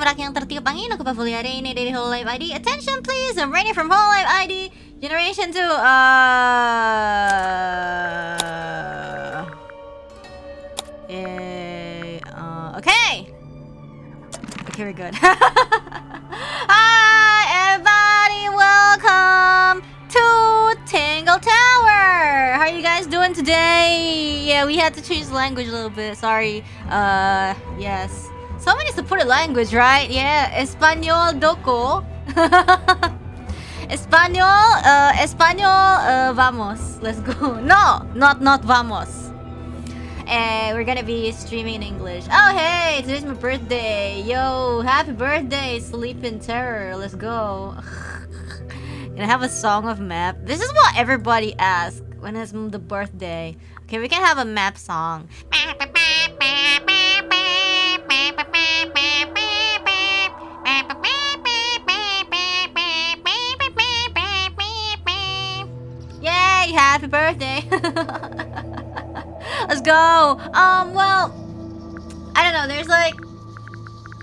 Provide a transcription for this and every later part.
merak yang tertiup angin. Aku Pavolia Reine dari hololiveID. Attention please, I'm Reine from hololiveID. Generation 2, okay. Okay, we're good. Hi, everybody. Welcome to Tangle Tower. How are you guys doing today? Yeah, we had to change the language a little bit. Sorry. Yes. Someone needs to put a language, right? Yeah. Espanol doko. Espanol, vamos. Let's go. No, not vamos. We're gonna be streaming in English. Oh, hey, today's my birthday. Yo, happy birthday, Sleep in Terror. Let's go. Gonna have a song of map. This is what everybody asks when it's the birthday. Okay, we can have a map song. Yay, happy birthday. Let's go. Well, I don't know. There's like,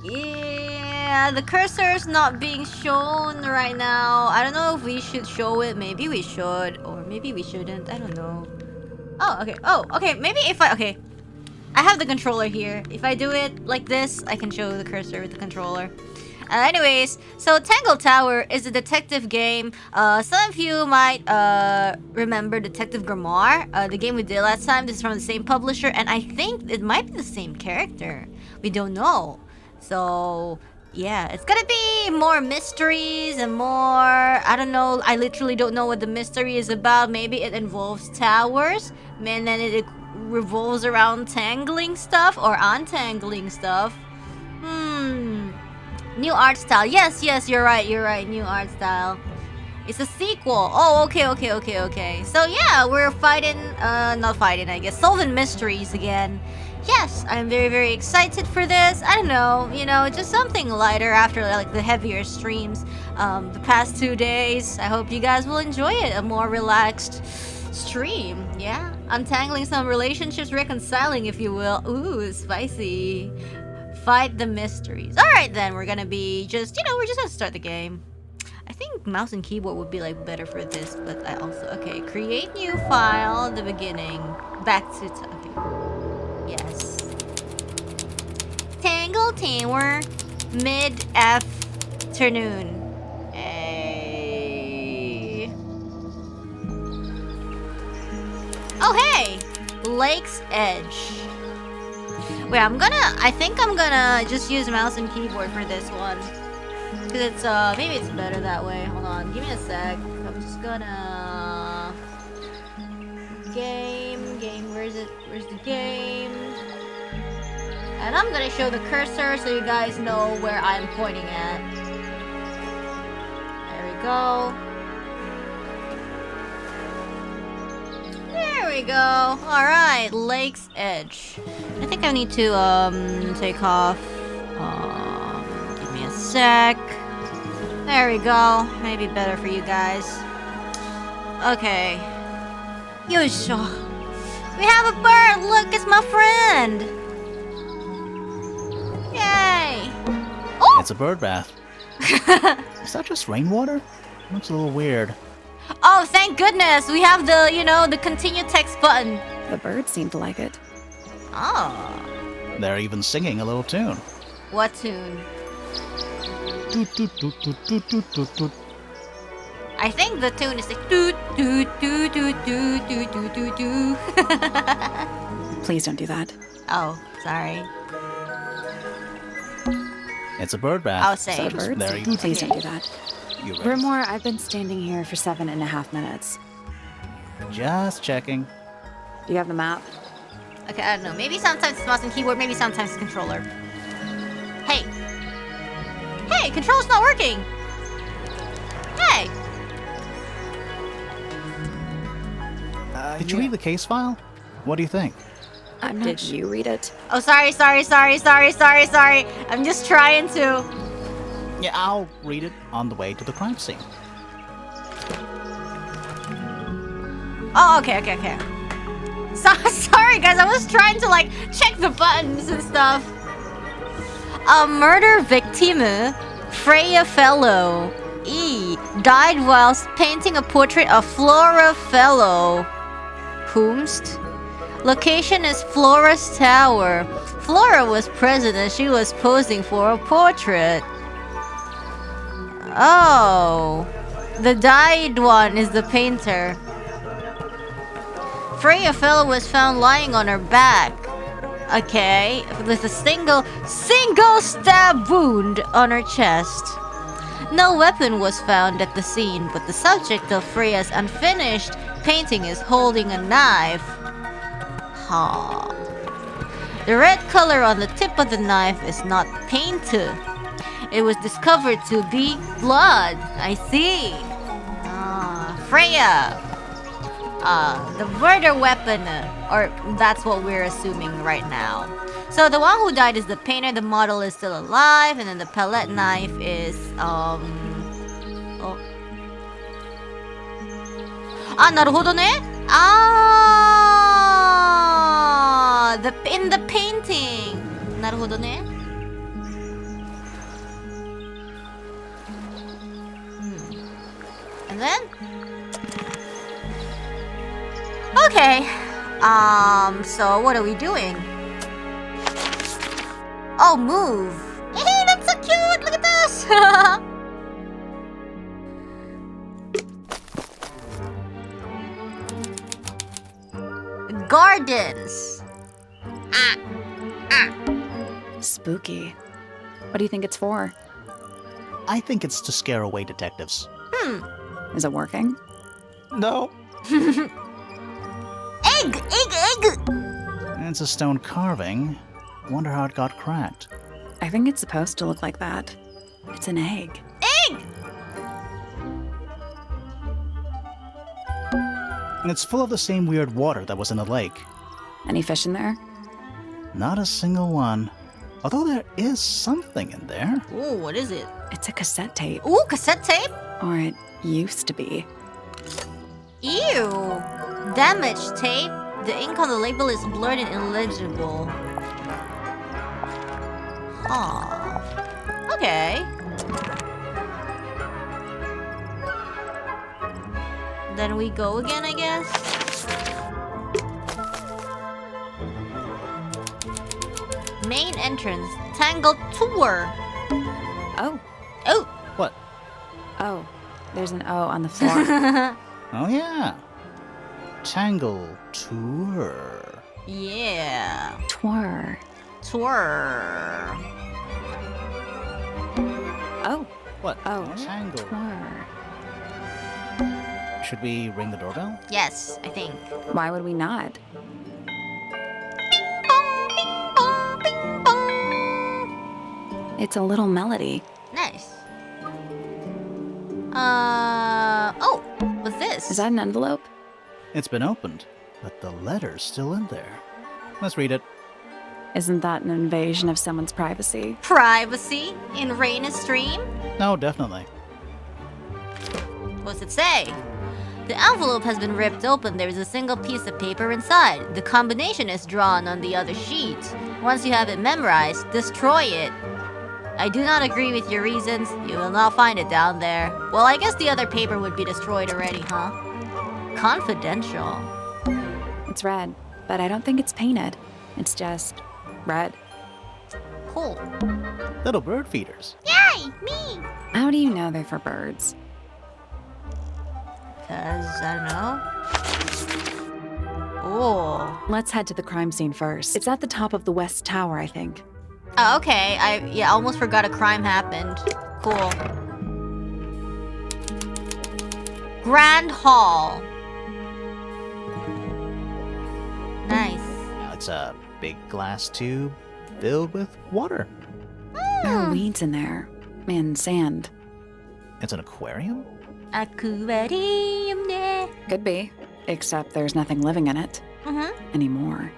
yeah, the cursor's not being shown right now. I don't know if we should show it. Maybe we should, or maybe we shouldn't. I don't know. Oh, okay. Oh, okay. Maybe if okay. I have the controller here. If I do it like this, I can show the cursor with the controller. Anyways, so Tangle Tower is a detective game. Some of you might remember Detective Grimoire, the game we did last time. This is from the same publisher, and I think it might be the same character. We don't know. So yeah, it's gonna be more mysteries and more, I don't know, I literally don't know what the mystery is about. Maybe it involves towers, and then it revolves around tangling stuff or untangling stuff. New art style. Yes, you're right. New art style. It's a sequel. Oh, okay. So yeah, we're fighting, not fighting, I guess, solving mysteries again. Yes, I'm very, very excited for this. I don't know, just something lighter after like the heavier streams the past 2 days. I hope you guys will enjoy it. A more relaxed stream. Yeah, untangling some relationships, reconciling, if you will. Ooh, spicy. Fight the mysteries. Alright then, we're gonna be just, we're just gonna start the game. I think mouse and keyboard would be like better for this, but I also, okay, create new file, the beginning. Back to, okay. Yes. Tangle Tower, mid-afternoon. Hey. Oh hey! Lake's Edge. Wait, I think I'm gonna just use mouse and keyboard for this one. Cause it's, maybe it's better that way. Hold on, give me a sec. I'm just gonna... Game, where's it? Where's the game? And I'm gonna show the cursor so you guys know where I'm pointing at. There we go. There we go. Alright, Lake's Edge. I think I need to take off. Give me a sec. There we go. Maybe better for you guys. Okay. Yoisho. We have a bird! Look, it's my friend! Yay! Oh! It's a bird bath. Is that just rainwater? Looks a little weird. Oh, thank goodness! We have the, the continue text button. The birds seem to like it. Oh. They're even singing a little tune. What tune? Toot, toot, toot, toot, toot, toot, toot, toot. I think the tune is like toot toot toot toot toot toot toot toot toot. Please don't do that. Oh, sorry. It's a bird bath. I'll say. So birds? There you Please don't do that. You raised. Grimoire, I've been standing here for 7.5 minutes. Just checking. Do you have the map? Okay, I don't know. Maybe sometimes it's mouse and keyboard, maybe sometimes it's controller. Hey! Hey, controller's not working! Hey! Did you read the case file? What do you think? I'm not Did you read it? Oh, sorry. I'm just trying to. Yeah, I'll read it on the way to the crime scene. Oh, okay. So, sorry, guys. I was trying to, like, check the buttons and stuff. A murder victim, Freya Fellow, E, died whilst painting a portrait of Flora Fellow. Whomst? Location is Flora's tower. Flora was present and she was posing for a portrait. Oh, the died one is the painter. Freya Fellow was found lying on her back. Okay, with a single stab wound on her chest. No weapon was found at the scene, but the subject of Freya's unfinished painting is holding a knife. Huh. The red color on the tip of the knife is not painted. It was discovered to be blood. I see. Freya. The murder weapon, or that's what we're assuming right now. So the one who died is the painter, the model is still alive, and then the palette knife is 나루호도네? In the painting. 나루호도네? And then okay. So what are we doing? Oh, move. Hey, that's so cute. Look at this. Gardens. Spooky. What do you think it's for? I think it's to scare away detectives. Is it working? No. Egg! It's a stone carving. Wonder how it got cracked. I think it's supposed to look like that. It's an egg. Egg! And it's full of the same weird water that was in the lake. Any fish in there? Not a single one. Although there is something in there. Ooh, what is it? It's a cassette tape. Ooh, cassette tape? Or it used to be. Ew. Damaged tape. The ink on the label is blurred and illegible. Aw. Okay. Then we go again, I guess. Main entrance. Tangle Tower. Oh. Oh. What? Oh. There's an O on the floor. Oh yeah. Tangle Tour. Yeah. Twir. Tour. Oh. What? Oh. Tangle. Twir. Should we ring the doorbell? Yes, I think. Why would we not? Bing bong, bing bong. It's a little melody. Nice. Oh, what's this? Is that an envelope? It's been opened, but the letter's still in there. Let's read it. Isn't that an invasion of someone's privacy? Privacy in Raina's stream? No, definitely. What's it say? The envelope has been ripped open. There is a single piece of paper inside. The combination is drawn on the other sheet. Once you have it memorized, destroy it. I do not agree with your reasons. You will not find it down there. Well, I guess the other paper would be destroyed already, huh? Confidential. It's red, but I don't think it's painted. It's just red. Cool. Little bird feeders. Yay! Me! How do you know they're for birds? Because, I don't know. Oh. Let's head to the crime scene first. It's at the top of the west tower, I think. Oh, okay. I almost forgot a crime happened. Cool. Grand Hall. Nice. Now it's a big glass tube filled with water. There are weeds in there. And sand. It's an aquarium? Aquarium ne. Could be. Except there's nothing living in it. Anymore.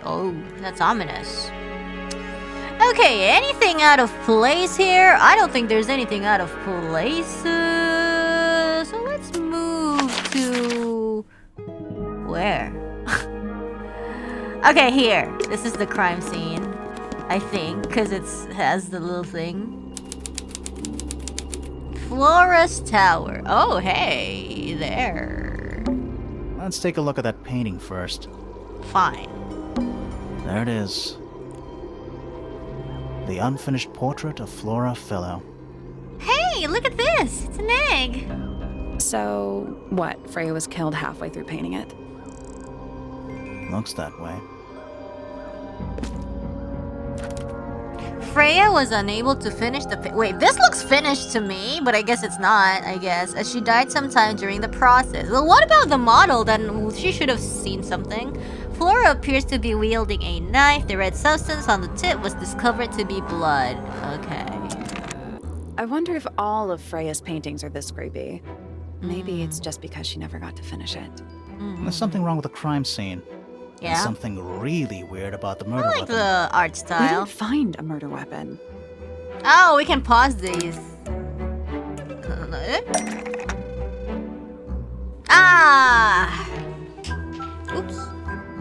Oh, that's ominous. Okay, anything out of place here? I don't think there's anything out of place. So let's move to... Where? Okay, here. This is the crime scene. I think, because it has the little thing. Flora's Tower. Oh, hey, there. Let's take a look at that painting first. Fine. There it is. The unfinished portrait of Flora Fellow. Hey, look at this. It's an egg. So, what? Freya was killed halfway through painting it. Looks that way. Freya was unable to finish the wait, this looks finished to me, but I guess it's not, I guess, as she died sometime during the process. Well, what about the model? Then she should have seen something. Flora appears to be wielding a knife. The red substance on the tip was discovered to be blood. Okay. I wonder if all of Freya's paintings are this creepy. Maybe it's just because she never got to finish it. There's something wrong with the crime scene. Yeah. And something really weird about the murder I like weapon. the art We style. didn't find a murder weapon. Oh, we can pause these. Ah! Oops.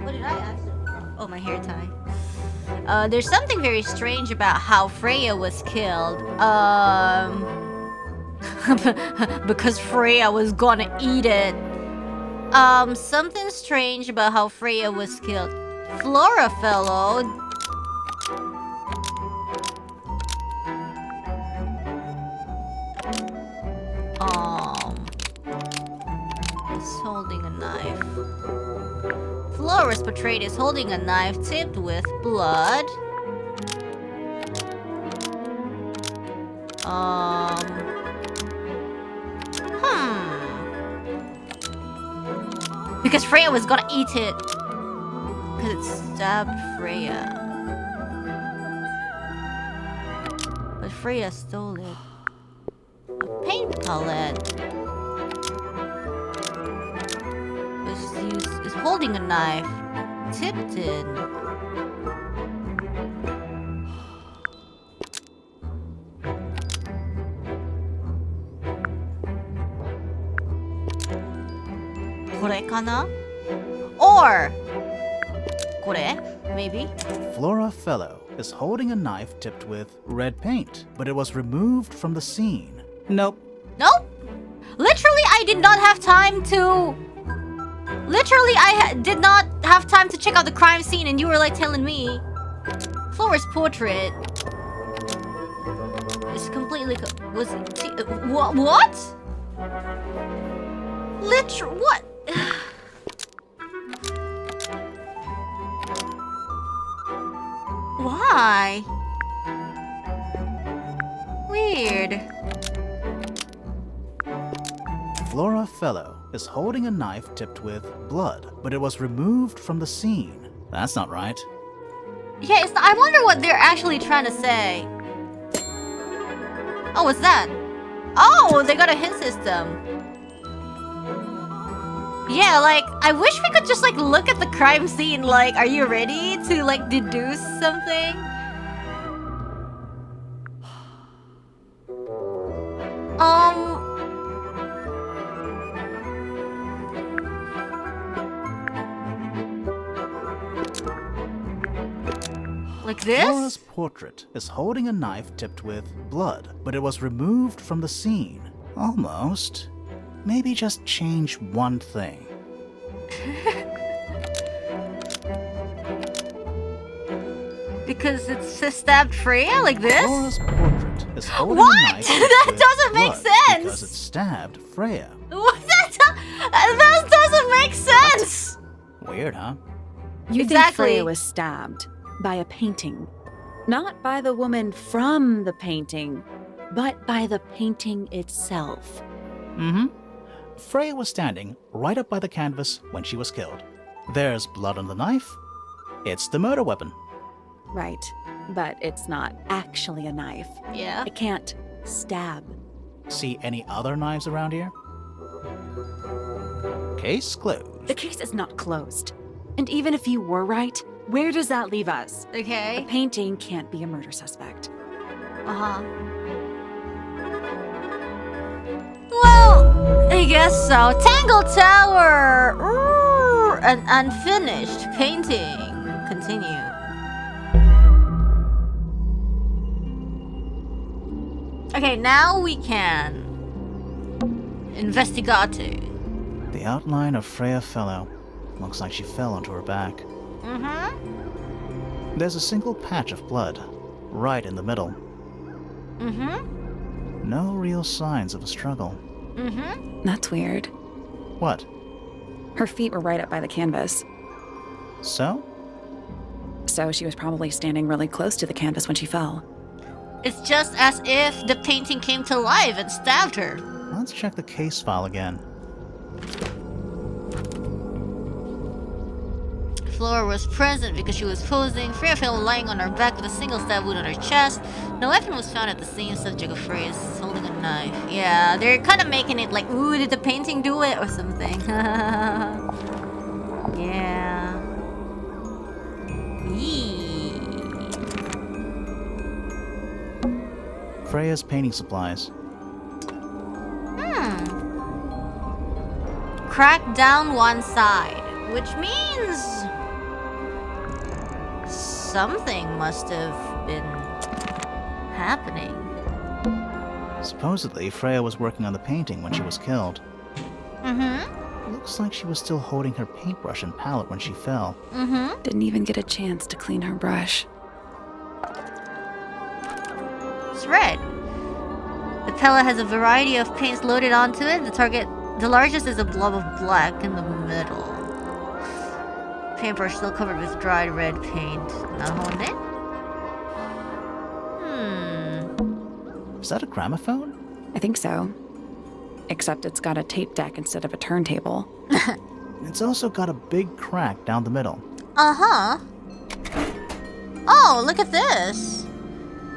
What did I accidentally? Oh, my hair tie. There's something very strange about how Freya was killed. Because Freya was gonna eat it. Something strange about how Freya was killed. Flora fellow. Is holding a knife. Flora is portrayed as holding a knife tipped with blood. Because Freya was gonna eat it. Because it stabbed Freya. But Freya stole it. A paint palette. Is holding a knife. Tipped in. Kore kana? Or これ? Maybe? Flora Fellow is holding a knife tipped with red paint, but it was removed from the scene. Nope. Nope. Literally, I did not have time to... Literally, I did not have time to check out the crime scene, and you were like telling me Flora's portrait is completely... Was it... What? What? Why? Weird. Flora Fellow is holding a knife tipped with blood, but it was removed from the scene. That's not right. Yeah, I wonder what they're actually trying to say. Oh, what's that? Oh, they got a hint system. Yeah, like, I wish we could just, like, look at the crime scene, like, are you ready to, like, deduce something? Like this? Flora's portrait is holding a knife tipped with blood, but it was removed from the scene. Almost. Maybe just change one thing. Because it's stabbed Freya like this? Flora's portrait is holding What? a knife tipped That with doesn't make blood sense! because it stabbed Freya. What? That doesn't make sense! Weird, huh? You think Exactly. Freya was stabbed by a painting. Not by the woman from the painting, but by the painting itself. Mm-hmm. Freya was standing right up by the canvas when she was killed. There's blood on the knife. It's the murder weapon. Right, but it's not actually a knife. Yeah. It can't stab. See any other knives around here? Case closed. The case is not closed. And even if you were right, where does that leave us? Okay. A painting can't be a murder suspect. Uh-huh. Well, I guess so. Tangle Tower! Ooh, an unfinished painting. Continue. Okay, now we can investigate. The outline of Freya fellow. Looks like she fell onto her back. Mm-hmm. There's a single patch of blood, right in the middle. Mm-hmm. No real signs of a struggle. Mm-hmm. That's weird. What? Her feet were right up by the canvas. So? So she was probably standing really close to the canvas when she fell. It's just as if the painting came to life and stabbed her. Let's check the case file again. Flora was present because she was posing. Freya fell lying on her back with a single stab wound on her chest. No weapon was found at the scene. Subject of Freya is holding a knife. Yeah, they're kind of making it like, ooh, did the painting do it or something? Yeah. Yee. Freya's painting supplies. Cracked down one side, which means something must have been happening. Supposedly, Freya was working on the painting when she was killed. Mm-hmm. Looks like she was still holding her paintbrush and palette when she fell. Mm-hmm. Didn't even get a chance to clean her brush. It's red. The palette has a variety of paints loaded onto it. The largest is a blob of black in the middle. Paintbrush still covered with dried red paint. Nahone? Is that a gramophone? I think so. Except it's got a tape deck instead of a turntable. It's also got a big crack down the middle. Uh-huh. Oh, look at this.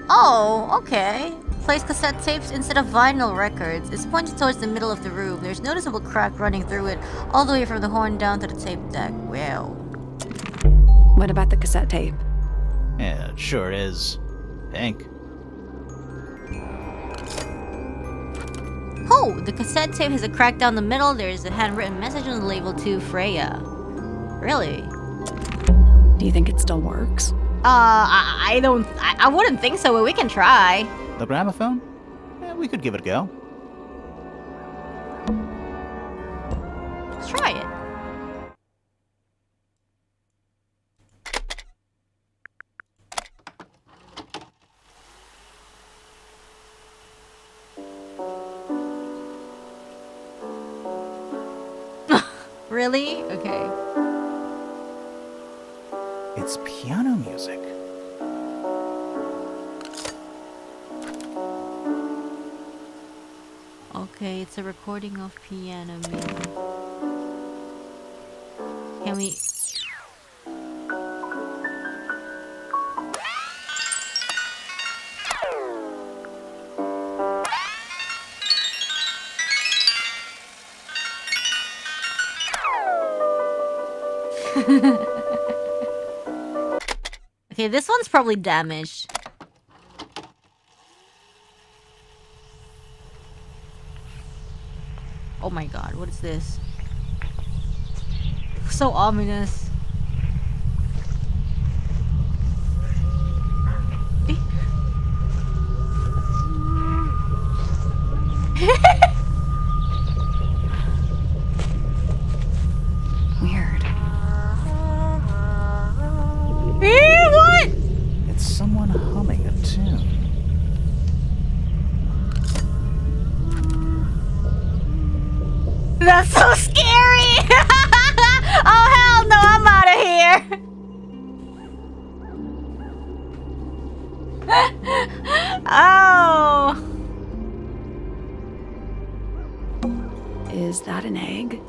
Oh, okay. Place cassette tapes instead of vinyl records. It's pointed towards the middle of the room. There's noticeable crack running through it, all the way from the horn down to the tape deck. Wow. What about the cassette tape? Yeah, it sure is. Pink. Oh, the cassette tape has a crack down the middle. There is a handwritten message on the label to Freya. Really? Do you think it still works? I wouldn't think so, but we can try. The gramophone? Yeah, we could give it a go. Let's try it. Really? Okay. It's piano music. Okay, it's a recording of piano music. Can we... Okay, this one's probably damaged. Oh my god, what is this? So ominous. Weird. What? It's someone humming a tune. That's so scary! Oh hell no, I'm out of here! Oh! Is that an egg?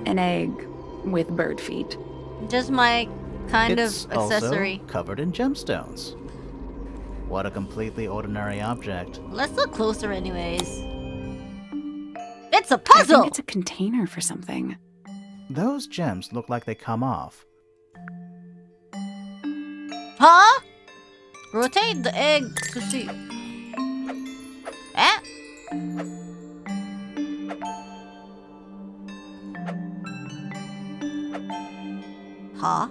An egg with bird feet. Just my kind It's of accessory. also covered in gemstones. What a completely ordinary object. Let's look closer anyways. It's a I puzzle! think it's a container for something. Those gems look like they come off. Huh? Rotate the egg to see. Eh? Huh?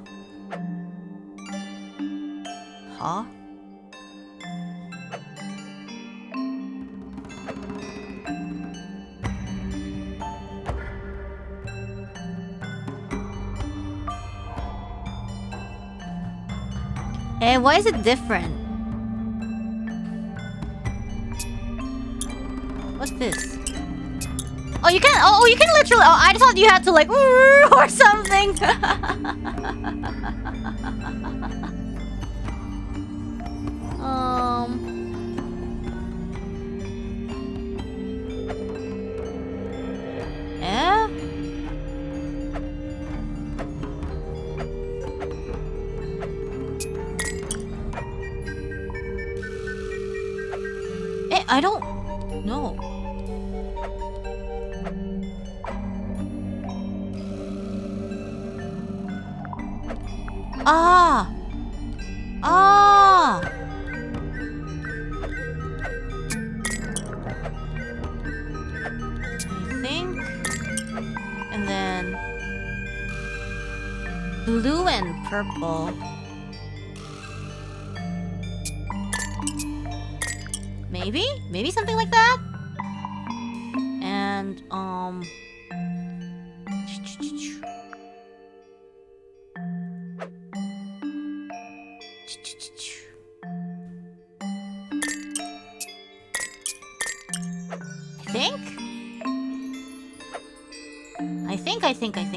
Huh? And why is it different? What's this? Oh, you can. Oh, you can literally. Oh, I thought you had to like or something. Yeah. I don't know. Ah. Ah. I think. And then blue and purple. Maybe something like that. And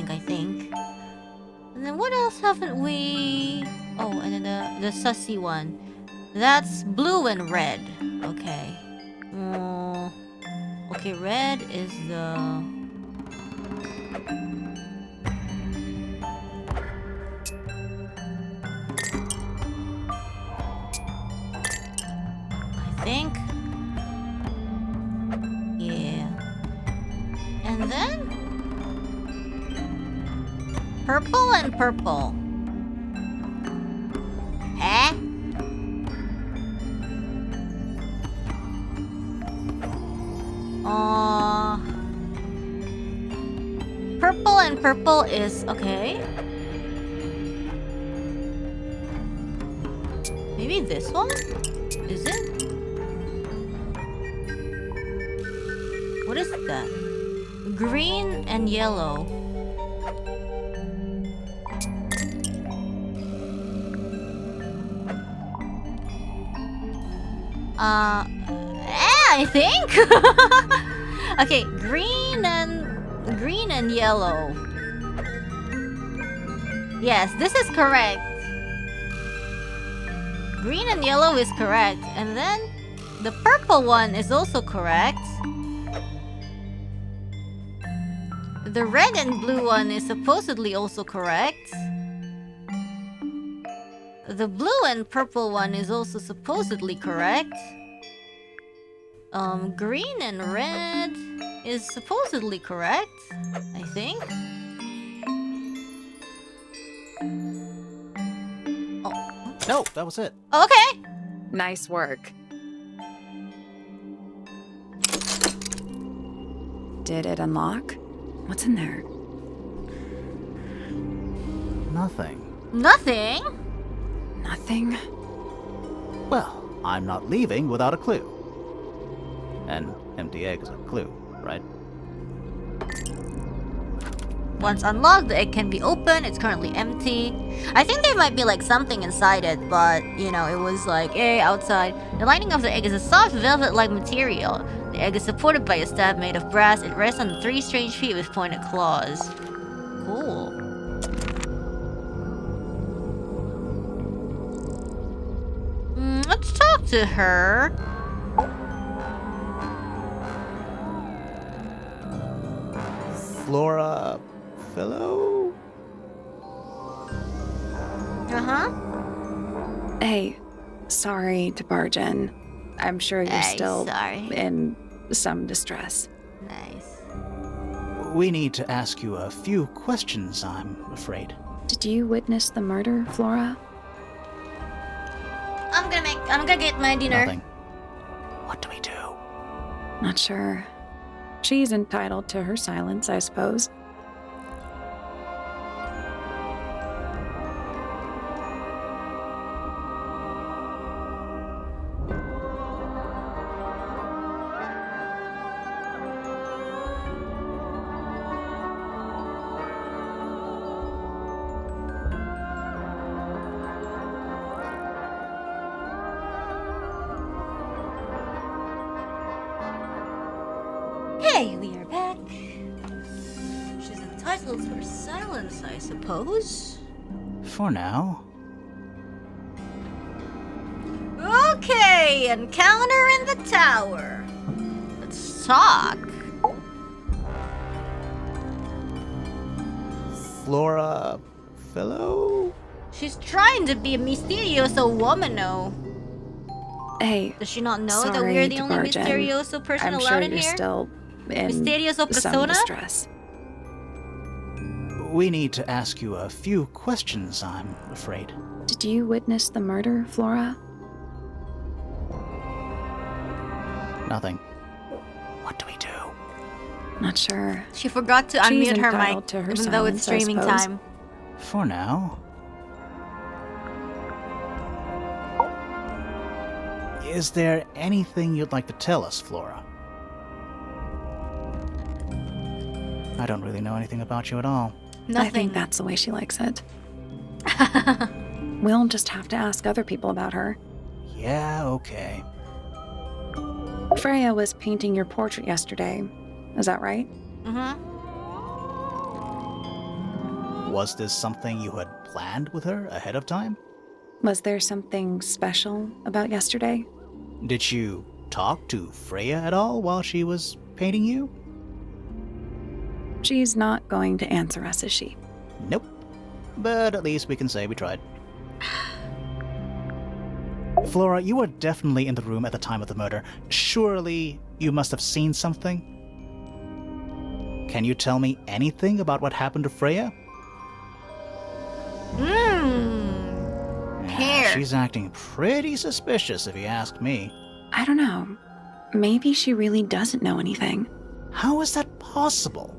I think. And then what else haven't we? Oh, and then the sussy one. That's blue and red. Okay. Okay, red is the... I think. Yeah. And then... purple and purple. Huh? Purple and purple is okay. Maybe this one? Is it? What is that? Green and yellow. I think. Okay, green and yellow. Yes, this is correct. Green and yellow is correct. And then the purple one is also correct. The red and blue one is supposedly also correct. The blue and purple one is also supposedly correct. Green and red is supposedly correct, I think. Oh. No, that was it. Okay. Nice work. Did it unlock? What's in there? Nothing. Nothing? Nothing? Well, I'm not leaving without a clue. An empty egg is a clue, right? Once unlocked, the egg can be opened. It's currently empty. I think there might be like something inside it, but you know, it was like, hey, outside. The lining of the egg is a soft velvet-like material. The egg is supported by a staff made of brass. It rests on 3 strange feet with pointed claws. Cool. Let's talk to her. Flora... Philo? Uh-huh. Hey, sorry to barge in. I'm sure you're still sorry. in some distress. Nice. We need to ask you a few questions, I'm afraid. Did you witness the murder, Flora? I'm gonna get my dinner. Nothing. What do we do? Not sure. She's entitled to her silence, I suppose. Okay, we are back. She's entitled to her silence, I suppose. For now. Okay, encounter in the tower. Let's talk. Flora... fellow? She's trying to be a misterioso womano. Hey, Does she not know that sorry we're the to only barge in. misterioso person I'm allowed sure in you're here? still in Misterioso some persona? distress. We need to ask you a few questions, I'm afraid. Did you witness the murder, Flora? Nothing. What do we do? Not sure. She forgot to She's unmute her mic, entitled to her even though it's silence, I streaming suppose. time. For now. Is there anything you'd like to tell us, Flora? I don't really know anything about you at all. Nothing. I think that's the way she likes it. We'll just have to ask other people about her. Yeah, okay. Freya was painting your portrait yesterday. Is that right? Mm-hmm. Was this something you had planned with her ahead of time? Was there something special about yesterday? Did you talk to Freya at all while she was painting you? She's not going to answer us, is she? Nope. But at least we can say we tried. Flora, you were definitely in the room at the time of the murder. Surely you must have seen something? Can you tell me anything about what happened to Freya? Hair. She's acting pretty suspicious if you ask me. I don't know. Maybe she really doesn't know anything. How is that possible?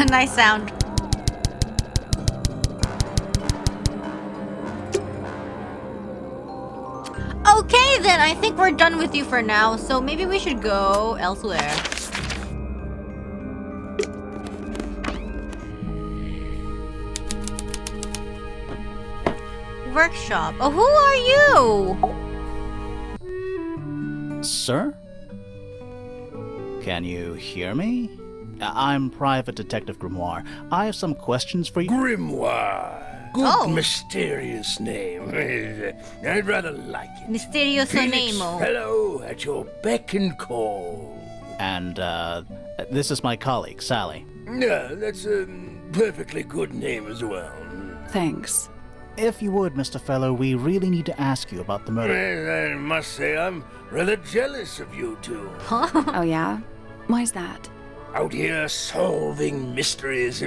Nice sound. Okay then, I think we're done with you for now, so maybe we should go elsewhere. Workshop. Oh, who are you? Sir? Can you hear me? I'm Private Detective Grimoire. I have some questions for you. Grimoire. Good Oh. mysterious name. I'd rather like it. Misterioso Felix Nemo. Fellow at your beck and call. And, this is my colleague, Sally. Yeah, that's a perfectly good name as well. Thanks. If you would, Mr. Fellow, we really need to ask you about the murder. Well, I must say I'm rather jealous of you two. Oh, yeah? Why's that? Out here solving mysteries,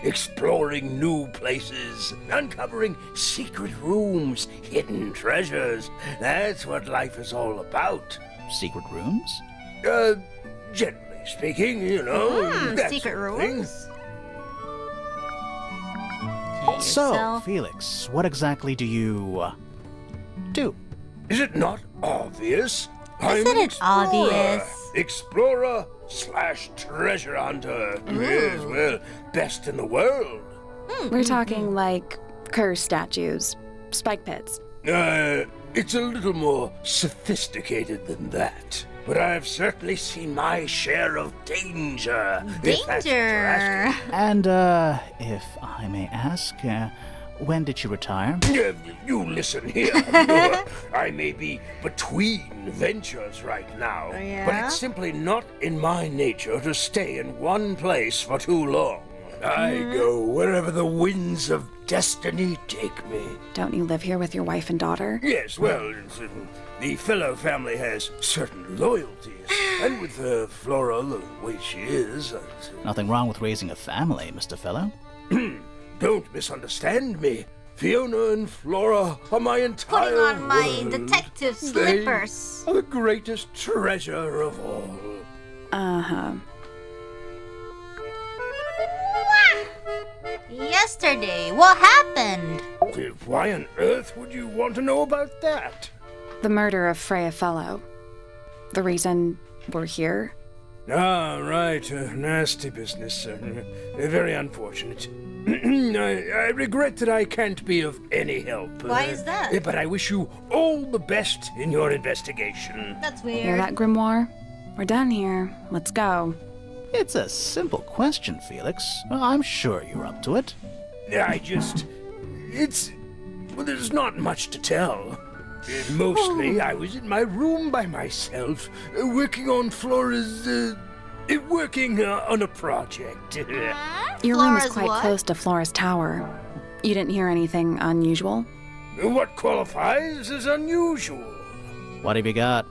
exploring new places, uncovering secret rooms, hidden treasures. That's what life is all about. Secret rooms? Generally speaking, you know. that Secret sort of thing. rooms. Okay, So, yourself. Felix, what exactly do you, do? Is it not obvious? Isn't an it obvious? Explorer / treasure hunter. Yes, well, best in the world. We're talking like curse statues, spike pits. It's a little more sophisticated than that. But I've certainly seen my share of danger. if that's what you're asking. And, if I may ask, when did you retire? You listen here. I may be between ventures right now, but yeah? it's simply not in my nature to stay in one place for too long. I go wherever the winds of destiny take me. Don't you live here with your wife and daughter? Yes, well, the fellow family has certain loyalties, and with Flora the way she is, Nothing wrong with raising a family, Mr. Fellow. don't misunderstand me. Fiona and Flora are my entire Putting on my world. detective They slippers. are the greatest treasure of all. Uh-huh. Yesterday, what happened? Why on earth would you want to know about that? The murder of Freya Fellow. The reason we're here? Ah, right. Nasty business. Very unfortunate. I regret that I can't be of any help. Why is that? But I wish you all the best in your investigation. That's Hear weird. that, Grimoire? We're done here. Let's go. It's a simple question, Felix. I'm sure you're up to it. Well, there's not much to tell. Mostly, I was in my room by myself, working on Flora's, working on a project. Your room is Flora's quite what? close to Flora's tower. You didn't hear anything unusual? What qualifies as unusual? What have you got?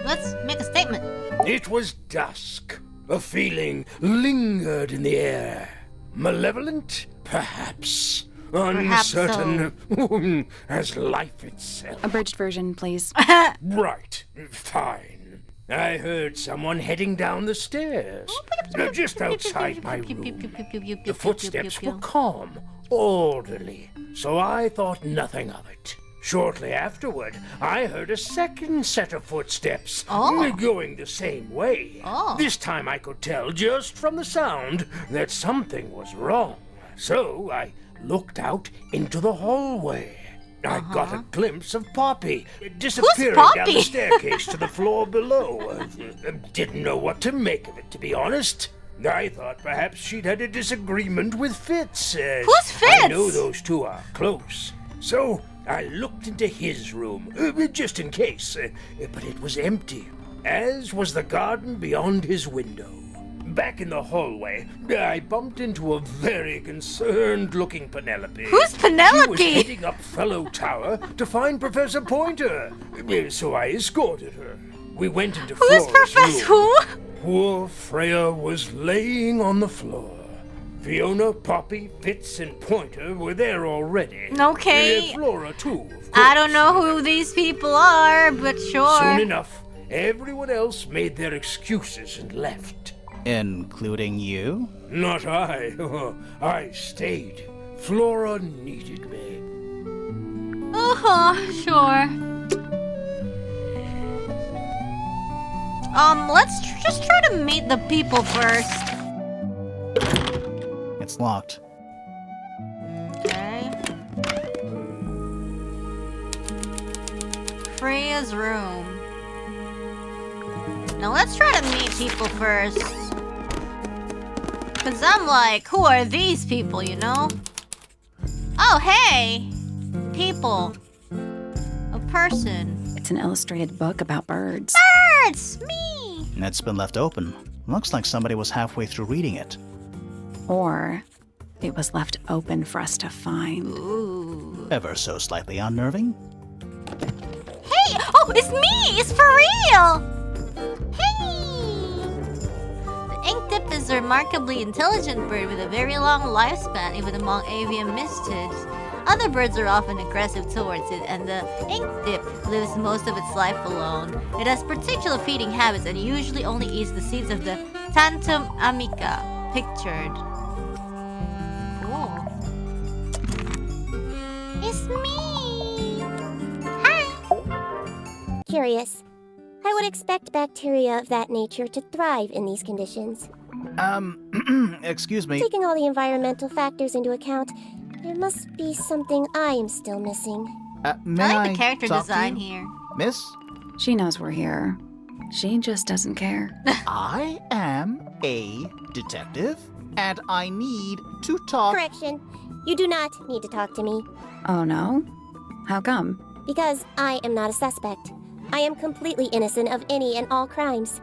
Let's make a statement. It was dusk. A feeling lingered in the air. Malevolent, perhaps. Perhaps so. Uncertain as life itself. Abridged version, please. Right, fine. I heard someone heading down the stairs, just outside my room. The footsteps were calm, orderly, so I thought nothing of it. Shortly afterward, I heard a second set of footsteps, going the same way. This time I could tell just from the sound that something was wrong. So I looked out into the hallway. I got a glimpse of Poppy disappearing down Poppy? the staircase to the floor below. Didn't know what to make of it, to be honest. I thought perhaps she'd had a disagreement with Fitz. Who's Fitz? I know those two are close. So I looked into his room, just in case, but it was empty, as was the garden beyond his window. Back in the hallway, I bumped into a very concerned-looking Penelope. Who's She Penelope? was heading up Fellow Tower to find Professor Pointer, so I escorted her. We went into Who's Flora's Professor room. Who? Poor Freya was laying on the floor. Fiona, Poppy, Fitz, and Pointer were there already. Okay. Flora, too, of course. I don't know who these people are, but sure. Soon enough, everyone else made their excuses and left. Including you? Not I. I stayed. Flora needed me. Sure. Let's just try to meet the people first. It's locked. Okay. Freya's room. Now let's try to meet people first. Cause I'm like, who are these people, you know? Oh, hey! People. A person. It's an illustrated book about birds. Birds! Me! It's been left open. Looks like somebody was halfway through reading it. Or it was left open for us to find. Ooh. Ever so slightly unnerving. Hey! Oh, it's me! It's for real! Hey! The ink dip is a remarkably intelligent bird with a very long lifespan, even among avian mystids. Other birds are often aggressive towards it, and the ink dip lives most of its life alone. It has particular feeding habits and usually only eats the seeds of the Tantum amica pictured. Cool. It's me! Hi! Curious. I would expect bacteria of that nature to thrive in these conditions. Excuse me. Taking all the environmental factors into account, there must be something I am still missing. May I like the character talk to design you? here. Miss, She knows we're here. She just doesn't care. I am a detective, and I need to talk. Correction. You do not need to talk to me, Oh no? How come? because I am not a suspect. I am completely innocent of any and all crimes.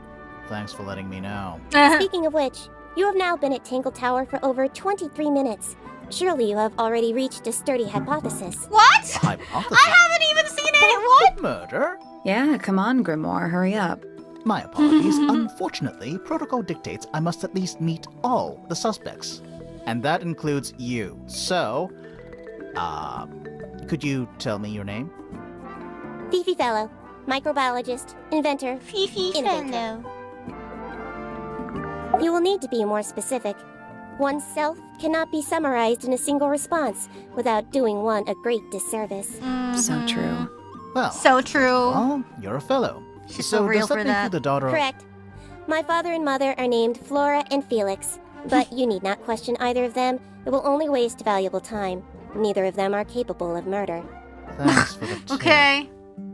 Thanks for letting me know. Speaking of which, you have now been at Tangle Tower for over 23 minutes. Surely you have already reached a sturdy hypothesis. What? Hypothesis? I haven't even seen any. What? Murder? Yeah, come on, Grimoire, hurry up. My apologies. Unfortunately, protocol dictates I must at least meet all the suspects. And that includes you. So, could you tell me your name? Fifi Fellow, microbiologist, inventor, Fifi innovator. fellow. You will need to be more specific. Oneself cannot be summarized in a single response without doing one a great disservice. So true. Well, So true. well, you're a fellow. She's so so real does that for make you that. the daughter of... Correct. My father and mother are named Flora and Felix. But you need not question either of them. It will only waste valuable time. Neither of them are capable of murder. Thanks for the tip. Okay.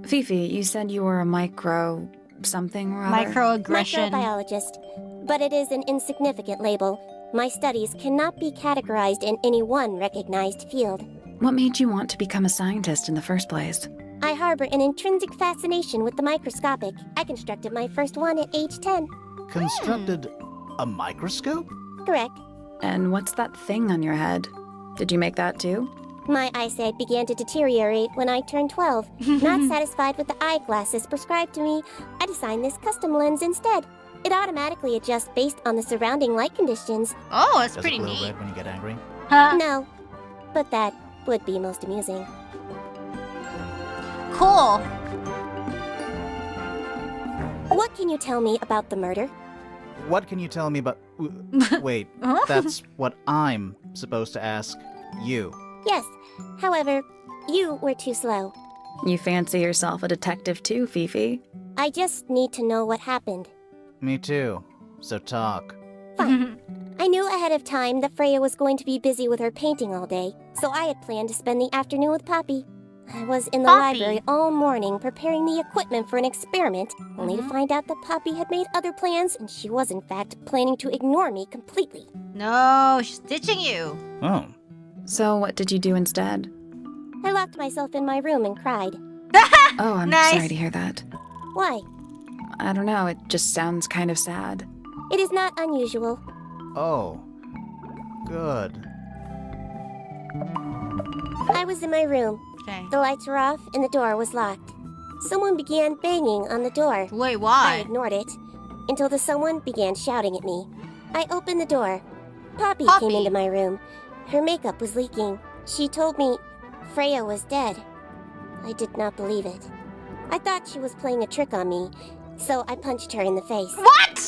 Fifi, you said you were a micro something or other? Microaggression. Microbiologist. But it is an insignificant label. My studies cannot be categorized in any one recognized field. What made you want to become a scientist in the first place? I harbor an intrinsic fascination with the microscopic. I constructed my first one at age 10. Constructed a microscope? Correct. And what's that thing on your head? Did you make that too? My eyesight began to deteriorate when I turned 12. Not satisfied with the eyeglasses prescribed to me, I designed this custom lens instead. It automatically adjusts based on the surrounding light conditions. Oh, that's Does pretty it glow neat. red when you get angry? Huh. No, but that would be most amusing. Cool. What can you tell me about the murder? What can you tell me about... Wait, Huh? that's what I'm supposed to ask you. Yes, however, you were too slow. You fancy yourself a detective too, Fifi? I just need to know what happened. Me too. So talk. Fine. I knew ahead of time that Freya was going to be busy with her painting all day, so I had planned to spend the afternoon with Poppy. I was in the Poppy. library all morning preparing the equipment for an experiment, only to find out that Poppy had made other plans and she was in fact planning to ignore me completely. No, she's ditching you. Oh. So what did you do instead? I locked myself in my room and cried. Oh, I'm Nice. sorry to hear that. Why? I don't know, it just sounds kind of sad. It is not unusual. Oh. Good. I was in my room. Okay. The lights were off and the door was locked. Someone began banging on the door. Wait, I why? ignored it until the someone began shouting at me. I opened the door. Poppy Poppy. came into my room. Her makeup was leaking. She told me Freya was dead. I did not believe it. I thought she was playing a trick on me, so I punched her in the face. What?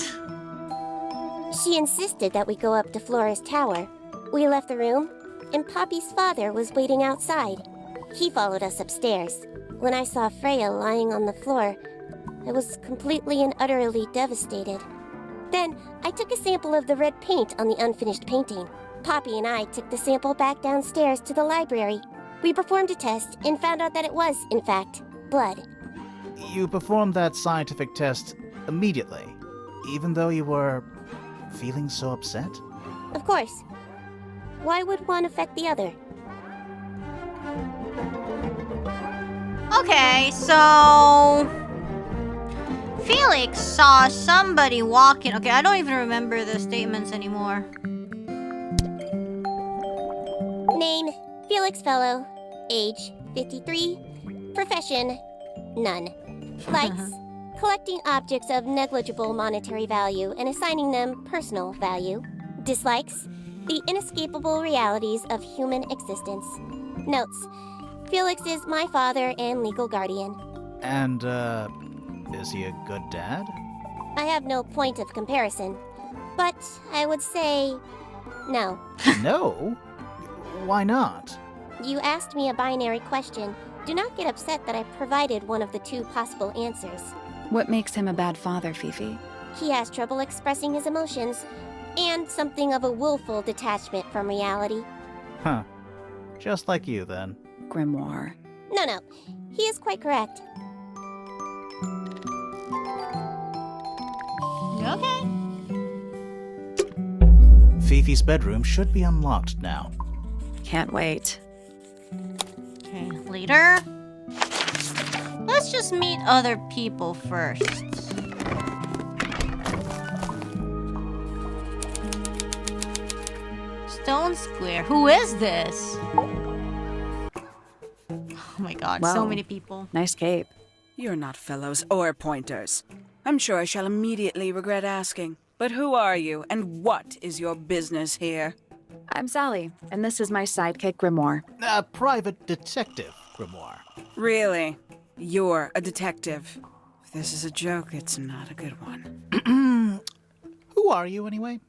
She insisted that we go up to Flora's tower. We left the room, and Poppy's father was waiting outside. He followed us upstairs. When I saw Freya lying on the floor, I was completely and utterly devastated. Then, I took a sample of the red paint on the unfinished painting. Poppy and I took the sample back downstairs to the library. We performed a test and found out that it was, in fact, blood. You performed that scientific test immediately, even though you were feeling so upset? Of course. Why would one affect the other? Okay, so Felix saw somebody walking. Okay, I don't even remember the statements anymore. Name, Felix Fellow. Age, 53. Profession, none. Likes, collecting objects of negligible monetary value and assigning them personal value. Dislikes, the inescapable realities of human existence. Notes, Felix is my father and legal guardian. And, is he a good dad? I have no point of comparison, but I would say no. No? Why not? You asked me a binary question. Do not get upset that I provided one of the two possible answers. What makes him a bad father, Fifi? He has trouble expressing his emotions, and something of a willful detachment from reality. Huh. Just like you, then. Grimoire. No, he is quite correct. Okay. Fifi's bedroom should be unlocked now. Can't wait. Okay, later. Let's just meet other people first. Stone Square. Who is this? Oh my god, so Wow. many people. Nice cape. You're not fellows or pointers. I'm sure I shall immediately regret asking. But who are you, and what is your business here? I'm Sally, and this is my sidekick Grimoire. A private detective, Grimoire. Really? You're a detective. If this is a joke, it's not a good one. Who are you, anyway?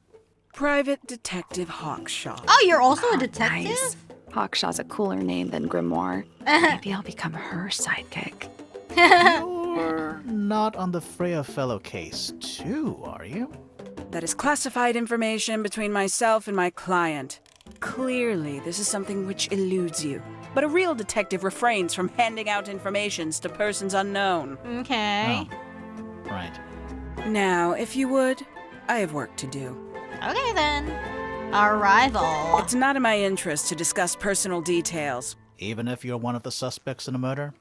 Private Detective Hawkshaw. Oh, you're also a detective? Nice. Hawkshaw's a cooler name than Grimoire. Maybe I'll become her sidekick. You're not on the Freya Fellow case, too, are you? That is classified information between myself and my client. Clearly, this is something which eludes you. But a real detective refrains from handing out informations to persons unknown. Okay. Oh. Right. Now, if you would, I have work to do. Okay then. Arrival. It's not in my interest to discuss personal details. Even if you're one of the suspects in a murder?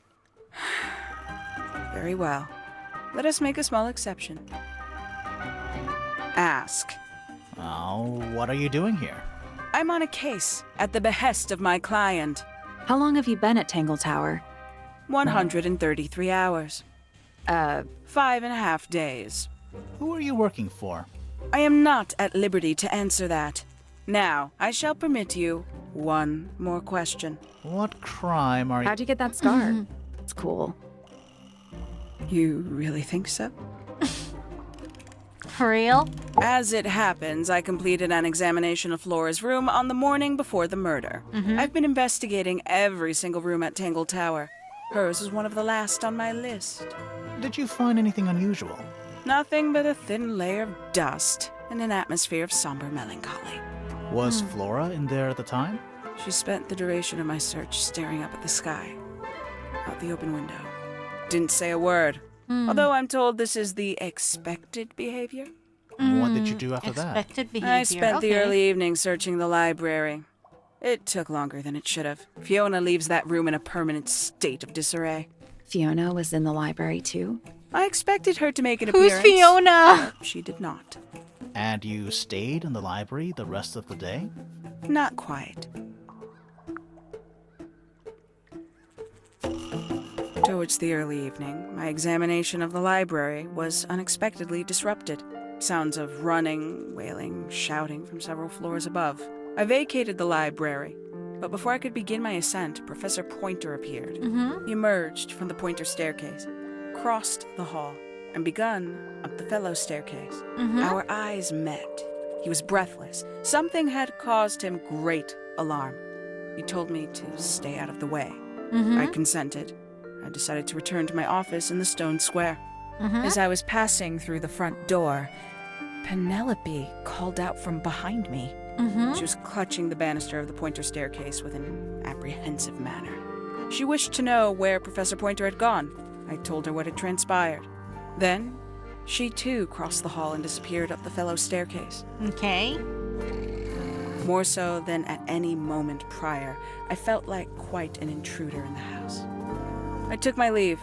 Very well. Let us make a small exception. Ask. Oh, what are you doing here? I'm on a case at the behest of my client. How long have you been at Tangle Tower? 133 hours. 5.5 days. Who are you working for? I am not at liberty to answer that. Now, I shall permit you one more question. What crime are you... How'd you get that scar? It's cool. You really think so? For real? As it happens, I completed an examination of Flora's room on the morning before the murder. I've been investigating every single room at Tangle Tower. Hers was one of the last on my list. Did you find anything unusual? Nothing but a thin layer of dust and an atmosphere of somber melancholy. Was Flora in there at the time? She spent the duration of my search staring up at the sky, out the open window. Didn't say a word, although I'm told this is the expected behavior. What did you do after that? Expected behavior. I spent the okay. early evening searching the library. It took longer than it should have. Fiona leaves that room in a permanent state of disarray. Fiona was in the library too? I expected her to make an Who's appearance. Fiona? But she did not. And you stayed in the library the rest of the day? Not quite. Towards the early evening, my examination of the library was unexpectedly disrupted. Sounds of running, wailing, shouting from several floors above. I vacated the library, but before I could begin my ascent, Professor Pointer appeared. He emerged from the Pointer staircase, crossed the hall, and begun up the fellow staircase. Our eyes met. He was breathless. Something had caused him great alarm. He told me to stay out of the way. I consented. I decided to return to my office in the stone square. As I was passing through the front door, Penelope called out from behind me. She was clutching the banister of the Pointer staircase with an apprehensive manner. She wished to know where Professor Pointer had gone. I told her what had transpired. Then, she too crossed the hall and disappeared up the fellow staircase. Okay. More so than at any moment prior, I felt like quite an intruder in the house. I took my leave,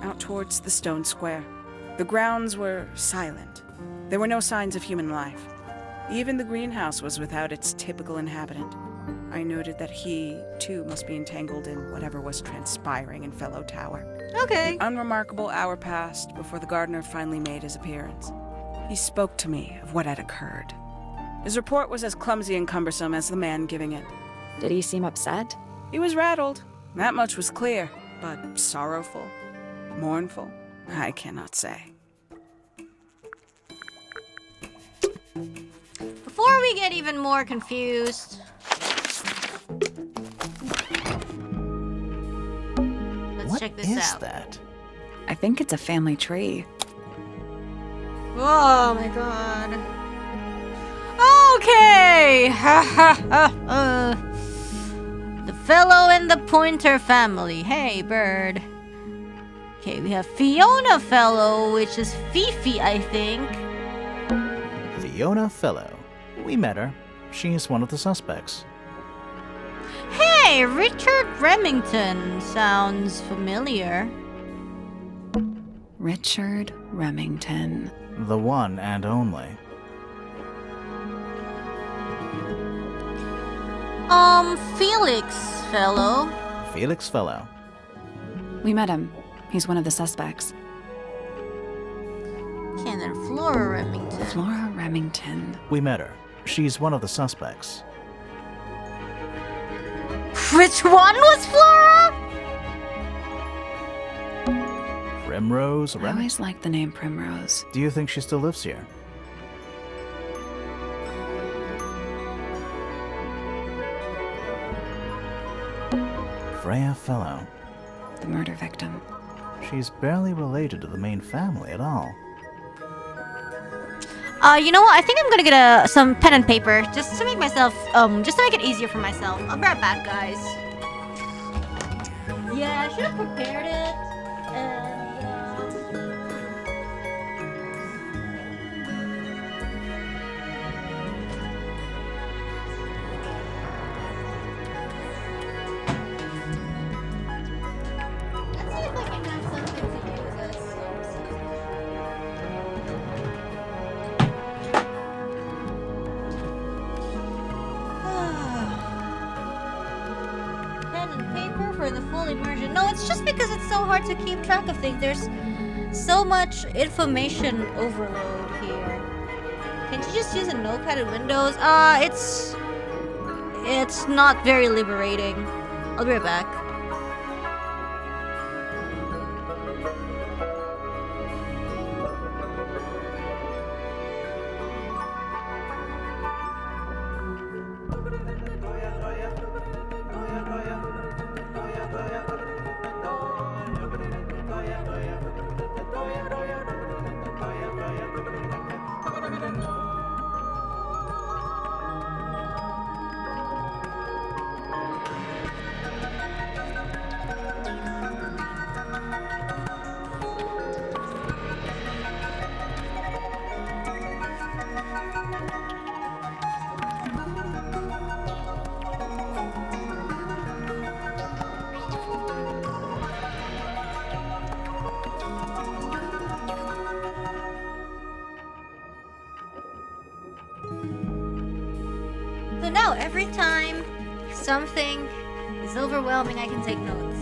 out towards the stone square. The grounds were silent. There were no signs of human life. Even the greenhouse was without its typical inhabitant. I noted that he, too, must be entangled in whatever was transpiring in Fellow Tower. Okay. An unremarkable hour passed before the gardener finally made his appearance. He spoke to me of what had occurred. His report was as clumsy and cumbersome as the man giving it. Did he seem upset? He was rattled, that much was clear, but sorrowful, mournful, I cannot say. Before we get even more confused, let's check this What is out. that? I think it's a family tree. Oh my god. Okay. The fellow in the Pointer family. Hey, bird. Okay, we have Fiona fellow, which is Fifi, I think. Fiona Fellow. We met her. She's one of the suspects. Hey, Richard Remington. Sounds familiar. Richard Remington. The one and only. Felix fellow. Felix Fellow. We met him. He's one of the suspects. Okay, and then Flora Remington. Flora Remington. We met her. She's one of the suspects. Which one was Flora? Primrose I Remington. always liked the name Primrose. Do you think she still lives here? Freya Fellow. The murder victim. She's barely related to the main family at all. You know what? I think I'm gonna get some pen and paper just to make myself, just to make it easier for myself. I'll be right back, guys. Yeah, I should have prepared it. Let's see if I can have something to use as. Pen and paper for the full immersion. No, it's just because it's so hard to keep track of things. There's so much information overload here. Can't you just use a notepad in Windows? It's not very liberating. I'll be right back. So now, every time something is overwhelming, I can take notes.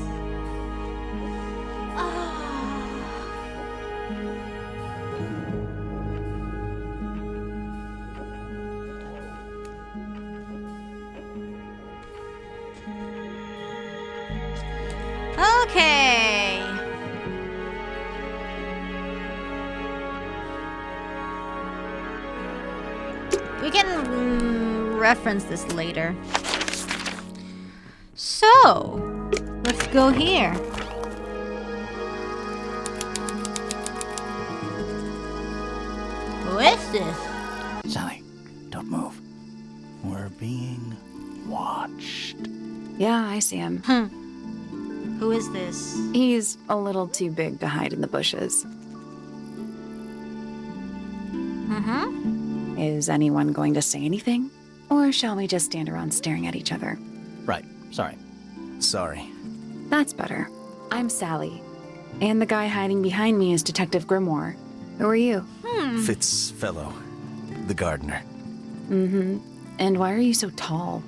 Okay. We can reference this later. So, let's go here. Who is this? Sally, don't move. We're being watched. Yeah, I see him. Who is this? He's a little too big to hide in the bushes. Is anyone going to say anything? Or shall we just stand around staring at each other? Right, sorry. Sorry. That's better. I'm Sally. And the guy hiding behind me is Detective Grimoire. Who are you? Fitzfellow, the gardener. And why are you so tall?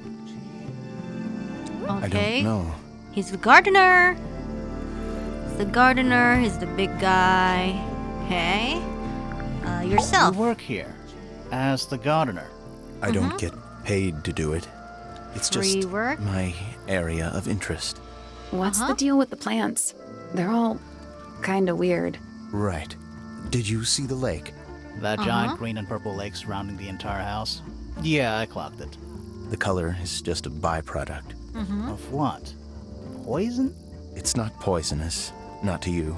I Okay. don't know. He's the gardener. He's the gardener. He's the big guy. Okay. Yourself. You work here as the gardener. I don't get paid to do it. It's Free just work? my area of interest. What's the deal with the plants? They're all kinda weird. Right. Did you see the lake? That giant green and purple lake surrounding the entire house? Yeah, I clocked it. The color is just a byproduct. Of what? Poison? It's not poisonous. Not to you.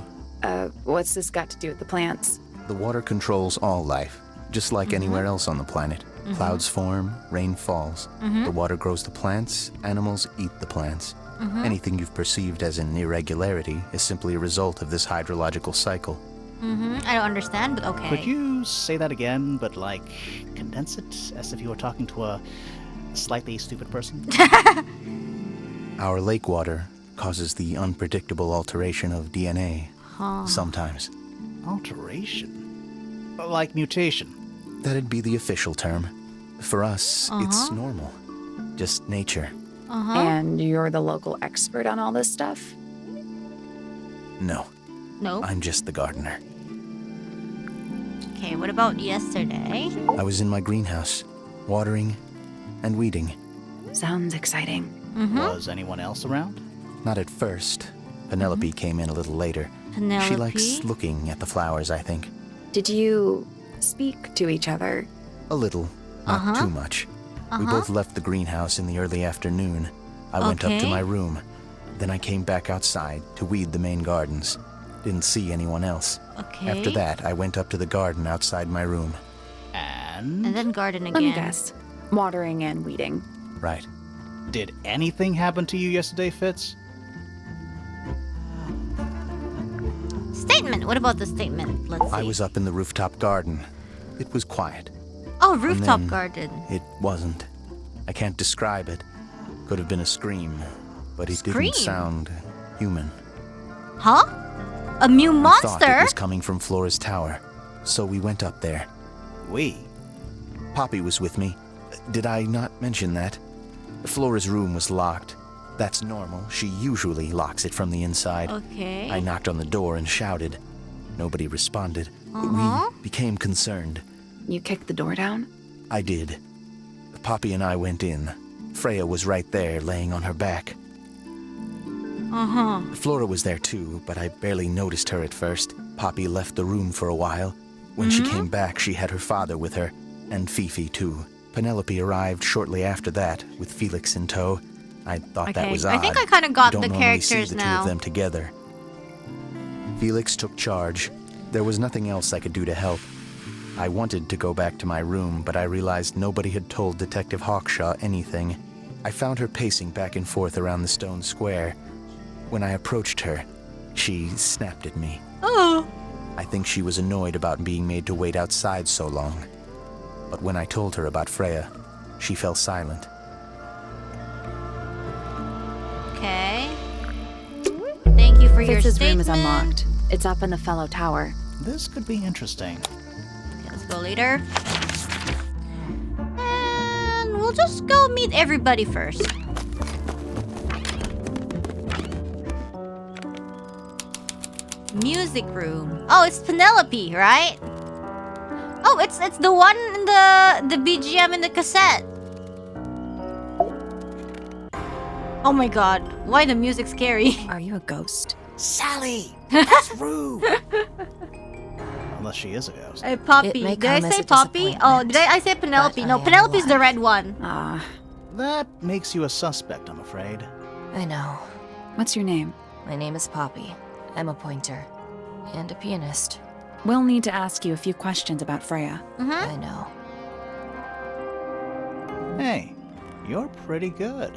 What's this got to do with the plants? The water controls all life, just like anywhere else on the planet. Clouds form, rain falls. The water grows the plants, animals eat the plants. Anything you've perceived as an irregularity is simply a result of this hydrological cycle. I don't understand, but okay. Could you say that again, but like condense it as if you were talking to a slightly stupid person? Our lake water causes the unpredictable alteration of DNA. Sometimes. Alteration? Like mutation? That'd be the official term. For us, it's normal. Just nature. And you're the local expert on all this stuff? No, No. I'm just the gardener. Okay, what about yesterday? I was in my greenhouse, watering and weeding. Sounds exciting. Was anyone else around? Not at first. Penelope came in a little later. Penelope? She likes looking at the flowers, I think. Did you speak to each other? A little, not too much. We both left the greenhouse in the early afternoon. I went up to Okay. my room. Then I came back outside to weed the main gardens. Didn't see anyone else. Okay. After that, I went up to the garden outside my room. And And then garden Let me again. guess. Watering and weeding. Right. did anything happen to you yesterday, Fitz? Statement. What about the statement? Let's see. I was up in the rooftop garden. It was quiet. Oh, rooftop then- garden. It wasn't. I can't describe it. Could have been a scream, but it Scream? didn't sound human. Huh? A new We thought it monster? was coming from Flora's tower, so we went up there. We. Poppy was with me. Did I not mention that? Flora's room was locked. That's normal. She usually locks it from the inside. Okay. I knocked on the door and shouted. Nobody responded. Uh-huh. We became concerned. You kicked the door down? I did. Poppy and I went in. Freya was right there, laying on her back. Uh-huh. Flora was there too, but I barely noticed her at first. Poppy left the room for a while. When she came back, she had her father with her, and Fifi too. Penelope arrived shortly after that, with Felix in tow. I thought that Okay, was I odd. think I kinda got You the don't normally see characters the now. two of them together. Felix took charge. There was nothing else I could do to help. I wanted to go back to my room, but I realized nobody had told Detective Hawkshaw anything. I found her pacing back and forth around the stone square. When I approached her, she snapped at me. Oh. I think she was annoyed about being made to wait outside so long. But when I told her about Freya, she fell silent. Okay. Thank you for your Fitz's statement. room is unlocked. It's up in the fellow tower. This could be interesting. Okay, let's go later. And we'll just go meet everybody first. Music room. Oh, it's Penelope, right? Oh, it's the one in the BGM in the cassette. Oh my god, why the music scary? Are you a ghost? Sally! That's rude! Unless she is a ghost. Hey, Poppy. It may Did I come as say a Poppy? Oh, did I say Penelope? but No, I am Penelope's the alive. red one. Ah, That makes you a suspect, I'm afraid. I know. what's your name? My name is Poppy. I'm a pointer. And a pianist. We'll need to ask you a few questions about Freya. I know. Hey, you're pretty good.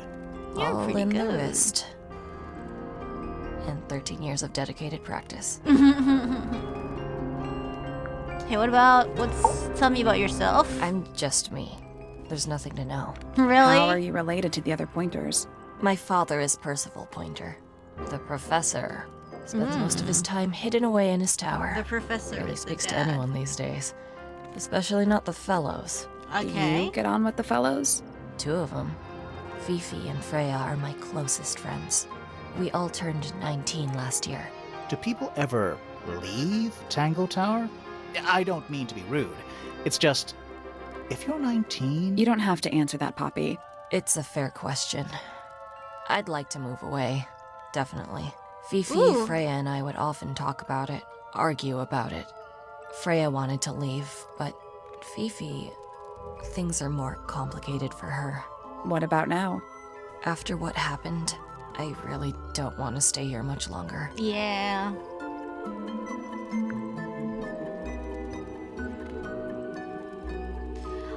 You're All pretty in the good. wrist. And 13 years of dedicated practice. Hey, tell me about yourself. I'm just me. There's nothing to know. Really? How are you related to the other pointers? My father is Percival Pointer. The professor spends most of his time hidden away in his tower. The professor Barely is the speaks to dad. anyone these days. Especially not the fellows. Do Okay. you get on with the fellows? 2 of them. Fifi and Freya are my closest friends. We all turned 19 last year. Do people ever leave Tangle Tower? I don't mean to be rude. It's just, if you're 19... You don't have to answer that, Poppy. It's a fair question. I'd like to move away. Definitely. Fifi, Ooh. Freya, and I would often talk about it, argue about it. Freya wanted to leave, but Fifi... Things are more complicated for her. What about now? After what happened, I really don't want to stay here much longer. Yeah.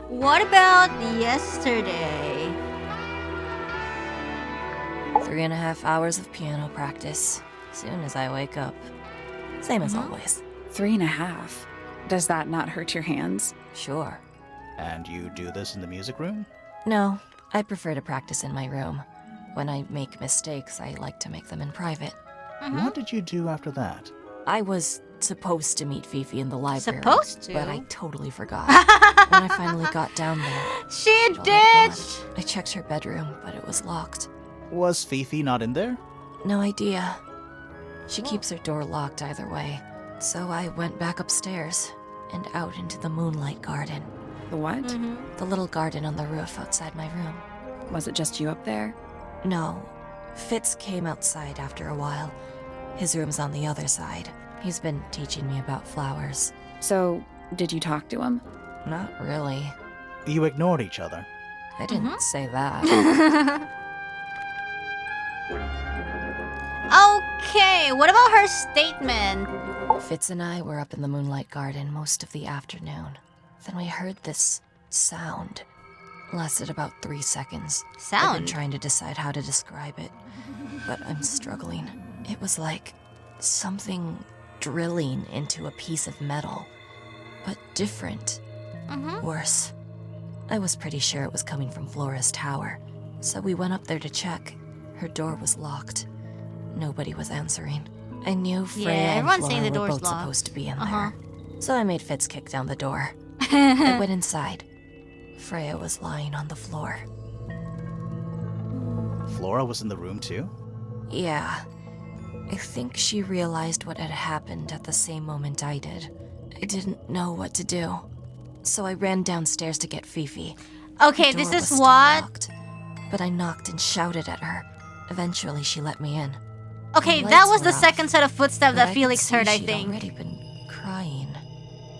What about yesterday? 3.5 hours of piano practice. Soon as I wake up. Same as always. 3.5. Does that not hurt your hands? Sure. And you do this in the music room? No, I prefer to practice in my room. When I make mistakes, I like to make them in private. What did you do after that? I was supposed to meet Fifi in the library. Supposed to? But I totally forgot. When I finally got down there, She she'd already did! gone. I checked her bedroom, but it was locked. Was Fifi not in there? No idea. She keeps her door locked either way. So I went back upstairs and out into the moonlight garden. The what? The little garden on the roof outside my room. Was it just you up there? No. Fitz came outside after a while. His room's on the other side. He's been teaching me about flowers. So, did you talk to him? Not really. You ignored each other. I didn't say that. Okay, what about her statement? Fitz and I were up in the moonlight garden most of the afternoon. Then we heard this sound. Lasted about 3 seconds. I've been Sound? trying to decide how to describe it, but I'm struggling. It was like something drilling into a piece of metal, but different. Worse. I was pretty sure it was coming from Flora's tower, so we went up there to check. Her door was locked. Nobody was answering. I knew Freya and everyone's saying Flora the were door's both locked. supposed to be in Uh-huh. there, so I made Fitz kick down the door. I went inside. Freya was lying on the floor. Flora was in the room too? Yeah. I think she realized what had happened at the same moment I did. I didn't know what to do. So I ran downstairs to get Fifi. Okay, The this door is was still what. locked, but I knocked and shouted at her. Eventually she let me in. Okay, The that lights was the were off, second set of footsteps but that I could Felix see heard, I she'd think. already been crying.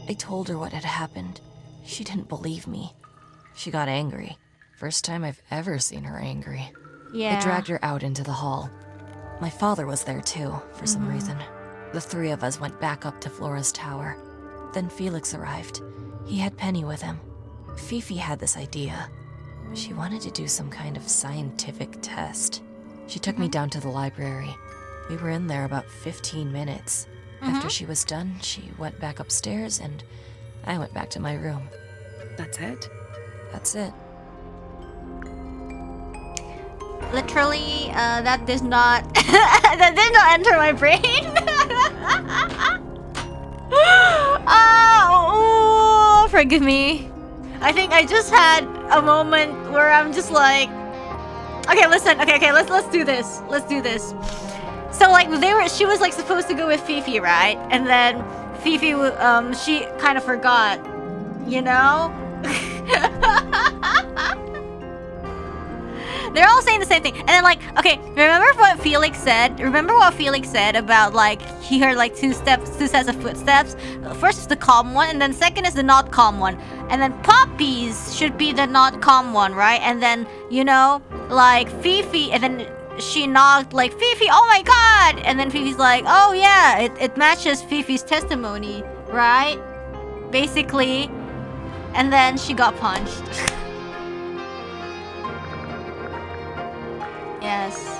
I told her what had happened. She didn't believe me. She got angry. First time I've ever seen her angry. Yeah. I dragged her out into the hall. My father was there too, for some reason. The three of us went back up to Flora's tower. Then Felix arrived. He had Penny with him. Fifi had this idea. She wanted to do some kind of scientific test. She took me down to the library. We were in there about 15 minutes. After she was done, she went back upstairs and I went back to my room. That's it? That's it. Literally, that does not that did not enter my brain. Oh, forgive me. I think I just had a moment where I'm just like, okay, listen, okay, let's do this. Let's do this. So like she was like supposed to go with Fifi, right? And then Fifi, she kind of forgot, you know? They're all saying the same thing. And then like, okay, remember what Felix said? Remember what Felix said about like he heard like two sets of footsteps? First is the calm one, and then second is the not calm one. And then Poppy's should be the not calm one, right? And then, you know, like Fifi, and then she knocked like, Fifi, oh my god! And then Fifi's like, oh yeah, it matches Fifi's testimony, right? Basically. And then she got punched. Yes.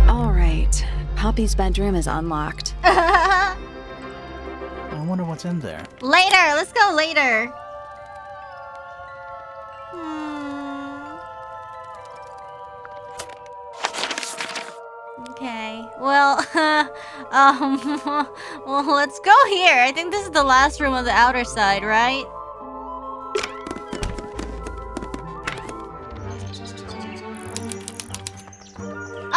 All right. Poppy's bedroom is unlocked. I wonder what's in there. Later, let's go later. Okay. Well, well, let's go here. I think this is the last room on the outer side, right?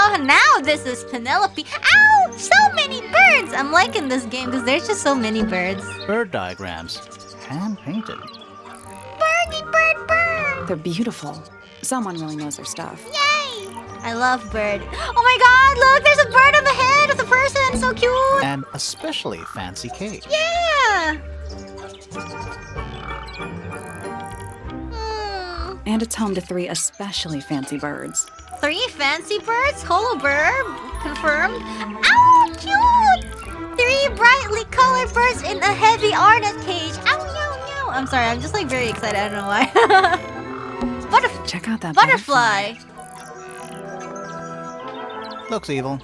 Oh, now this is Penelope. Ow! So many birds! I'm liking this game because there's just so many birds. Bird diagrams. Hand painted. Birdie, bird, bird! They're beautiful. Someone really knows their stuff. Yay! I love bird. Oh my god, look! There's a bird on the head of the person! So cute! And especially fancy cage. Yeah! And it's home to 3 especially fancy birds. 3 fancy birds? Holobird? Confirmed? Ow! Cute! 3 brightly colored birds in a heavy ornate cage. Ow, no, no. I'm sorry, I'm just like very excited. I don't know why. Check out that butterfly. Looks evil.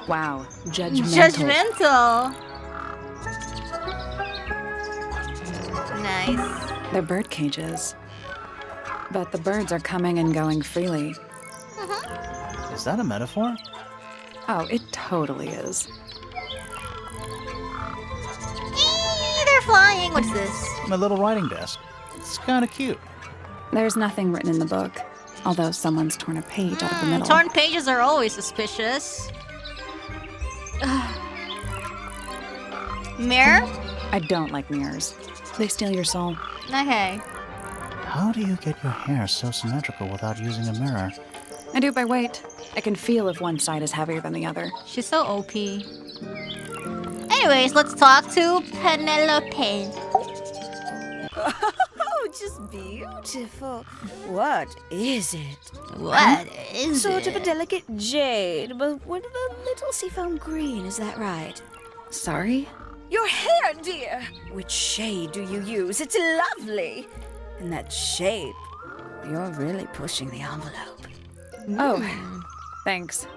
Wow, judgmental. Judgmental. Nice. They're bird cages. But the birds are coming and going freely. Is that a metaphor? Oh, it totally is. They're flying. What's this? My little writing desk. It's kind of cute. There's nothing written in the book, although someone's torn a page out of the middle. Torn pages are always suspicious. Mirror? I don't like mirrors. They steal your soul. Okay. How do you get your hair so symmetrical without using a mirror? I do it by weight. I can feel if one side is heavier than the other. She's so OP. Anyways, let's talk to Penelope. Oh, just beautiful. What is it? What is Sort it? of a delicate jade, but with a little seafoam green, is that right? Sorry? Your hair, dear! Which shade do you use? It's lovely! And that shape, you're really pushing the envelope. Oh, thanks.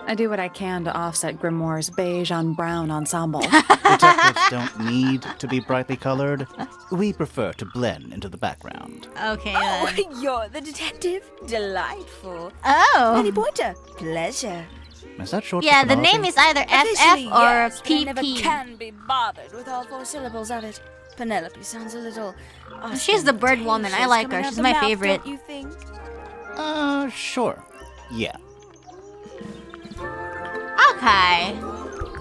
I do what I can to offset Grimoire's beige on brown ensemble. Detectives don't need to be brightly colored. We prefer to blend into the background. Okay Oh, then. you're the detective? Delightful. Oh. Penny Pointer, pleasure. Is that short Yeah, for the Penelope? name is either Officially, FF or yes, but I never PP. can be bothered with all 4 syllables of it. Penelope sounds a little. She's the bird woman. I like her. Coming out She's the my mouth, favorite. Don't you think? Sure. Yeah. Okay.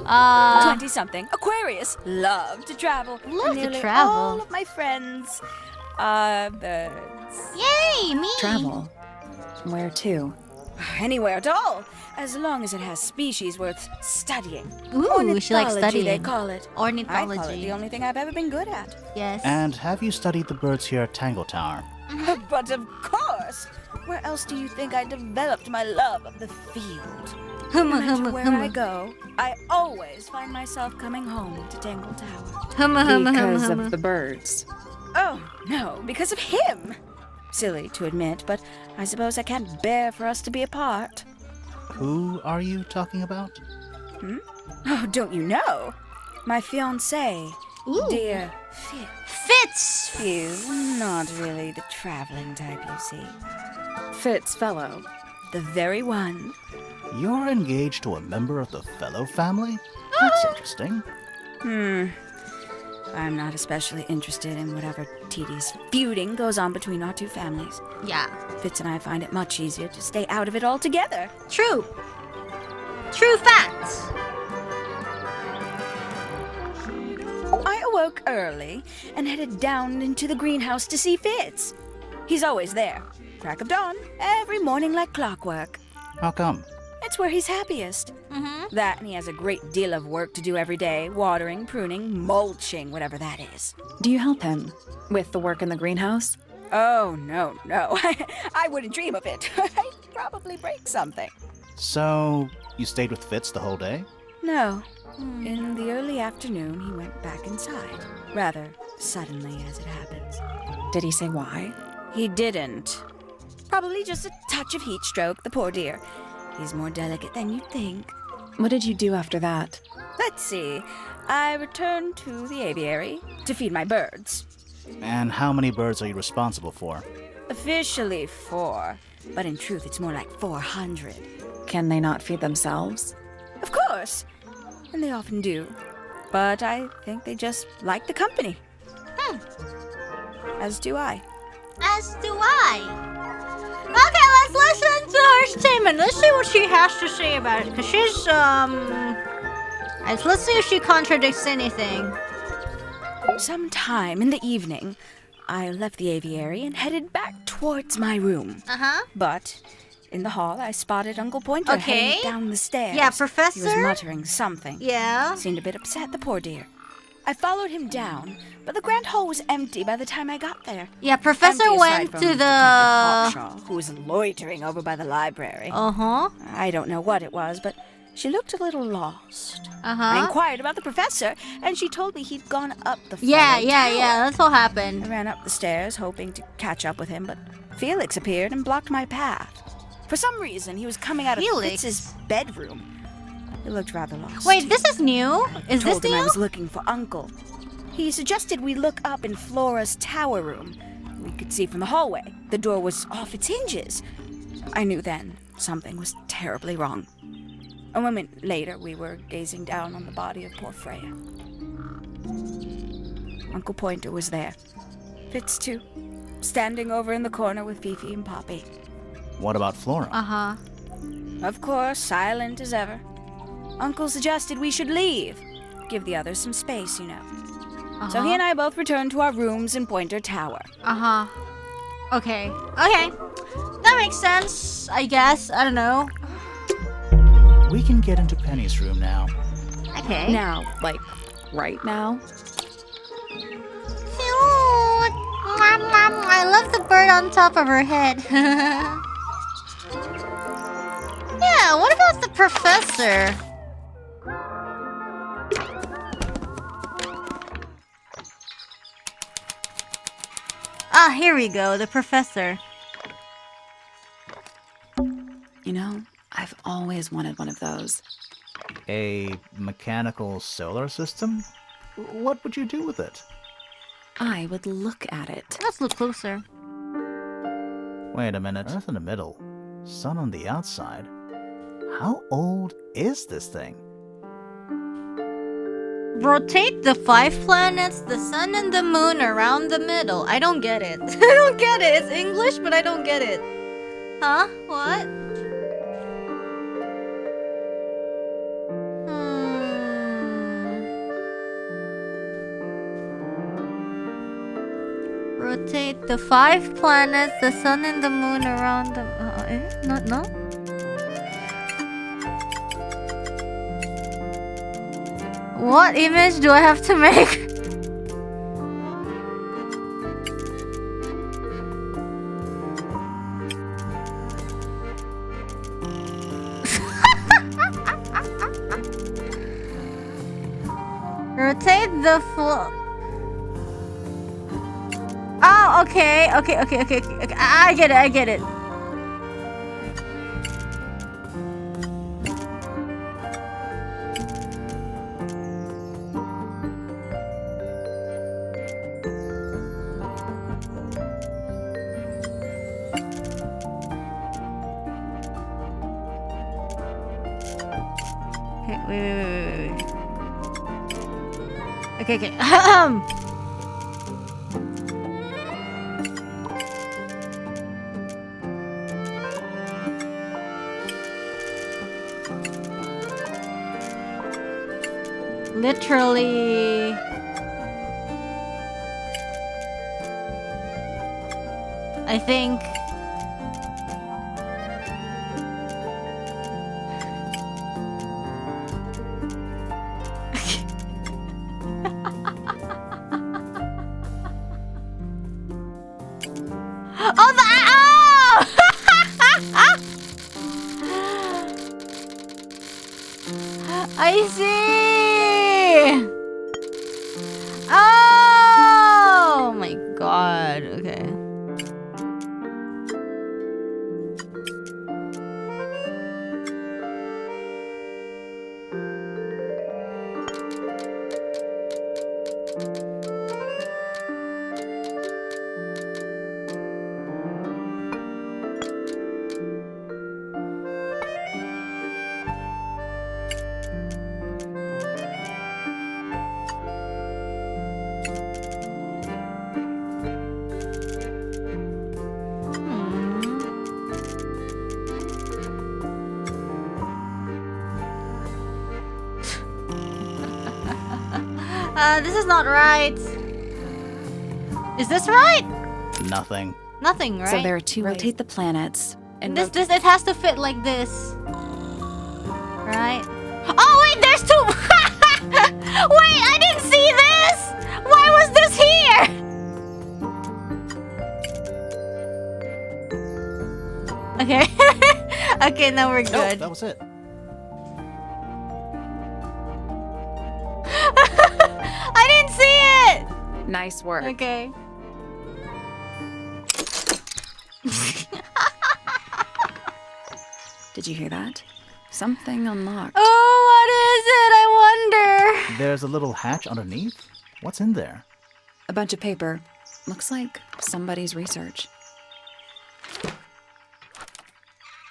20-something. Aquarius. Love to travel. Love to Nearly travel. all of my friends are birds. Yay, me. Travel. Where to? Anywhere at all, as long as it has species worth studying. Ooh, she likes Ornithology, they studying. call it. I Ornithology. call it the only thing I've ever been good at. Yes. And have you studied the birds here at Tangle Tower? But of course! Where else do you think I developed my love of the field? No matter where I go, I always find myself coming home to Tangle Tower. Because of the birds. Oh, no, because of him! Silly to admit, but I suppose I can't bear for us to be apart. Who are you talking about? Oh, don't you know? My fiancé, Ooh. dear Fitz. Fitz. He's not really the traveling type, you see. Fitz fellow. The very one. You're engaged to a member of the Fellow family? That's interesting. I'm not especially interested in whatever tedious feuding goes on between our 2 families. Yeah. Fitz and I find it much easier to stay out of it altogether. True. True facts. I awoke early and headed down into the greenhouse to see Fitz. He's always there. Crack of dawn, every morning like clockwork. How come? It's where he's happiest. That, and he has a great deal of work to do every day. Watering, pruning, mulching, whatever that is. Do you help him with the work in the greenhouse? Oh, no. I wouldn't dream of it. I'd probably break something. So, you stayed with Fitz the whole day? No. In the early afternoon, he went back inside. Rather suddenly, as it happens. Did he say why? He didn't. Probably just a touch of heat stroke, the poor dear. He's more delicate than you'd think. What did you do after that? Let's see. I returned to the aviary to feed my birds. And how many birds are you responsible for? Officially 4, but in truth it's more like 400. Can they not feed themselves? Of course, and they often do. But I think they just like the company. As do I. As do I. Okay, let's listen to her statement. Let's see what she has to say about it. Because she's, let's see if she contradicts anything. Sometime in the evening, I left the aviary and headed back towards my room. Uh-huh. But in the hall, I spotted Uncle Pointer Okay. heading down the stairs. Yeah, He was Professor? muttering something. Yeah. Seemed a bit upset, the poor dear. I followed him down, but the grand hall was empty by the time I got there. Yeah, Professor Empty aside went from to Detective the... Hawkshaw, who was loitering over by the library. Uh-huh. I don't know what it was, but she looked a little lost. I Uh-huh. inquired about the professor, and she told me he'd gone up the Yeah, fellow yeah, tower. yeah. That's what I happened. ran up the stairs, hoping to catch up with him, but Felix appeared and blocked my path. For some reason, he was coming out of Felix? Fitz's bedroom. He looked rather lost. Wait, this is new? Is this Told him I new? was looking for Uncle. He suggested we look up in Flora's tower room. We could see from the hallway. The door was off its hinges. I knew then something was terribly wrong. A moment later, we were gazing down on the body of poor Freya. Uncle Pointer was there. Fitz, too, standing over in the corner with Fifi and Poppy. What about Flora? Uh-huh. Of course, silent as ever. Uncle suggested we should leave. Give the others some space, you know. So he and I both returned to our rooms in Pointer Tower. Uh-huh. Okay. Okay. That makes sense, I guess. I don't know. We can get into Penny's room now. Okay. Now, like, right now? I love the bird on top of her head. Yeah, what about the professor? Ah, here we go, the professor. You know, I've always wanted one of those. A mechanical solar system? What would you do with it? I would look at it. Let's look closer. Wait a minute. Earth in the middle, sun on the outside. How old is this thing? Rotate the 5 planets, the sun and the moon around the middle. I don't get it. I don't get it. It's English, but I don't get it. Huh? What? Rotate the 5 planets, the sun and the moon around the... No? What image do I have to make? Rotate the full... Oh, okay. I get it. Okay, wait. Okay. Literally. I think. I see. Oh my god. Okay. This is not right. Is this right? Nothing. Nothing, right? So there are 2 rotate the planets. And This it has to fit like this. Right? Oh wait, there's 2. Wait, I didn't see this. Why was this here? Okay. Okay, now we're No, good. that was it. I didn't see it. nice work. Okay. Did you hear that? Something unlocked. Oh, what is it? I wonder. There's a little hatch underneath. What's in there? A bunch of paper. Looks like somebody's research.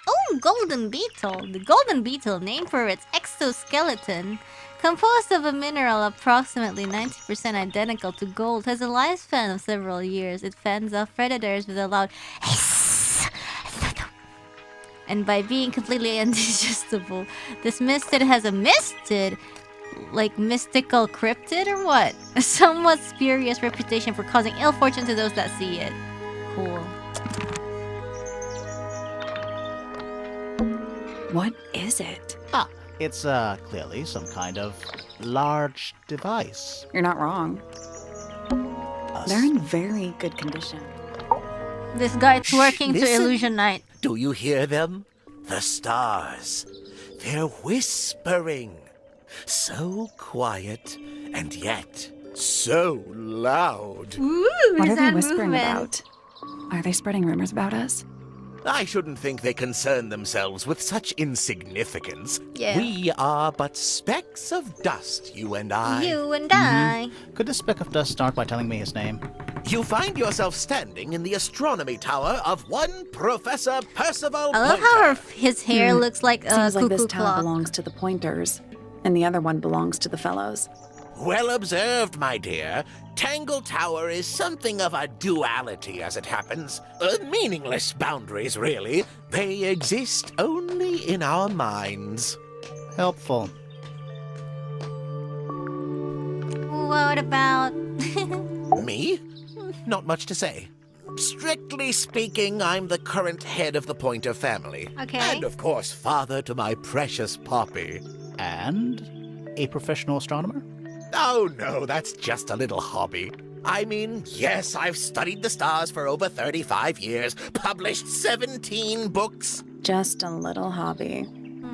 Oh, golden beetle. The golden beetle, named for its exoskeleton, composed of a mineral approximately 90% identical to gold, has a lifespan of several years. It fends off predators with a loud hiss, and by being completely indigestible, this mistid has a mistid, like mystical cryptid or what? A somewhat spurious reputation for causing ill fortune to those that see it. Cool. What is it? It's clearly some kind of large device. You're not wrong. They're in very good condition. This guy twerking to listen. Illusion Night. Do you hear them? The stars. They're whispering. So quiet and yet So loud. Ooh, What his are they hand whispering movement. about? Are they spreading rumors about us? I shouldn't think they concern themselves with such insignificance. Yeah. We are but specks of dust, you and I. You and I. Could this speck of dust start by telling me his name? You find yourself standing in the astronomy tower of one Professor Percival I love Pointer. how his hair looks like a Seems like cuckoo this tower clock. belongs to the Pointers, and the other one belongs to the Fellows. Well observed, my dear. Tangle Tower is something of a duality, as it happens. Meaningless boundaries, really. They exist only in our minds. Helpful. What about... Me? Not much to say. Strictly speaking, I'm the current head of the Pointer family. Okay. And of course, father to my precious Poppy. And a professional astronomer? Oh no, that's just a little hobby. I mean, yes, I've studied the stars for over 35 years, published 17 books. Just a little hobby.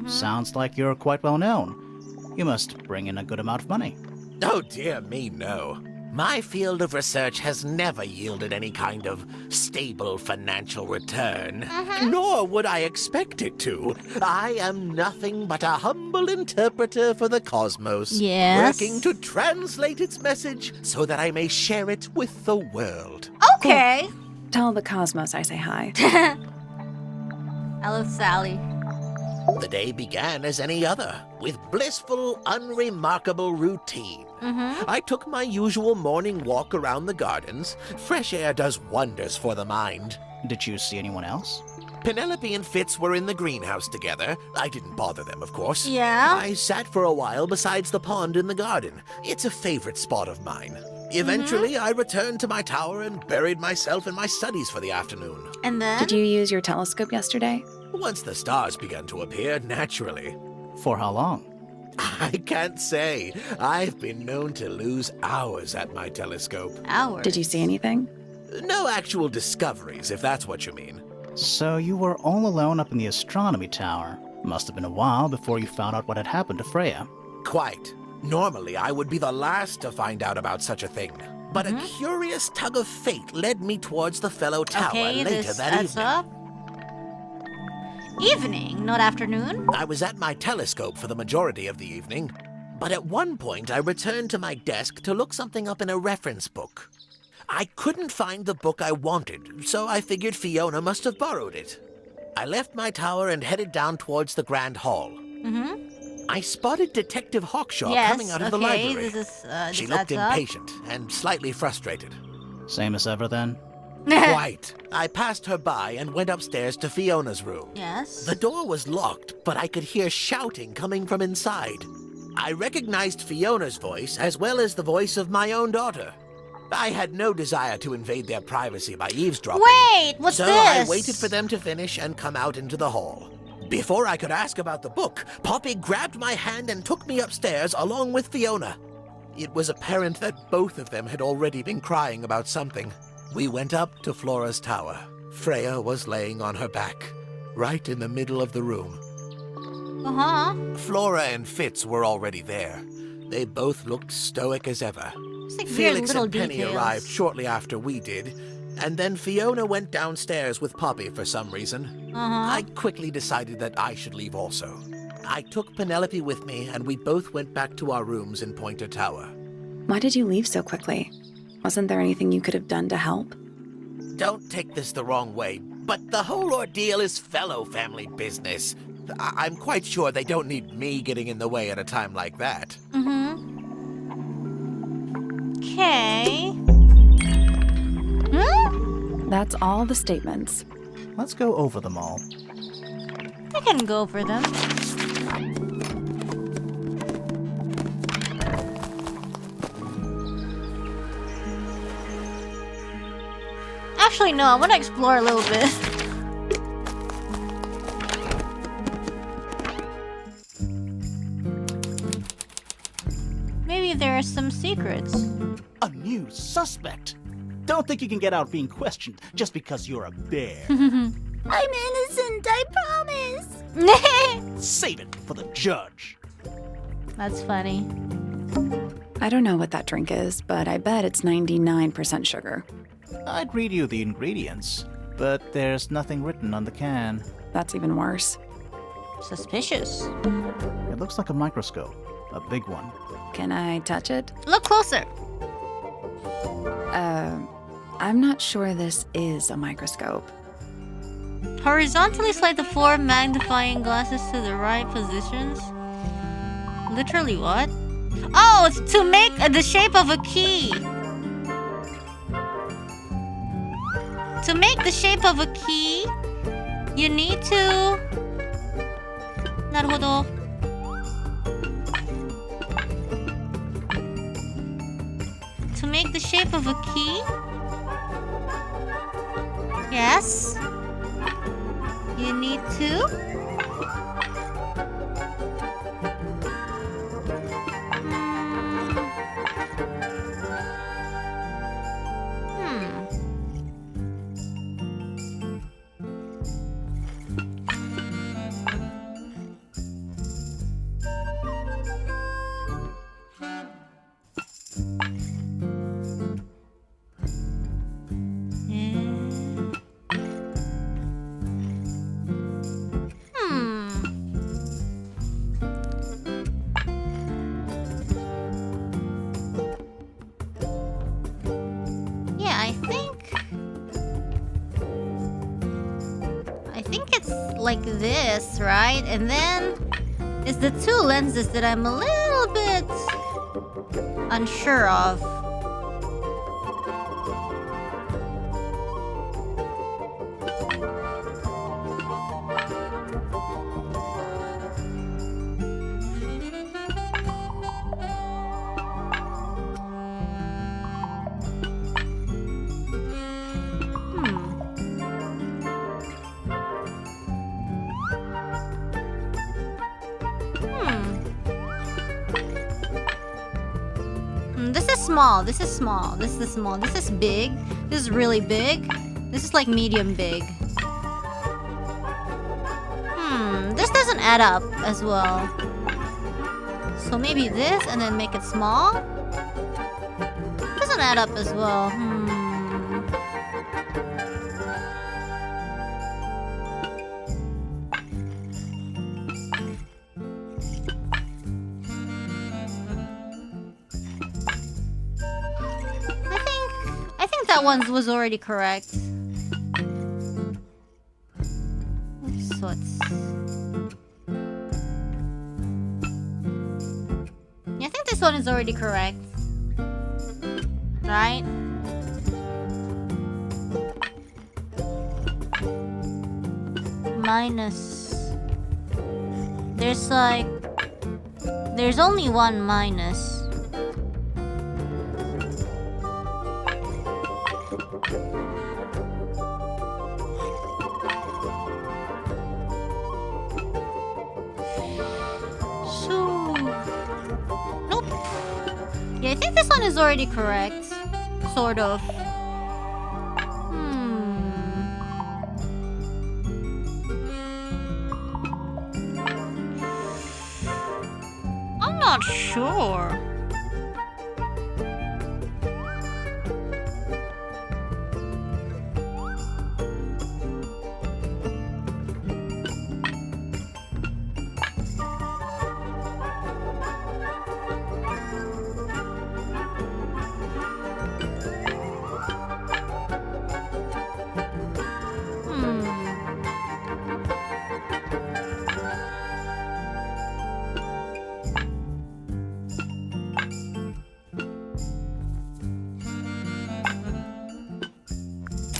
Sounds like you're quite well known. You must bring in a good amount of money. Oh dear me, no. My field of research has never yielded any kind of stable financial return. Nor would I expect it to. I am nothing but a humble interpreter for the cosmos. Yes. Working to translate its message so that I may share it with the world. Okay. Tell the cosmos I say hi. I love Sally. The day began as any other, with blissful, unremarkable routine. I took my usual morning walk around the gardens. Fresh air does wonders for the mind. Did you see anyone else? Penelope and Fitz were in the greenhouse together. I didn't bother them, of course. Yeah. I sat for a while besides the pond in the garden. It's a favorite spot of mine. Eventually, I returned to my tower and buried myself in my studies for the afternoon. And then? Did you use your telescope yesterday? Once the stars began to appear, naturally. For how long? I can't say. I've been known to lose hours at my telescope. Hours. Did you see anything? No actual discoveries, if that's what you mean. So you were all alone up in the astronomy tower. Must have been a while before you found out what had happened to Freya. Quite. Normally, I would be the last to find out about such a thing. But a curious tug of fate led me towards the fellow tower Okay, later this that adds evening. up. Evening, not afternoon. I was at my telescope for the majority of the evening, but at one point I returned to my desk to look something up in a reference book. I couldn't find the book I wanted, so I figured Fiona must have borrowed it. I left my tower and headed down towards the Grand Hall. I spotted Detective Hawkshaw Yes, coming out of the okay, library. this is, She this looked adds up. impatient and slightly frustrated. Same as ever then? Quite. I passed her by and went upstairs to Fiona's room. Yes. The door was locked, but I could hear shouting coming from inside. I recognized Fiona's voice as well as the voice of my own daughter. I had no desire to invade their privacy by eavesdropping. Wait, what's so this? I waited for them to finish and come out into the hall. Before I could ask about the book, Poppy grabbed my hand and took me upstairs along with Fiona. It was apparent that both of them had already been crying about something. We went up to Flora's tower. Freya was laying on her back, right in the middle of the room. Flora and Fitz were already there. They both looked stoic as ever. It's like weird Felix little and Penny details. arrived shortly after we did, and then Fiona went downstairs with Poppy for some reason. I quickly decided that I should leave also. I took Penelope with me, and we both went back to our rooms in Pointer Tower. Why did you leave so quickly? Wasn't there anything you could have done to help? Don't take this the wrong way, but the whole ordeal is fellow family business. I'm quite sure they don't need me getting in the way at a time like that. Okay. That's all the statements. Let's go over them all. I can go for them. Actually, no, I want to explore a little bit. Maybe there are some secrets. A new suspect! Don't think you can get out being questioned just because you're a bear. I'm innocent, I promise. Save it for the judge. That's funny. I don't know what that drink is, but I bet it's 99% sugar. I'd read you the ingredients, but there's nothing written on the can. That's even worse. Suspicious. It looks like a microscope, a big one. Can I touch it? Look closer. I'm not sure this is a microscope. Horizontally slide the 4 magnifying glasses to the right positions. Literally what? Oh, it's to make the shape of a key. To make the shape of a key, you need to... なるほど。To make the shape of a key? Yes. You need to? Like this, right? And then it's the 2 lenses that I'm a little bit unsure of. This is small. This is small. This is big. This is really big. This is like medium big. This doesn't add up as well. So maybe this and then make it small? Doesn't add up as well. That one was already correct. So it's... Yeah, I think this one is already correct. Right? Minus... There's like... There's only one minus. Is already correct, sort of. I'm not sure.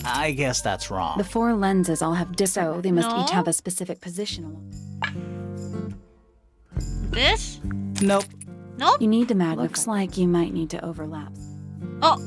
I guess that's wrong. The 4 lenses all have so they must No? each have a specific position. This? Nope. Nope. You need to looks like you might need to overlap. Oh.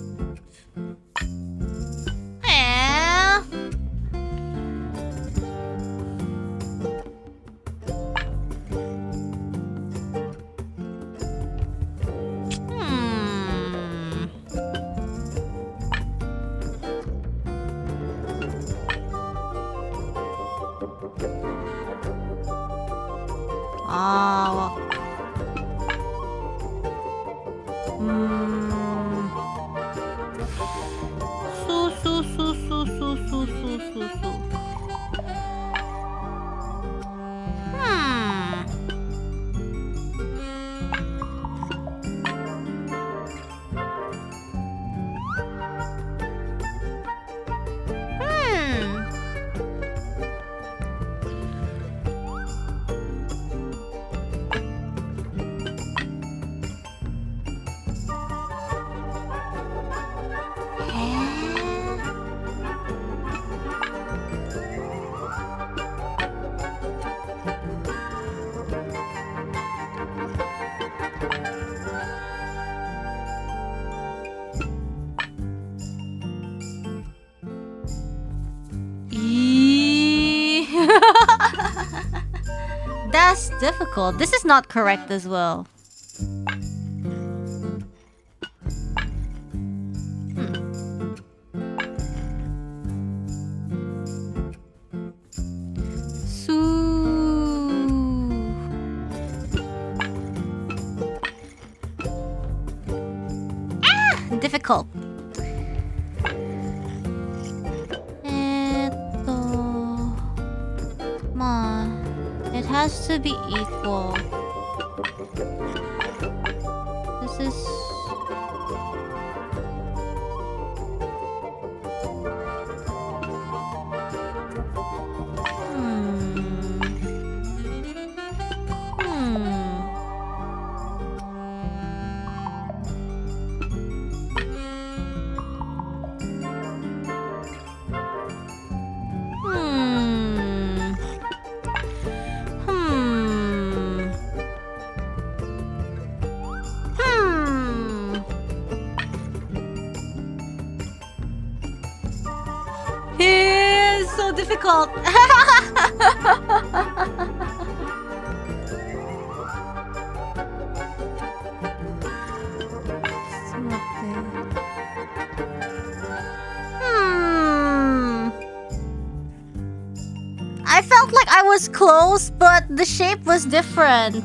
That's difficult. This is not correct as well. Difficult. Come on. It has to be equal. This is... It's so difficult. I felt like I was close, but the shape was different.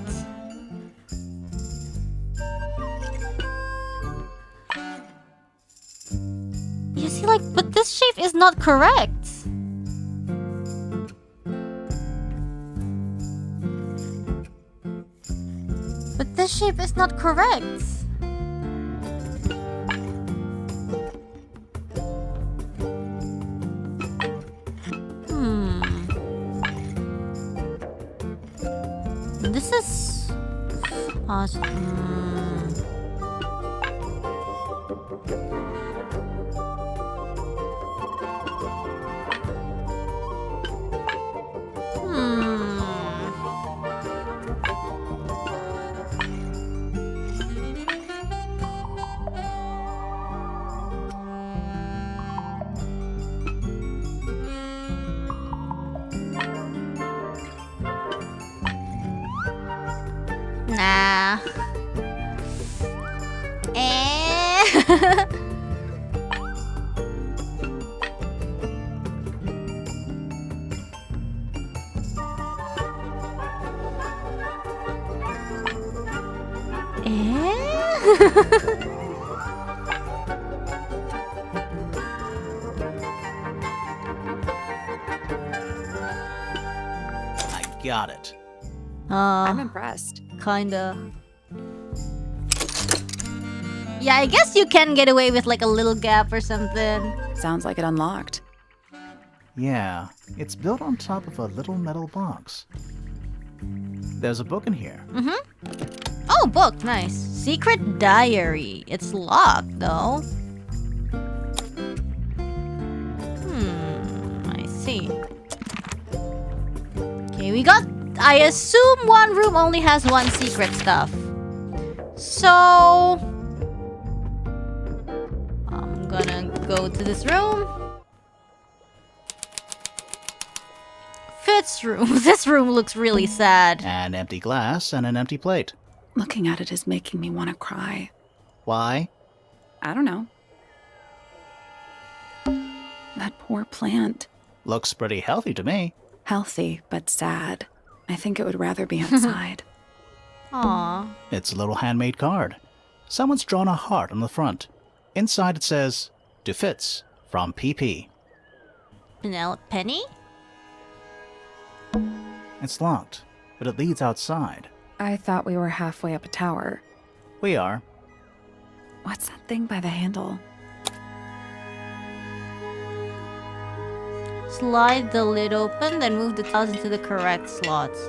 You see, like, but this shape is not correct. But this shape is not correct. This is awesome. Nah. I got it. I'm impressed. Kinda. Yeah, I guess you can get away with like a little gap or something. Sounds like it unlocked. Yeah, it's built on top of a little metal box. There's a book in here. Oh, book, nice. Secret diary. It's locked though. I see. Okay, we got... I assume one room only has one secret stuff. So... I'm gonna go to this room. Fitz room. This room looks really sad. An empty glass and an empty plate. Looking at it is making me want to cry. Why? I don't know. That poor plant. Looks pretty healthy to me. Healthy, but sad. I think it would rather be outside. Aww. It's a little handmade card. Someone's drawn a heart on the front. Inside it says, to Fitz, from Pippi. Penny? It's locked, but it leads outside. I thought we were halfway up a tower. We are. What's that thing by the handle? Slide the lid open, then move the tiles into the correct slots.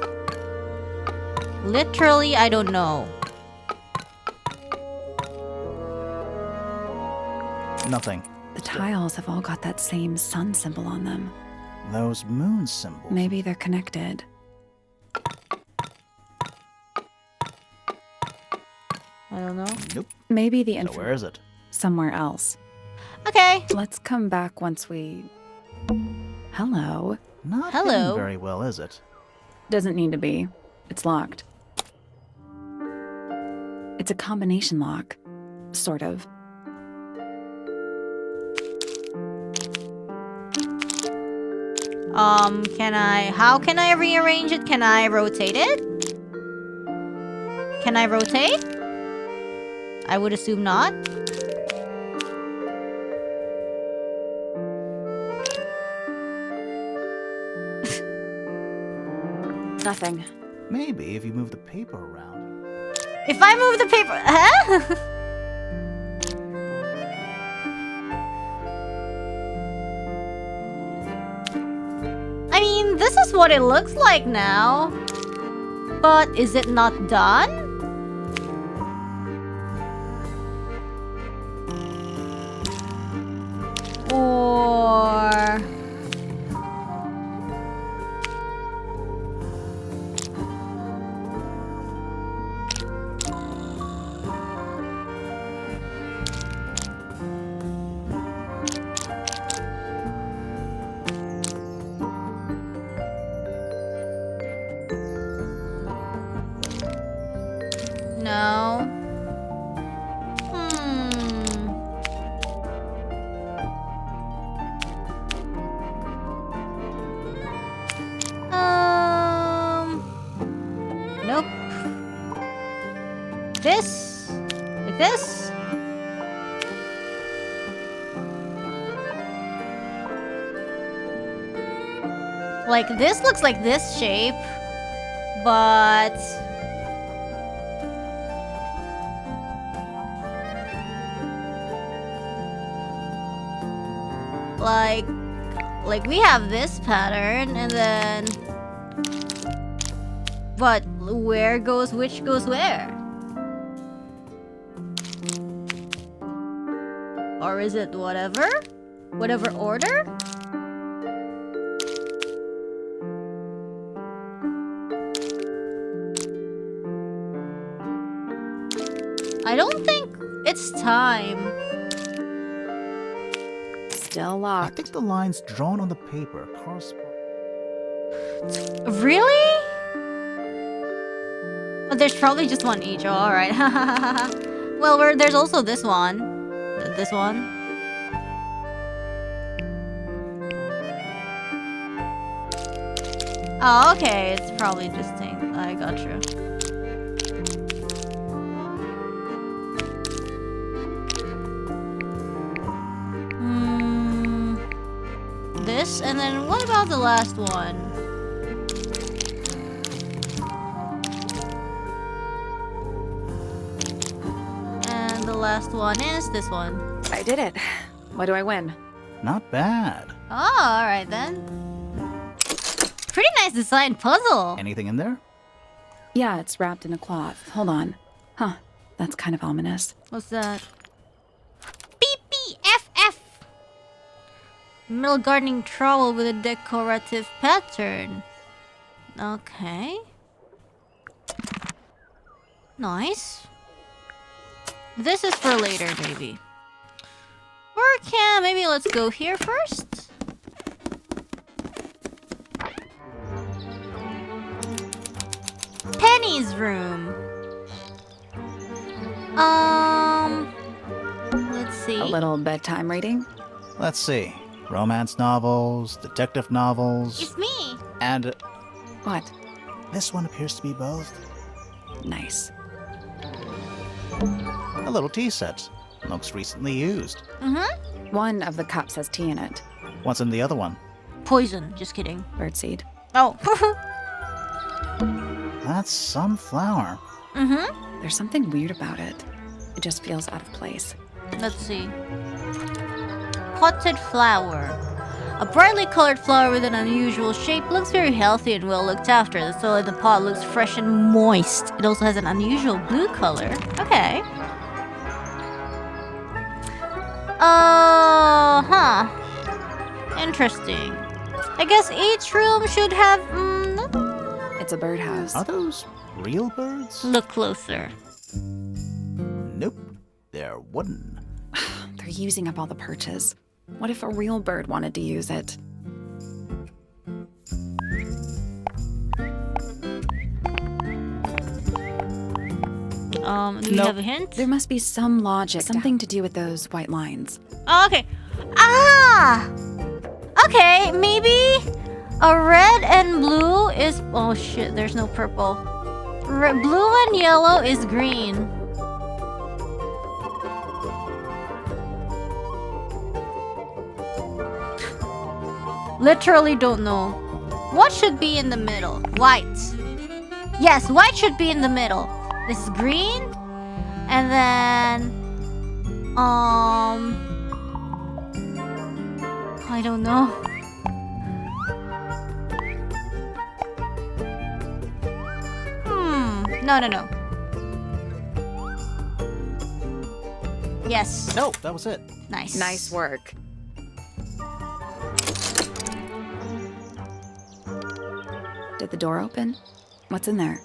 Literally, I don't know. Nothing. The tiles have all got that same sun symbol on them. Those moon symbols. Maybe they're connected. I don't know. Nope. Maybe the So info where is it? somewhere else. Okay. Let's come back once we... Hello. Not Hello. hidden very well, is it? Doesn't need to be. It's locked. It's a combination lock. Sort of. How can I rearrange it? Can I rotate it? Can I rotate? I would assume not. Nothing. Maybe if you move the paper around. If I move the paper... Huh? I mean, this is what it looks like now. But is it not done? Or... No. Nope. This? Like this? Like this looks like this shape, but... Like we have this pattern and then... But where goes which goes where? Or is it whatever? Whatever order? I don't think it's time. Still I locked. think the lines drawn on the paper correspond. Really? Oh, there's probably just one each. Oh, alright. Well, there's also this one. This one. Oh, okay. It's probably just thing. I got you. This, and then what about the last one? And the last one is this one. I did it. What do I win? Not bad. Oh, alright then. Pretty nice design puzzle. Anything in there? Yeah, it's wrapped in a cloth. Hold on. Huh. That's kind of ominous. What's that? PPFF! Middle gardening trowel with a decorative pattern. Okay. Nice. This is for later, maybe. Or maybe let's go here first. Penny's room. Let's see. A little bedtime reading? Let's see. Romance novels, detective novels, It's me. and What? this one appears to be both. Nice. A little tea set. Looks recently used. Mm-hmm. One of the cups has tea in it. What's in the other one? Poison. Just kidding. Birdseed. Oh. That's some flower. Mm-hmm. There's something weird about it. It just feels out of place. Let's see. Potted flower. A brightly colored flower with an unusual shape, looks very healthy and well looked after. The soil in the pot looks fresh and moist. It also has an unusual blue color. Okay. Huh. Interesting. I guess each room should have... It's a birdhouse. Are those real birds? Look closer. Nope. They're wooden. They're using up all the perches. What if a real bird wanted to use it? Do you have a hint? There must be some logic, something to do with those white lines. Oh, okay. Ah! Okay, maybe a red and blue is... Oh shit, there's no purple. Blue and yellow is green. Literally don't know. What should be in the middle? White. Yes, white should be in the middle. This is green. And then... I don't know. No. Yes. No, that was it. Nice. Nice work. Did the door open? What's in there?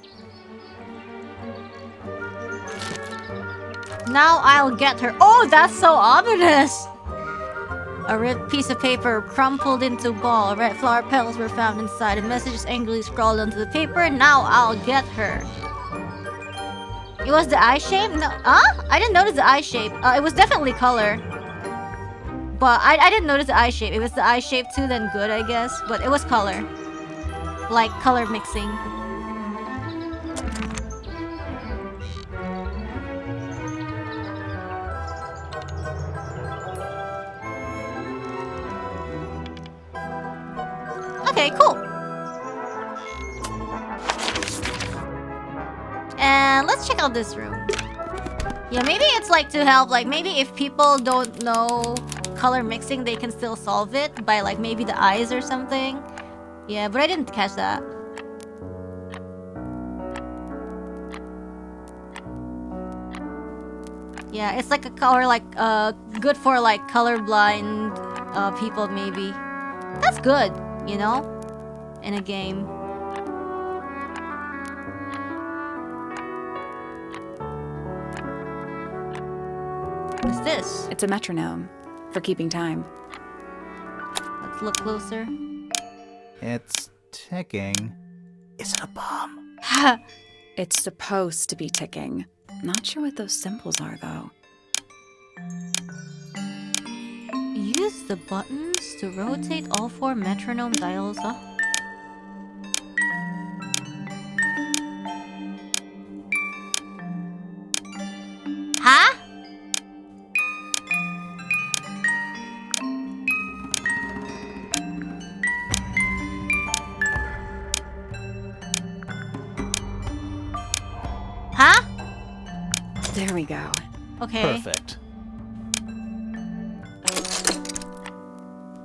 Now I'll get her. Oh, that's so ominous. A red piece of paper crumpled into a ball. Red flower petals were found inside. A message is angrily scrawled onto the paper. Now I'll get her. It was the eye shape? No. Huh? I didn't notice the eye shape. It was definitely color. But I didn't notice the eye shape. It was the eye shape too, then good, I guess. But it was color. Like color mixing. Okay, cool. And let's check out this room. Yeah, maybe it's like to help, like maybe if people don't know color mixing, they can still solve it by like maybe the eyes or something. Yeah, but I didn't catch that. Yeah, it's like a color like good for like colorblind people maybe. That's good, you know? In a game. What's this? It's a metronome for keeping time. Let's look closer. It's ticking. Is it a bomb? It's supposed to be ticking. Not sure what those symbols are, though. Use the buttons to rotate all 4 metronome dials, huh? Huh? Huh? There we go. Okay. Perfect.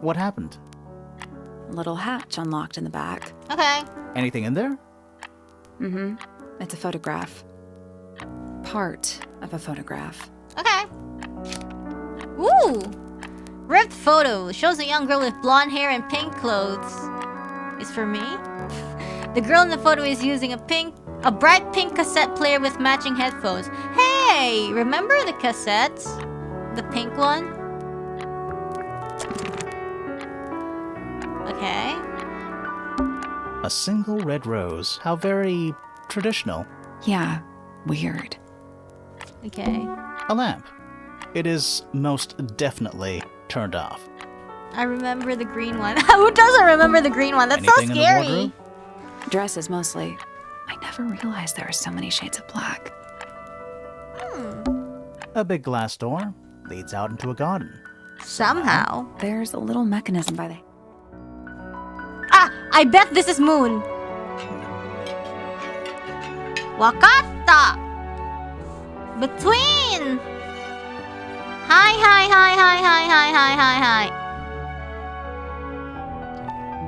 What happened? Little hatch unlocked in the back. Okay. Anything in there? Mm-hmm. It's a photograph. Part of a photograph. Okay. Ooh! Ripped photo shows a young girl with blonde hair and pink clothes. Is for me? The girl in the photo is using a bright pink cassette player with matching headphones. Hey! Remember the cassettes? The pink one? Okay. A single red rose. How very traditional. Yeah, weird. Okay. A lamp. It is most definitely turned off. I remember the green one. Who doesn't remember the green one? That's Anything so in the scary. wardrobe? Dresses mostly. I never realized there are so many shades of black. A big glass door leads out into a garden. Somehow. There's a little mechanism by the... I bet this is moon. Wakatta. Between. Hi.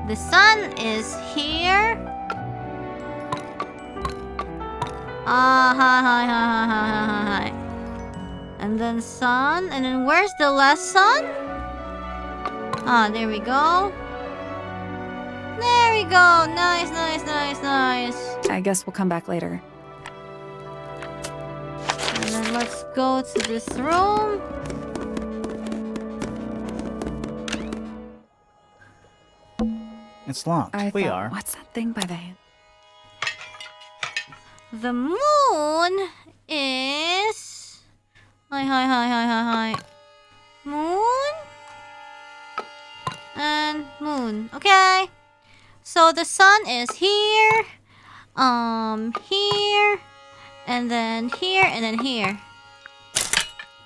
The sun is here. Hi. And then sun. And then where's the last sun? Ah, there we go. There we go. Nice. I guess we'll come back later. And then let's go to this room. It's locked. What's that thing by the hand? The moon is... Hi. Moon? And moon. Okay. So the sun is here. Here. And then here.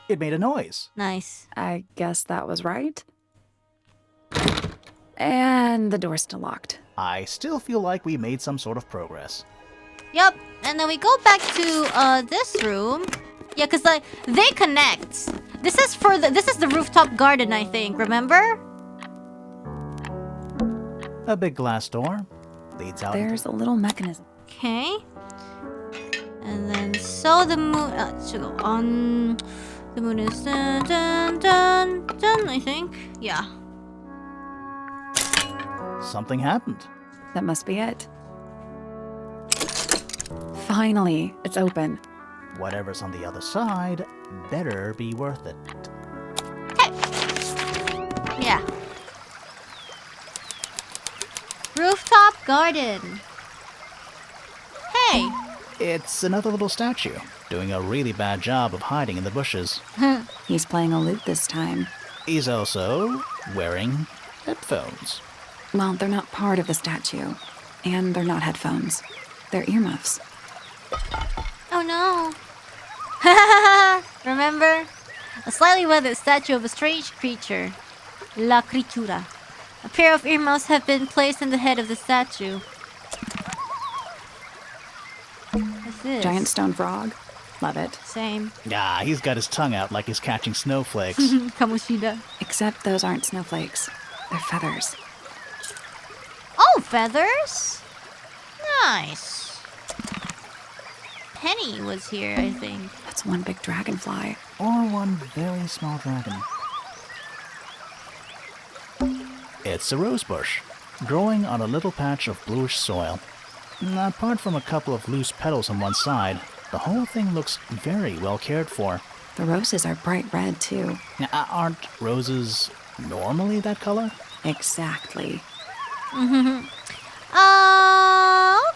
It made a noise. Nice. I guess that was right. And the door's still locked. I still feel like we made some sort of progress. Yep. And then we go back to this room. Yeah, cause like they connect. This is the rooftop garden, I think. Remember? A big glass door leads out. There's a little mechanism. Okay. And then so the moon should go on. The moon is done, I think. Yeah. Something happened. That must be it. Finally, it's open. Whatever's on the other side better be worth it. Hey. Yeah. Rooftop garden. Hey. It's another little statue, doing a really bad job of hiding in the bushes. He's playing a lute this time. He's also wearing headphones. Well, they're not part of the statue. And they're not headphones. They're earmuffs. Oh no. Remember? A slightly weathered statue of a strange creature. La Criatura. A pair of earmuffs have been placed in the head of the statue. What's this? Giant stone frog. Love it. Same. Ah, he's got his tongue out like he's catching snowflakes. Kamoshida. Except those aren't snowflakes. They're feathers. Oh, feathers? Nice. Penny was here, I think. That's one big dragonfly. Or one very small dragon. It's a rose bush, growing on a little patch of bluish soil. Apart from a couple of loose petals on one side, the whole thing looks very well cared for. The roses are bright red, too. Now, aren't roses normally that color? Exactly.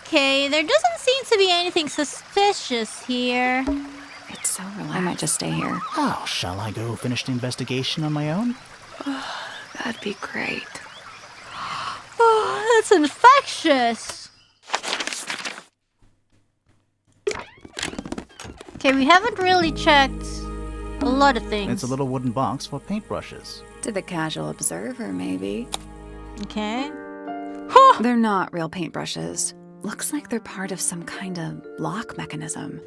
Okay, there doesn't seem to be anything suspicious here. It's so relaxed. I might just stay here. Oh, shall I go finish the investigation on my own? That'd be great. Oh, that's infectious. Okay, we haven't really checked a lot of things. It's a little wooden box for paintbrushes. To the casual observer, maybe. Okay. They're not real paintbrushes. Looks like they're part of some kind of lock mechanism.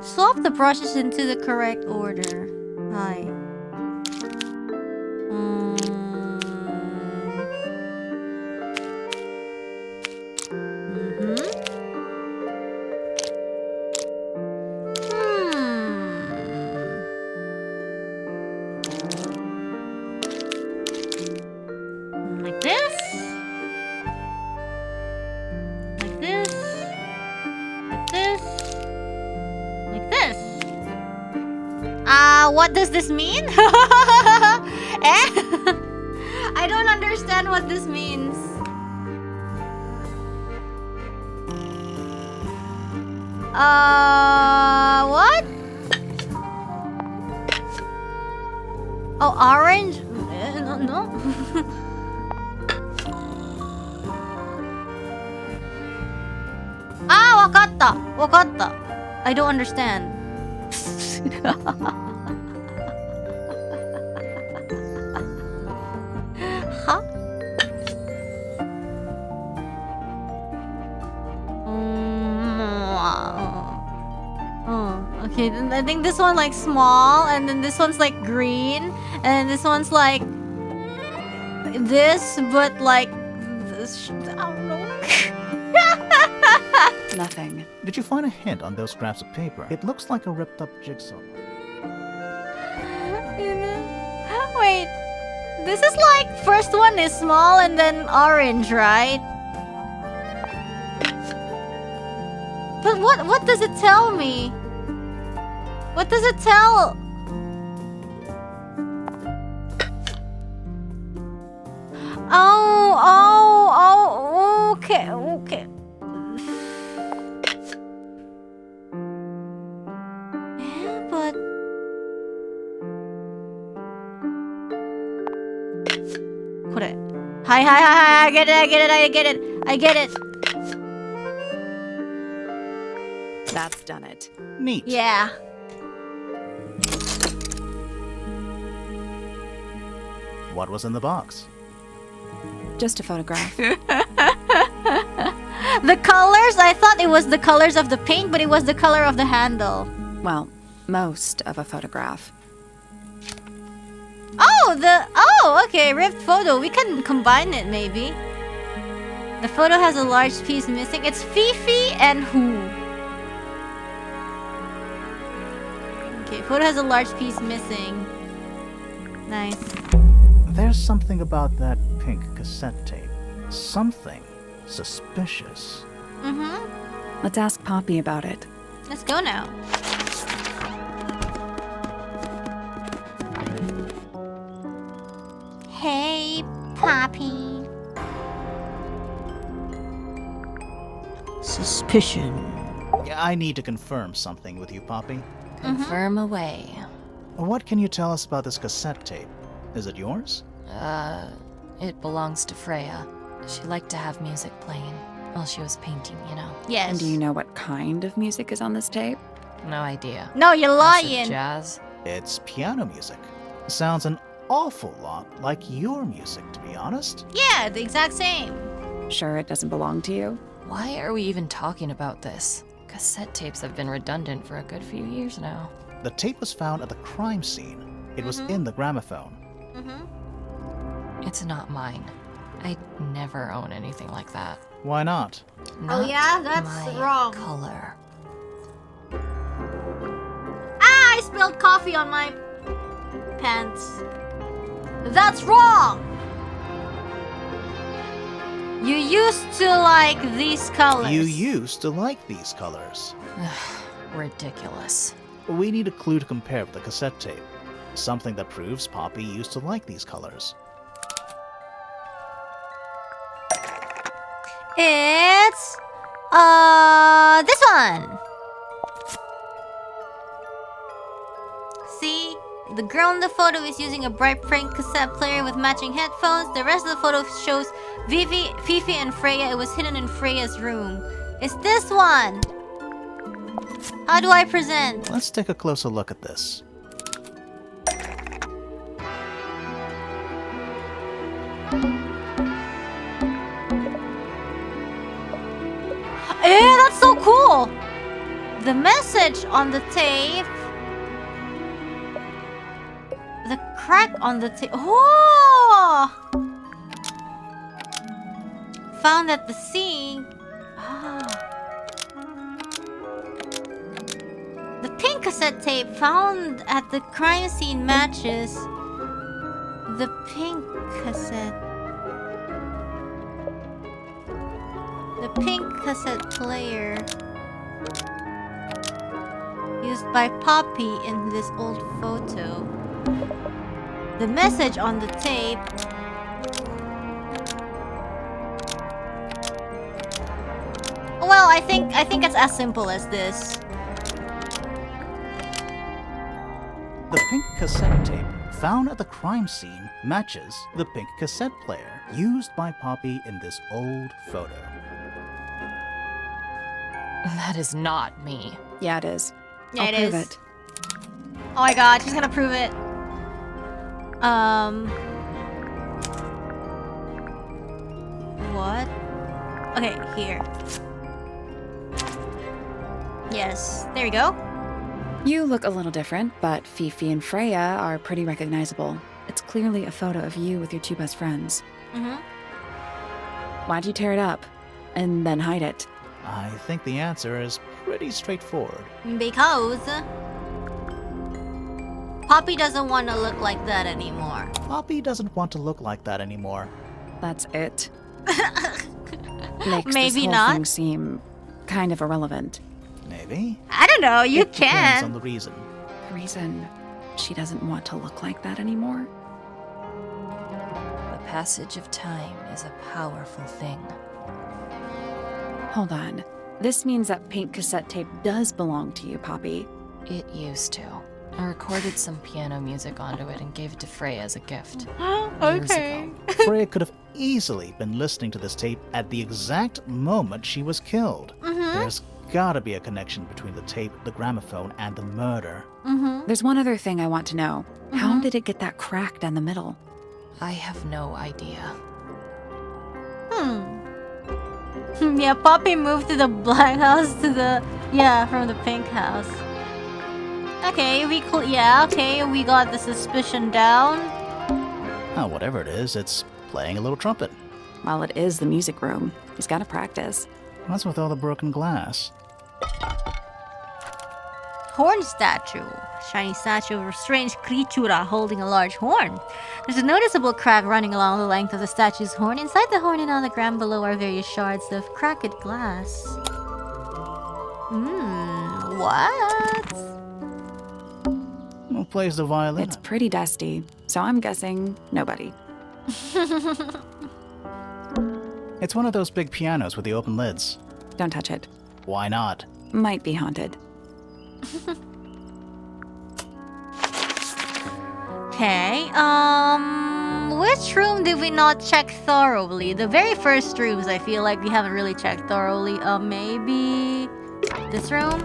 Swap the brushes into the correct order. Hi. Like this. Like this. Like this. Like this. What does this mean? Eh? I don't understand what this means. What? Oh, orange? No. Wakatta. I don't understand. Huh? Okay, then I think this one like small, and then this one's like green, and then this one's like this, but like this. I don't know. Nothing. Did you find a hint on those scraps of paper? It looks like a ripped up jigsaw. Wait, this is like first one is small and then orange, right? But what does it tell me? What does it tell? Oh, okay. Yeah, but... Hi, I get it. That's done it. Neat. Yeah. What was in the box? Just a photograph. The colors, I thought it was the colors of the paint, but it was the color of the handle. Well, most of a photograph. Oh, okay, ripped photo. We can combine it, maybe. The photo has a large piece missing. It's Fifi and who? Okay, photo has a large piece missing. Nice. There's something about that pink cassette tape. Something suspicious. Mm-hmm. Let's ask Poppy about it. Let's go now. Hey, Poppy. Suspicion. I need to confirm something with you, Poppy. Confirm away. What can you tell us about this cassette tape? Is it yours? It belongs to Freya. She liked to have music playing while she was painting, you know. Yes. And do you know what kind of music is on this tape? No idea. No, you're Acid lying. jazz? It's piano music. Sounds an awful lot like your music, to be honest. Yeah, the exact same. Sure it doesn't belong to you? Why are we even talking about this? Cassette tapes have been redundant for a good few years now. The tape was found at the crime scene. It was in the gramophone. It's not mine. I'd never own anything like that. Why not? Not yeah? That's my wrong. color. Ah, I spilled coffee on my pants. That's wrong! You used to like these colors. You used to like these colors. Ridiculous. We need a clue to compare with the cassette tape. Something that proves Poppy used to like these colors. It's this one. See, the girl in the photo is using a bright pink cassette player with matching headphones. The rest of the photo shows Fifi and Freya. It was hidden in Freya's room. It's this one. How do I present? Let's take a closer look at this. That's so cool! The message on the tape... The crack on the tape... Oh! Found at the scene... Ah. The pink cassette tape found at the crime scene matches... The pink cassette... The pink cassette player used by Poppy in this old photo. The message on the tape. Well, I think it's as simple as this. The pink cassette tape found at the crime scene matches the pink cassette player used by Poppy in this old photo. That is not me. Yeah, it is. Yeah, I'll it prove is. it. Oh my god, she's gonna prove it. What? Okay, here. Yes, there we go. You look a little different, but Fifi and Freya are pretty recognizable. It's clearly a photo of you with your two best friends. Why'd you tear it up and then hide it? I think the answer is pretty straightforward. Because Poppy doesn't want to look like that anymore. Poppy doesn't want to look like that anymore. That's it. Makes Maybe this whole not. thing seem kind of irrelevant. Maybe. I don't know. You It depends on can. the reason. The reason she doesn't want to look like that anymore? The passage of time is a powerful thing. Hold on. This means that pink cassette tape does belong to you, Poppy. It used to. I recorded some piano music onto it and gave it to Freya as a gift. Years ago. Freya could have easily been listening to this tape at the exact moment she was killed. There's gotta be a connection between the tape, the gramophone, and the murder. There's one other thing I want to know. How did it get that crack down the middle? I have no idea. Yeah, Poppy moved to the black house to the from the pink house. Okay, we got the suspicion down. Oh, whatever it is, it's playing a little trumpet. Well, it is the music room. He's got to practice. What's with all the broken glass? Horn statue. Shiny statue of a strange creature holding a large horn. There's a noticeable crack running along the length of the statue's horn. Inside the horn and on the ground below are various shards of cracked glass. What? Who plays the violin? It's pretty dusty, so I'm guessing nobody. It's one of those big pianos with the open lids. Don't touch it. Why not? Might be haunted. Okay, which room did we not check thoroughly? The very first rooms I feel like we haven't really checked thoroughly. Maybe this room?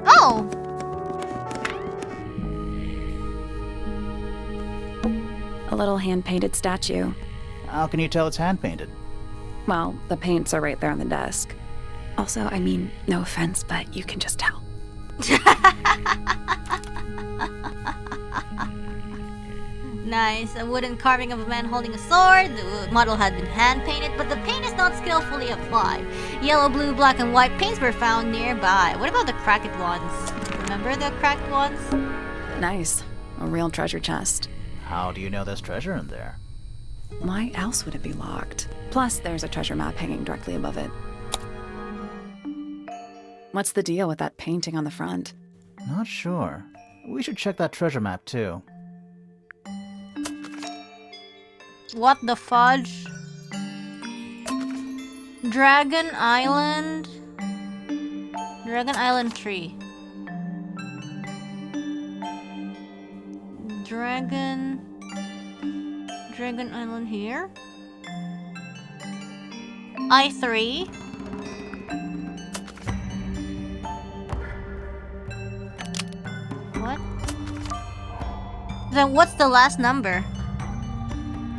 Oh! A little hand-painted statue. How can you tell it's hand-painted? Well, the paints are right there on the desk. Also, I mean, no offense, but you can just tell. Nice. A wooden carving of a man holding a sword. The model had been hand-painted, but the paint is not skillfully applied. Yellow, blue, black, and white paints were found nearby. What about the cracked ones? Remember the cracked ones? Nice. A real treasure chest. How do you know there's treasure in there? Why else would it be locked? Plus, there's a treasure map hanging directly above it. What's the deal with that painting on the front? Not sure. We should check that treasure map too. What the fudge? Dragon Island. Dragon Island tree. Dragon Island here. I3. What? Then what's the last number?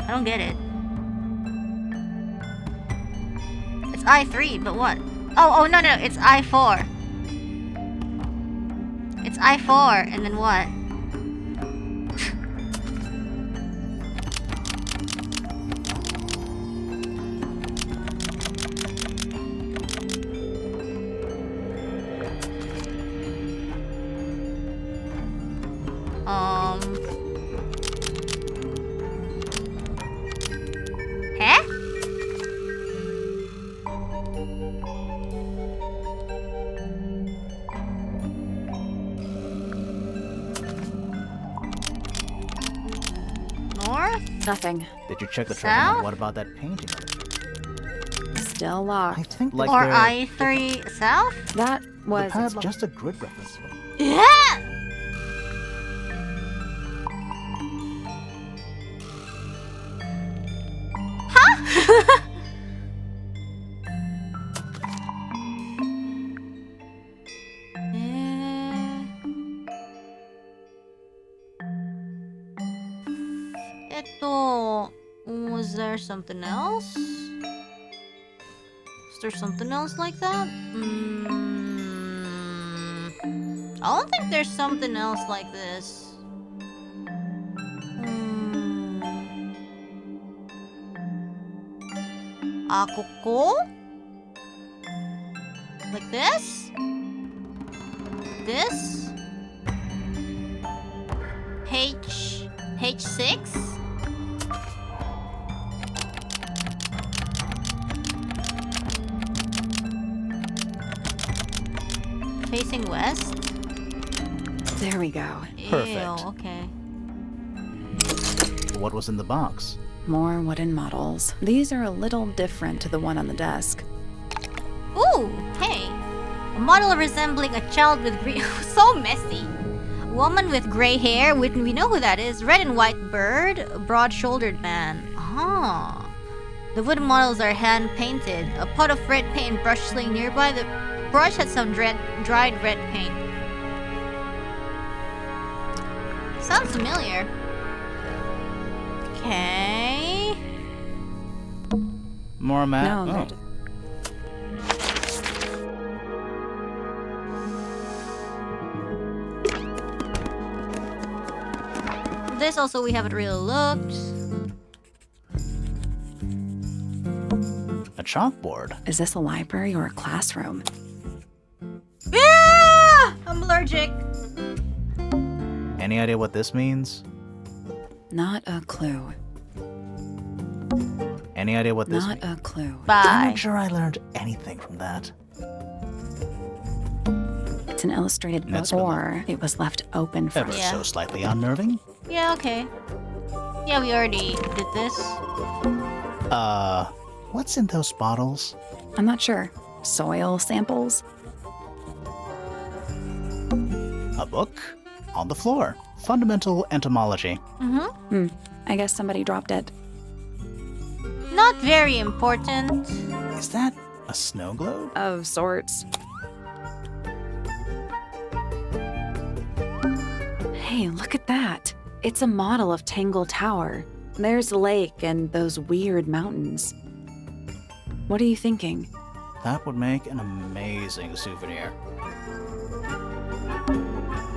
I don't get it. It's I3, but what? Oh, no, it's I4. It's I4, and then what? Huh? North? Nothing. Did you check the treasure South? map? What about that painting on the tree? Still I locked. think like Or the I3 south? That the was... pad's just a grid reference. Yeah! Huh? Was there something else? Is there something else like that? I don't think there's something else like this. Akoko? Like this? This? H6? Facing west? There we go. Perfect. Ew, okay. What was in the box? More wooden models. These are a little different to the one on the desk. Ooh, hey. A model resembling a child with green... so messy. Woman with gray hair. We know who that is. Red and white bird. Broad-shouldered man. Ah. The wooden models are hand-painted. A pot of red paint and brush laying nearby. The brush had some dried red paint. Sounds familiar. Okay. More map? No, Oh. This also we haven't really looked. A chalkboard. Is this a library or a classroom? Yeah! I'm allergic. Any idea what this means? Not a clue. Any idea what this Not means? a clue. I'm Bye. not sure I learned anything from that. It's an illustrated book, That's really- or it was left open for Ever us. Yeah. so slightly unnerving. Yeah, okay. Yeah, we already did this. What's in those bottles? I'm not sure. Soil samples? A book? On the floor. Fundamental entomology. I guess somebody dropped it. Not very important. Is that a snow globe? Of sorts. Hey, look at that. It's a model of Tangle Tower. There's the lake and those weird mountains. What are you thinking? That would make an amazing souvenir.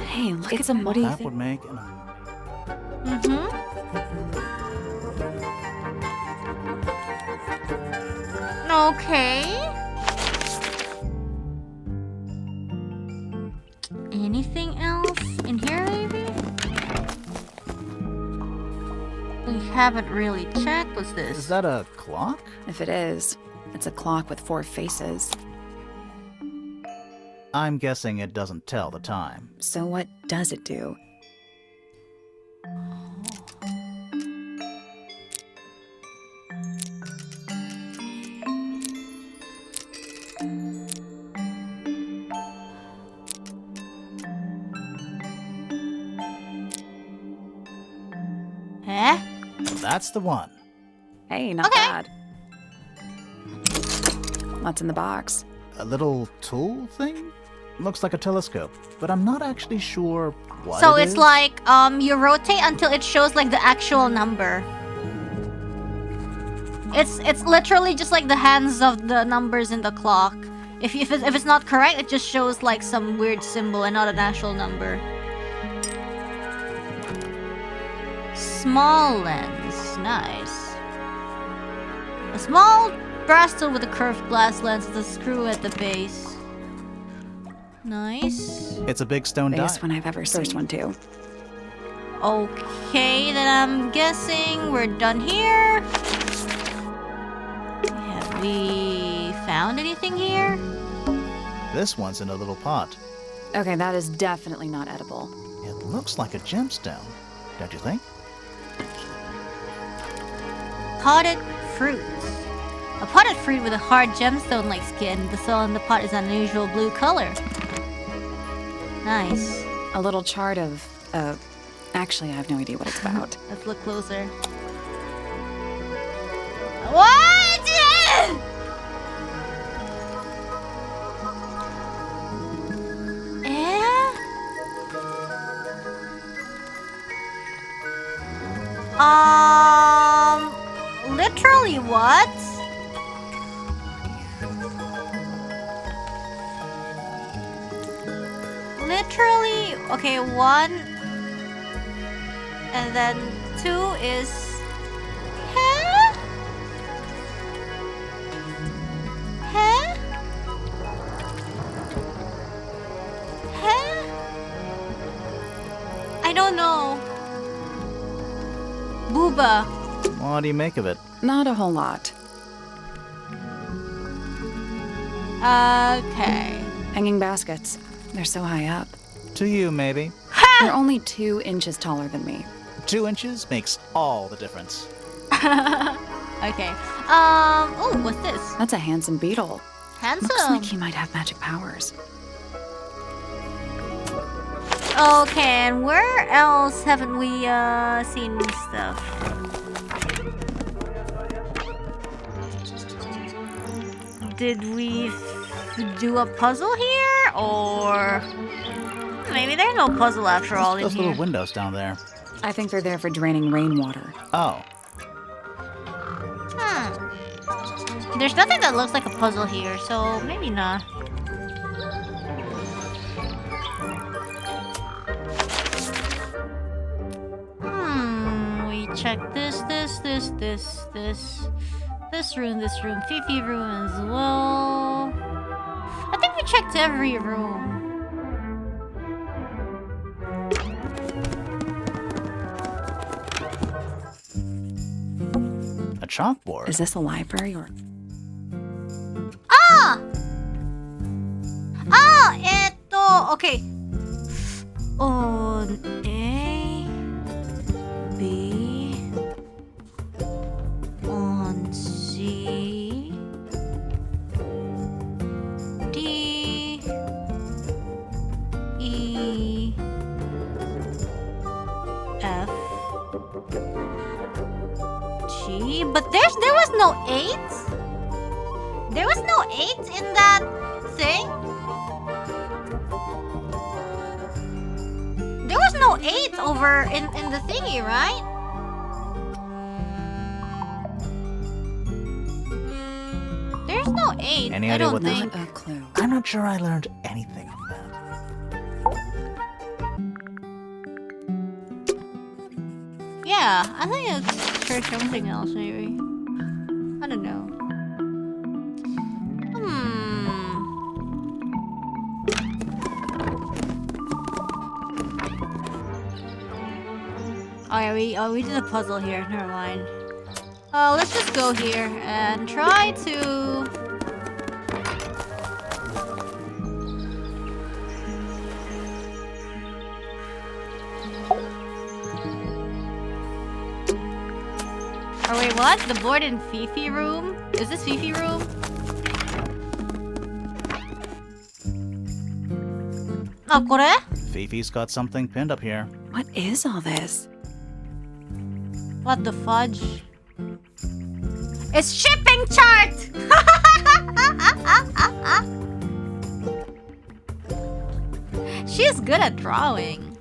Hey, look at some. What do you That think? would make an Okay. Anything else in here, maybe? We haven't really checked. What's Is this? that a clock? If it is, it's a clock with 4 faces. I'm guessing it doesn't tell the time. So what does it do? Eh? That's the one. Hey, not Okay. bad. What's in the box? A little tool thing? Looks like a telescope, but I'm not actually sure what So it it's is. like you rotate until it shows like the actual number. It's literally just like the hands of the numbers in the clock. If it's not correct, it just shows like some weird symbol and not an actual number. Small lens, nice. A small brass tool with a curved glass lens with a screw at the base. Nice. It's a big stone die. Biggest one I've ever seen. First one too. Okay, then I'm guessing we're done here. Have we found anything here? This one's in a little pot. Okay, that is definitely not edible. It looks like a gemstone, don't you think? Potted fruit. A potted fruit with a hard gemstone-like skin. The soil in the pot is an unusual blue color. Nice. A little chart of, actually, I have no idea what it's about. Let's look closer. What? Literally what? literally okay. 1 and then 2 is huh? Huh? Huh? I don't know. Booba. What do you make of it? Not a whole lot. Okay. Hanging baskets. They're so high up. To you, maybe. They're only 2 inches taller than me. 2 inches makes all the difference. Okay. Oh, what's this? That's a handsome beetle. Handsome. Looks like he might have magic powers. Okay, and where else haven't we seen stuff? Did we do a puzzle here, or maybe there's no puzzle after all in Those here? little windows down there. I think they're there for draining rainwater. Oh, There's nothing that looks like a puzzle here, so maybe not. We checked this room, Fifi room as well. I think we checked every room. a chalkboard. Is this a library or... Ah! Ah! Okay. On A, B, on C, D, E, F, G. But there was no 8. There was no 8 in that thing. There was no 8 over in the thingy, right? There's no 8. Any I idea don't what this think. Not a clue. I'm not sure I learned anything from that. Yeah, I think it's for something else, maybe. I don't know. Oh yeah, we did a puzzle here. Never mind. Let's just go here and try to. Oh wait, what? The board in Fifi room? Is this Fifi room? Oh, kore? Fifi's got something pinned up here. What is all this? What the fudge? It's shipping chart! She's good at drawing.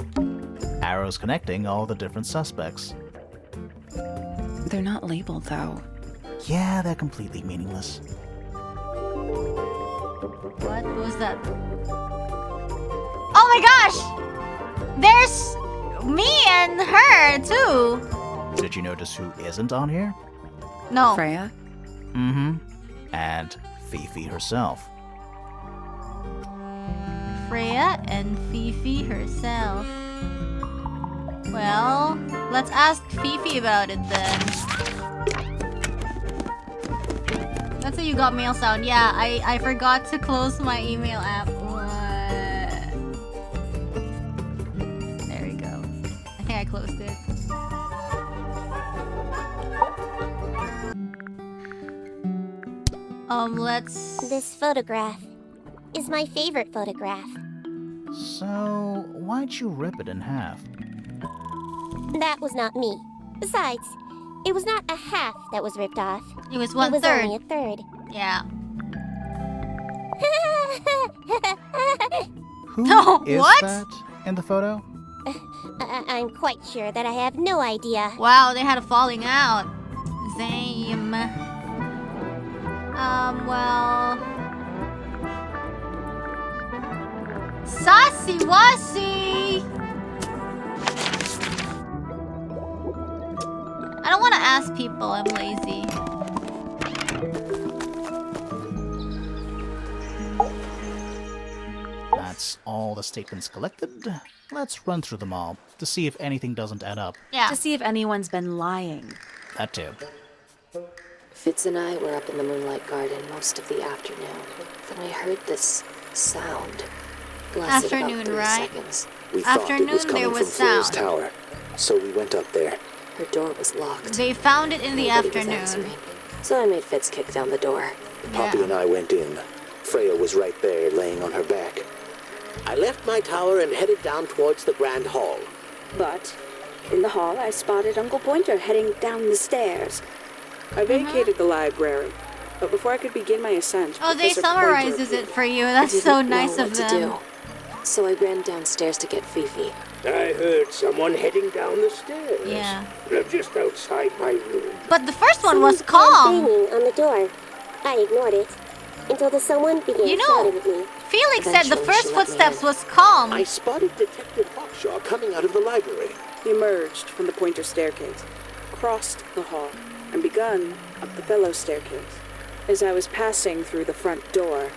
Arrows connecting all the different suspects. They're not labeled, though. Yeah, they're completely meaningless. What was that? Oh my gosh! There's me and her too. Did you notice who isn't on here? No. Freya? Mm-hmm. And Fifi herself. Freya and Fifi herself. Well, let's ask Fifi about it then. That's how you got mail sound. Yeah, I forgot to close my email app. What? There we go. I think I closed it. Let's... This photograph is my favorite photograph. So, why'd you rip it in half? That was not me. Besides, it was not a half that was ripped off. It was It was 1/3. only a third. Yeah. Who No, is what? that in the photo? I'm quite sure that I have no idea. Wow, they had a falling out. Same. Well... Sassy wassy! I don't want to ask people, I'm lazy. That's all the statements collected. Let's run through them all to see if anything doesn't add up. Yeah. To see if anyone's been lying. That too. Fitz and I were up in the Moonlight Garden most of the afternoon. Then we heard this sound. Lasted Afternoon, about 30 right? seconds. We thought it Afternoon, was there coming was from Flora's sound. tower, so we went up there. Her door was locked. They found it in the Nobody was afternoon. answering. So I made Fitz kick down the door. Poppy Yeah. and I went in. Freya was right there, laying on her back. I left my tower and headed down towards the Grand Hall. But in the hall, I spotted Uncle Pointer heading down the stairs. I vacated the library, but before I could begin my ascent, Oh, they Professor summarizes Pointer it for you. I That's didn't so know nice what of to them. do. So I ran downstairs to get Fifi. I heard someone heading down the stairs. Yeah. They're just outside my room. But the first one was Someone began calm. banging on the door. I ignored it until the someone began You know, shouting at me. Felix said the Eventually, first she let me footsteps in. was calm. I spotted Detective Hawkshaw coming out of the library. He emerged from the Pointer staircase, crossed the hall, and begun up the fellow staircase. As I was passing through the front door,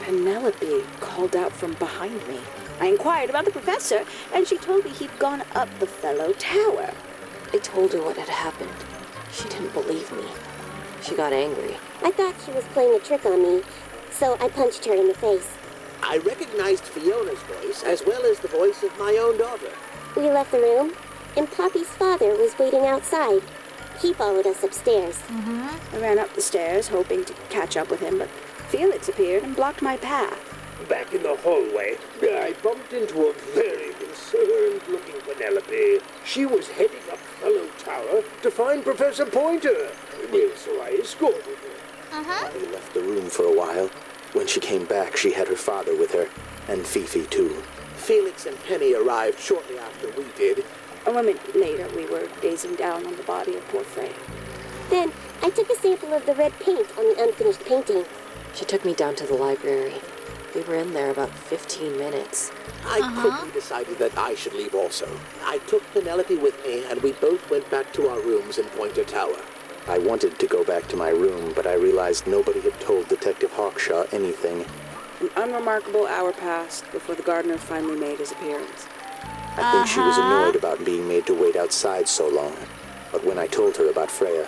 Penelope called out from behind me. I inquired about the professor, and she told me he'd gone up the fellow tower. I told her what had happened. She didn't believe me. She got angry. I thought she was playing a trick on me, so I punched her in the face. I recognized Fiona's voice as well as the voice of my own daughter. We left the room, and Poppy's father was waiting outside. He followed us upstairs. I ran up the stairs, hoping to catch up with him, but Felix appeared and blocked my path. Back in the hallway, I bumped into a very concerned-looking Penelope. She was heading up Fellow Tower to find Professor Pointer. So I escorted her. I left the room for a while. When she came back, she had her father with her, and Fifi too. Felix and Penny arrived shortly after we did. A moment later, we were gazing down on the body of poor Freya. Then I took a sample of the red paint on the unfinished painting. She took me down to the library. We were in there about 15 minutes. I quickly decided that I should leave also. I took Penelope with me, and we both went back to our rooms in Pointer Tower. I wanted to go back to my room, but I realized nobody had told Detective Hawkshaw anything. An unremarkable hour passed before the gardener finally made his appearance. I think she was annoyed about being made to wait outside so long. But when I told her about Freya,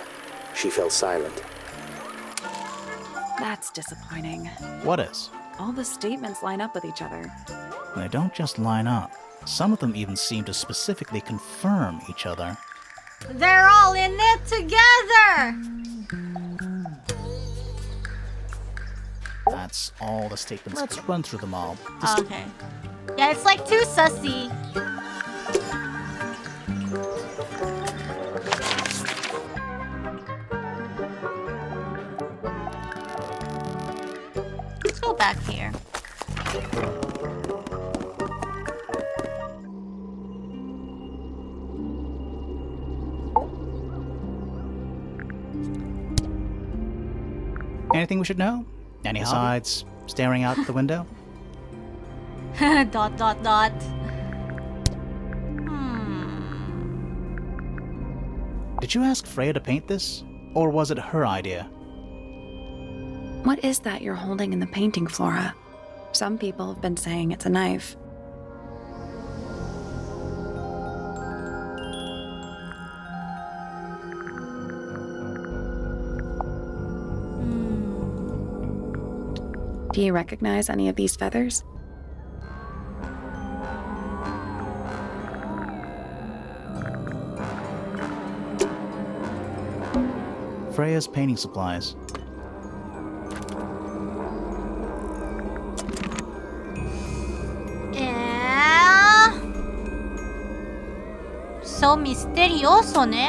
she fell silent. That's disappointing. What is? All the statements line up with each other. They don't just line up. Some of them even seem to specifically confirm each other. They're all in it together. That's all the statements. Let's run through them all. Okay. Yeah, it's like too sussy. Let's go back here. Anything we should know? Any besides staring out the window? Dot dot dot. Did you ask Freya to paint this? Or was it her idea? What is that you're holding in the painting, Flora? Some people have been saying it's a knife. Do you recognize any of these feathers? Freya's painting supplies. So misterioso, ne?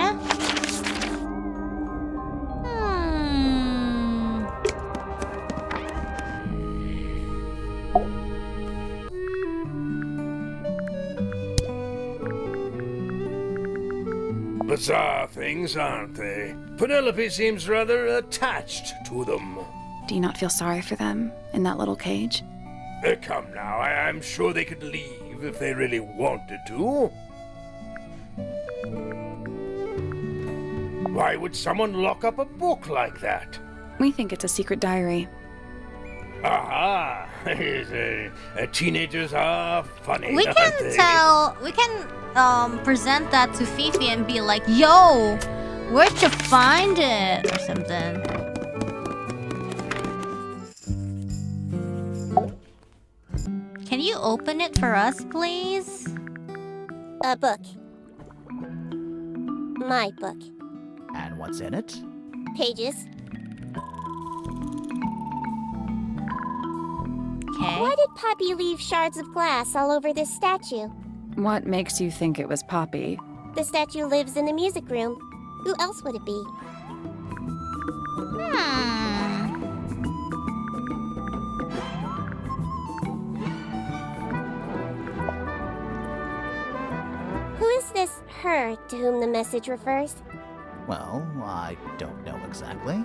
Bizarre things, aren't they? Penelope seems rather attached to them. Do you not feel sorry for them in that little cage? Come now, I'm sure they could leave if they really wanted to. Why would someone lock up a book like that? We think it's a secret diary. Aha! Teenagers are funny. We aren't can they? we can present that to Fifi and be like, yo, where'd you find it? Or something. Can you open it for us, please? A book. My book. And what's in it? Pages. Okay. Why did Poppy leave shards of glass all over this statue? What makes you think it was Poppy? The statue lives in the music room. Who else would it be? Who is this her to whom the message refers? Well, I don't know exactly.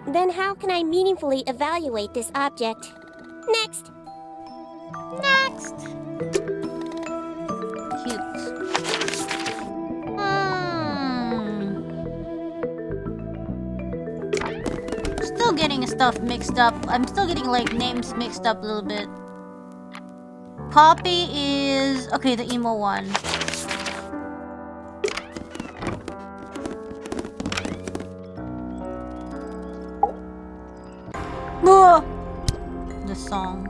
Then how can I meaningfully evaluate this object? Next! Next. Cute. Still getting stuff mixed up. I'm still getting like names mixed up a little bit. Poppy is okay. The emo one. The song.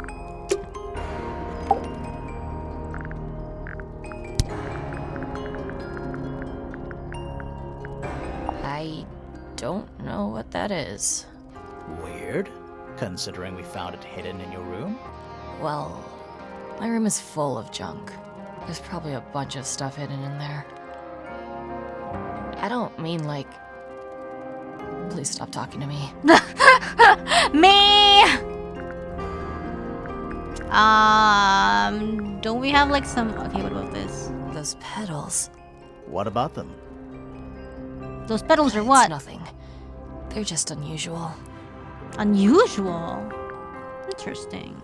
I don't know what that is. Weird, considering we found it hidden in your room. Well, my room is full of junk. There's probably a bunch of stuff hidden in there. I don't mean like... Please stop talking to me. Me. Don't we have like some? Okay, what about this? Those petals. What about them? Those petals are It's what? nothing. They're just unusual. Unusual. Interesting.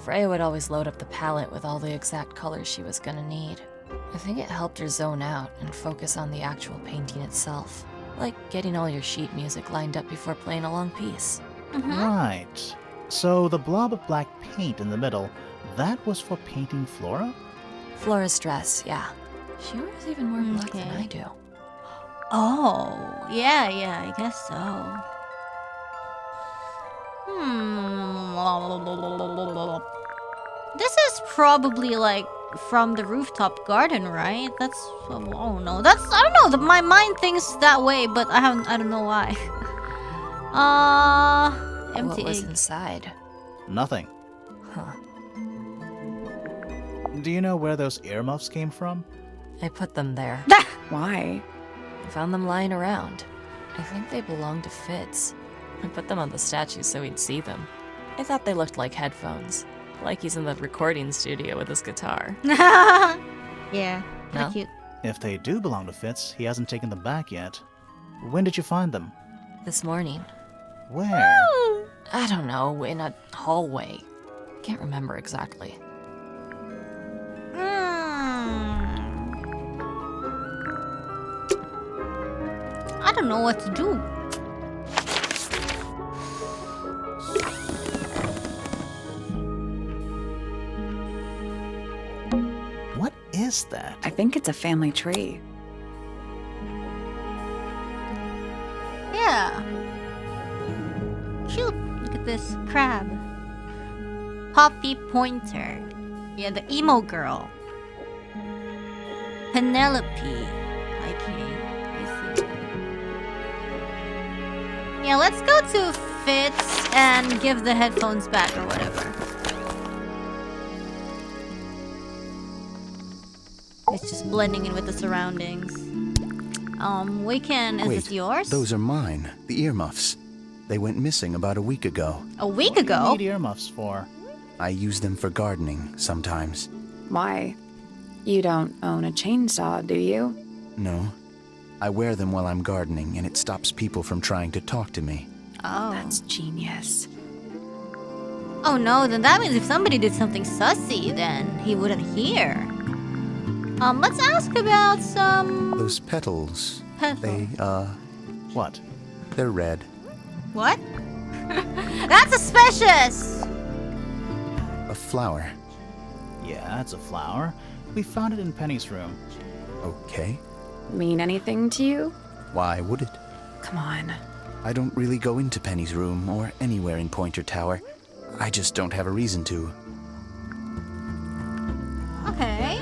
Freya would always load up the palette with all the exact colors she was gonna need. I think it helped her zone out and focus on the actual painting itself. Like getting all your sheet music lined up before playing a long piece. Right. So the blob of black paint in the middle, that was for painting Flora? Flora's dress, yeah. She wears even more black than Okay. I do. Oh, yeah, I guess so. This is probably like from the rooftop garden, right? That's oh no, that's I don't know. My mind thinks that way, but I don't know why. Empty What was egg. inside? Nothing. Huh. Do you know where those earmuffs came from? I put them there. Why? I found them lying around. I think they belonged to Fitz. I put them on the statue so he'd see them. I thought they looked like headphones. Like he's in the recording studio with his guitar. Yeah, pretty No? cute. If they do belong to Fitz, he hasn't taken them back yet. When did you find them? This morning. Where? I don't know, in a hallway. Can't remember exactly. I don't know what to do. What is that? I think it's a family tree. Yeah. Cute. Look at this crab. Poppy Pointer. Yeah, the emo girl. Penelope. Okay, I see. Yeah, let's go to Fitz and give the headphones back or whatever. It's just blending in with the surroundings. We can. Is Wait, this yours? those are mine, the earmuffs. They went missing about a week ago. A week What do you ago? need earmuffs for? I use them for gardening sometimes. Why? You don't own a chainsaw, do you? No. I wear them while I'm gardening, and it stops people from trying to talk to me. Oh. That's genius. Oh no, then that means if somebody did something sussy, then he wouldn't hear. Let's ask about some... Those petals. Petal. They, What? they're red. What? That's suspicious! A flower. Yeah, it's a flower. We found it in Penny's room. Okay. Mean anything to you? Why would it? Come on. I don't really go into Penny's room or anywhere in Pointer Tower. I just don't have a reason to. Okay.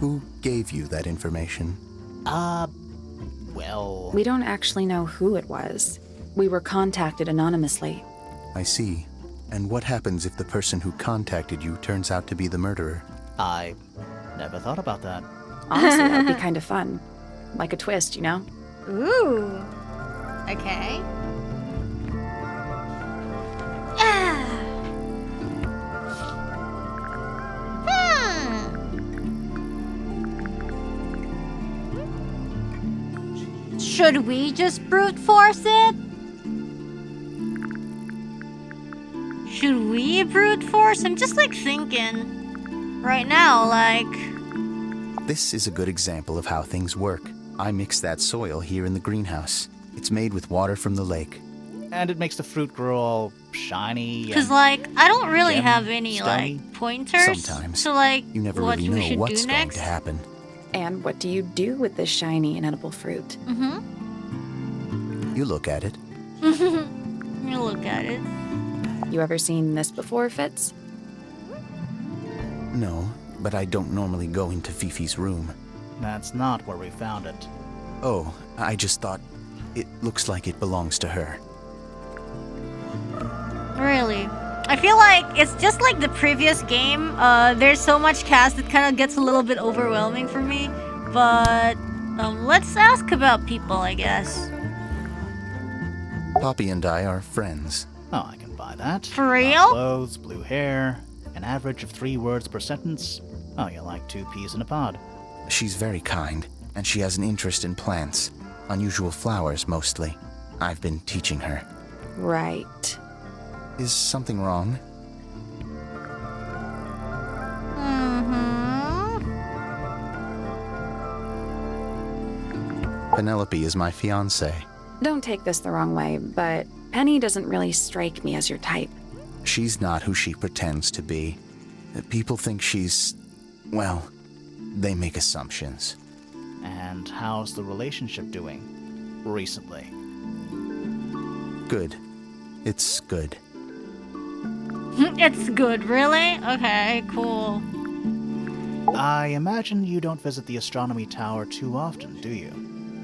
Who gave you that information? Well... We don't actually know who it was. We were contacted anonymously. I see. And what happens if the person who contacted you turns out to be the murderer? I never thought about that. Honestly, that would be kind of fun. Like a twist, you know? Ooh. Okay. Ah. Should we just brute force it? Should we brute force? I'm just like thinking right now, like... This is a good example of how things work. I mix that soil here in the greenhouse. It's made with water from the lake. And it makes the fruit grow all shiny. Because, and like, I don't really gem have any, stony. like, pointers. Sometimes. So, like, You never what really we know should what's do going next. to happen. And what do you do with this shiny and edible fruit? You look at it. You look at it. You ever seen this before, Fitz? No, but I don't normally go into Fifi's room. That's not where we found it. Oh, I just thought it looks like it belongs to her. Really. I feel like it's just like the previous game. There's so much cast, it kind of gets a little bit overwhelming for me. But let's ask about people, I guess. Poppy and I are friends. Oh, I can buy that. For Brown real? Clothes, blue hair, an average of 3 words per sentence. Oh, you're like 2 peas in a pod. She's very kind, and she has an interest in plants. Unusual flowers, mostly. I've been teaching her. Right. Is something wrong? Penelope is my fiancée. Don't take this the wrong way, but Penny doesn't really strike me as your type. She's not who she pretends to be. People think she's... well, they make assumptions. And how's the relationship doing? Recently. Good. It's good. It's good, really? Okay, cool. I imagine you don't visit the astronomy tower too often, do you?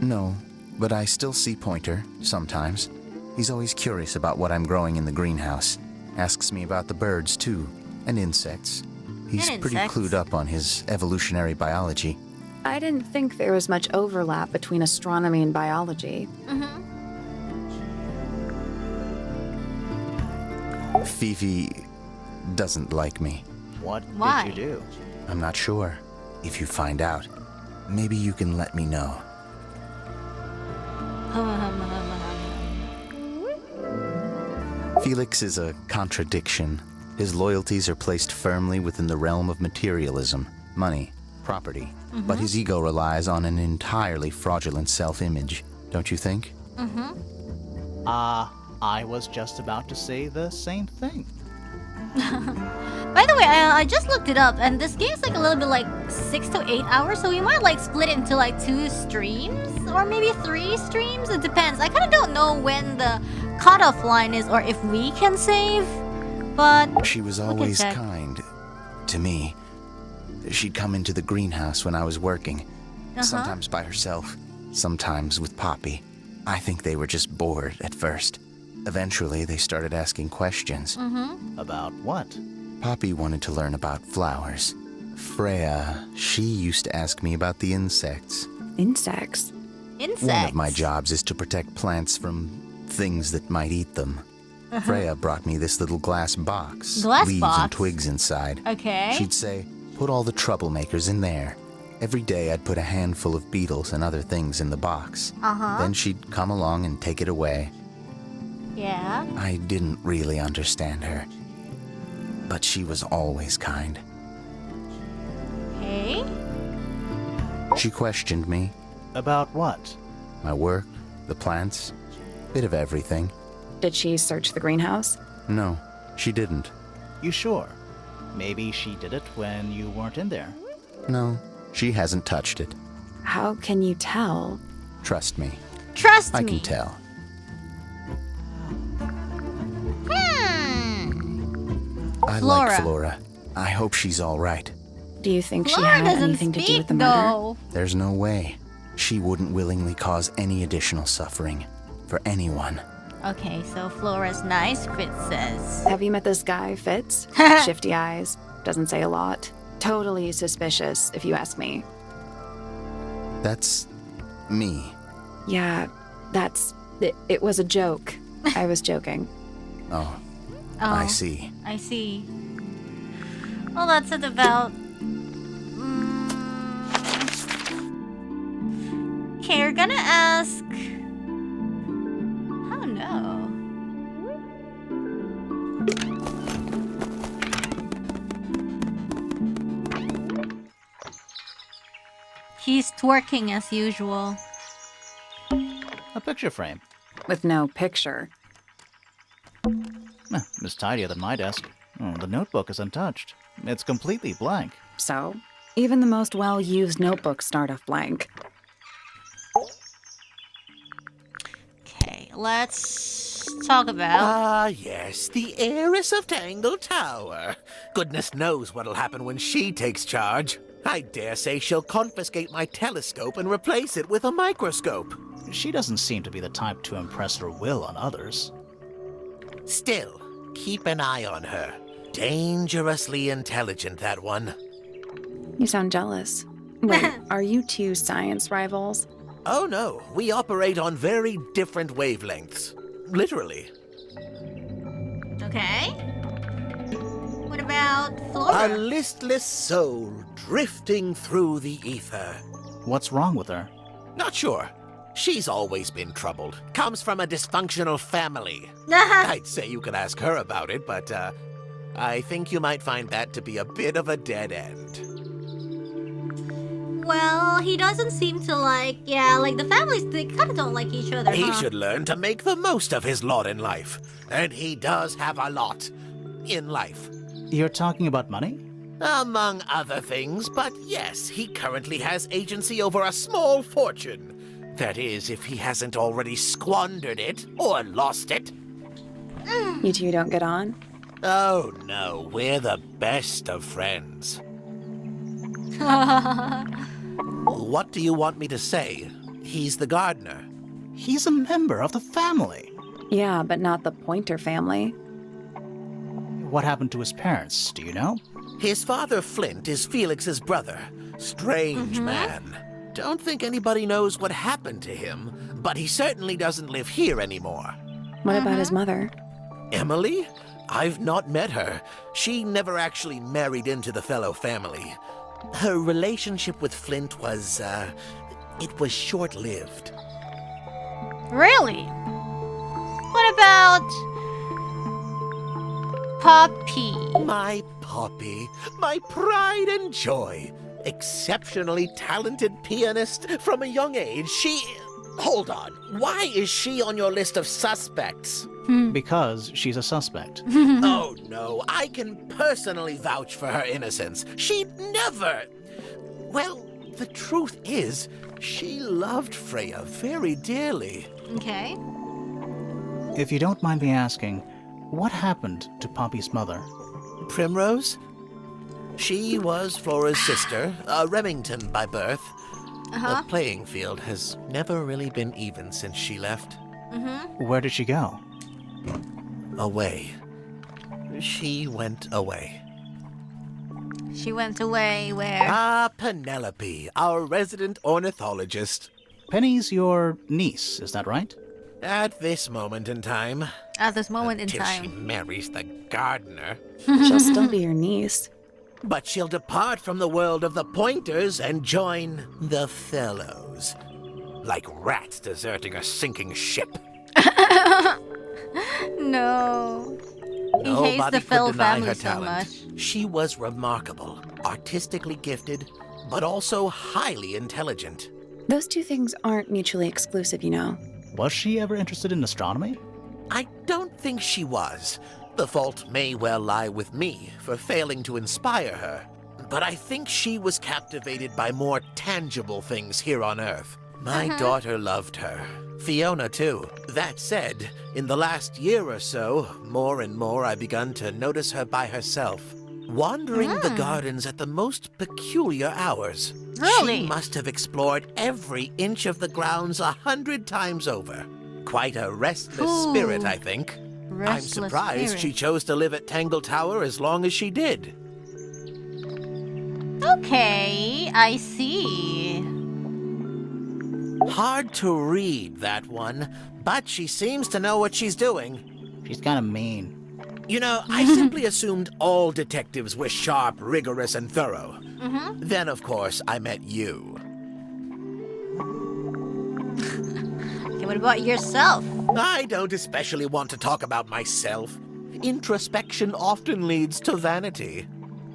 No, but I still see Pointer, sometimes. He's always curious about what I'm growing in the greenhouse. Asks me about the birds, too, and insects. He's And pretty insects. clued up on his evolutionary biology. I didn't think there was much overlap between astronomy and biology. Fifi doesn't like me. What Why? did you do? I'm not sure. If you find out, maybe you can let me know. Felix is a contradiction. His loyalties are placed firmly within the realm of materialism, money, property. But his ego relies on an entirely fraudulent self-image, don't you think? I was just about to say the same thing. By the way, I just looked it up, and this game's like a little bit like 6 to 8 hours, so we might like split it into like 2 streams or maybe 3 streams. It depends. I kind of don't know when the cutoff line is or if we can save, but She was we can always check. kind to me. She'd come into the greenhouse when I was working, sometimes by herself, sometimes with Poppy. I think they were just bored at first. Eventually, they started asking questions. About what? Poppy wanted to learn about flowers. Freya, she used to ask me about the insects. Insects? Insects. One of my jobs is to protect plants from things that might eat them. Freya brought me this little glass box. Glass leaves box? and twigs inside. Okay. She'd say, put all the troublemakers in there. Every day I'd put a handful of beetles and other things in the box. Then she'd come along and take it away. Yeah? I didn't really understand her. But she was always kind. Hey? She questioned me. About what? My work, the plants, bit of everything. Did she search the greenhouse? No, she didn't. You sure? Maybe she did it when you weren't in there. No, she hasn't touched it. How can you tell? Trust me, Trust I me. can tell. I Flora. like Flora. I hope she's all right. Do you think she Flora had doesn't anything to do speak, with the murder? though. There's no way. She wouldn't willingly cause any additional suffering for anyone. Okay, so Flora's nice, Fitz says. Have you met this guy, Fitz? Shifty eyes, doesn't say a lot. Totally suspicious, if you ask me. That's me. Yeah, it was a joke. I was joking. Oh, Oh, I see. I see. Well, that's it about. Okay, we're gonna ask. Oh no. He's twerking as usual. A picture frame. With no picture. It's tidier than my desk. Oh, the notebook is untouched. It's completely blank. So, even the most well-used notebooks start off blank. Okay, let's talk about. Ah, yes, the heiress of Tangle Tower. Goodness knows what'll happen when she takes charge. I dare say she'll confiscate my telescope and replace it with a microscope. She doesn't seem to be the type to impress her will on others. Still, keep an eye on her. Dangerously intelligent, that one. You sound jealous. Wait, are you two science rivals? Oh no, we operate on very different wavelengths. Literally. Okay. What about A Flora? listless soul drifting through the ether. What's wrong with her? Not sure. She's always been troubled. Comes from a dysfunctional family. I'd say you could ask her about it, but I think you might find that to be a bit of a dead end. Well, he doesn't seem to like, like the families, they kind of don't like each other, He huh? should learn to make the most of his lot in life. And he does have a lot in life. You're talking about money? Among other things, but yes, he currently has agency over a small fortune. That is, if he hasn't already squandered it or lost it. You two don't get on? Oh no, we're the best of friends. What do you want me to say? He's the gardener. He's a member of the family. Yeah, but not the Pointer family. What happened to his parents, do you know? His father, Flint, is Felix's brother. Strange man. Don't think anybody knows what happened to him, but he certainly doesn't live here anymore. What about his mother? Emily? I've not met her. She never actually married into the fellow family. Her relationship with Flint was, it was short-lived. Really? What about Poppy? My Poppy, my pride and joy. Exceptionally talented pianist from a young age. Hold on. Why is she on your list of suspects? Because she's a suspect. Oh, no. I can personally vouch for her innocence. She'd never... Well, the truth is, she loved Freya very dearly. Okay. If you don't mind me asking, what happened to Poppy's mother? Primrose? She was Flora's sister, a Remington by birth. The playing field has never really been even since she left. Where did she go? Away. She went away. She went away where? Ah, Penelope, our resident ornithologist. Penny's your niece, is that right? At this moment in time. At this moment in Till she time. marries the gardener. She'll still be your niece. But she'll depart from the world of the Pointers and join the Fellows. Like rats deserting a sinking ship. No. He hates Nobody the Phil could deny family her so talent. much. She was remarkable, artistically gifted, but also highly intelligent. Those two things aren't mutually exclusive, you know. Was she ever interested in astronomy? I don't think she was. The fault may well lie with me for failing to inspire her. But I think she was captivated by more tangible things here on Earth. My daughter loved her. Fiona, too. That said, in the last year or so, more and more I begun to notice her by herself, wandering the gardens at the most peculiar hours. Really? She must have explored every inch of the grounds 100 times over. Quite a restless spirit, I think. I'm Restless surprised spirit. she chose to live at Tangle Tower as long as she did. Okay, I see. Hard to read, that one, but she seems to know what she's doing. She's kind of mean. You know, I simply assumed all detectives were sharp, rigorous, and thorough. Then, of course, I met you. Okay, what about yourself? I don't especially want to talk about myself. Introspection often leads to vanity.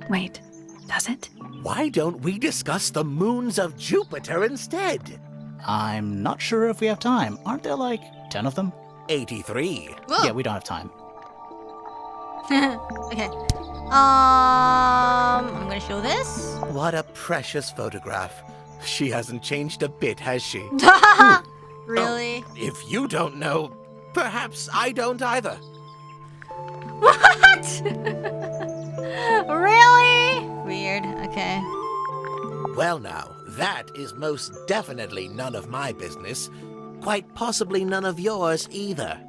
Wait, does it? Why don't we discuss the moons of Jupiter instead? I'm not sure if we have time. Aren't there like 10 of them? 83. Whoa. Yeah, we don't have time. Okay. I'm gonna show this. What a precious photograph. She hasn't changed a bit, has she? Really? If you don't know, perhaps I don't either. What? Really? Weird. Okay. Well now, that is most definitely none of my business. Quite possibly none of yours either.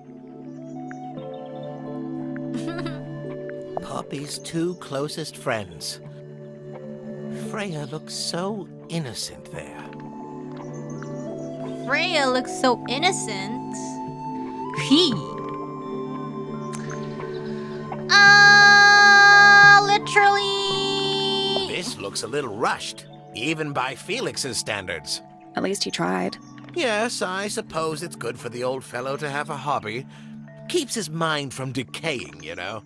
Poppy's two closest friends. Freya looks so innocent there. Freya looks so innocent. He. Literally. This looks a little rushed, even by Felix's standards. At least he tried. Yes, I suppose it's good for the old fellow to have a hobby. Keeps his mind from decaying, you know.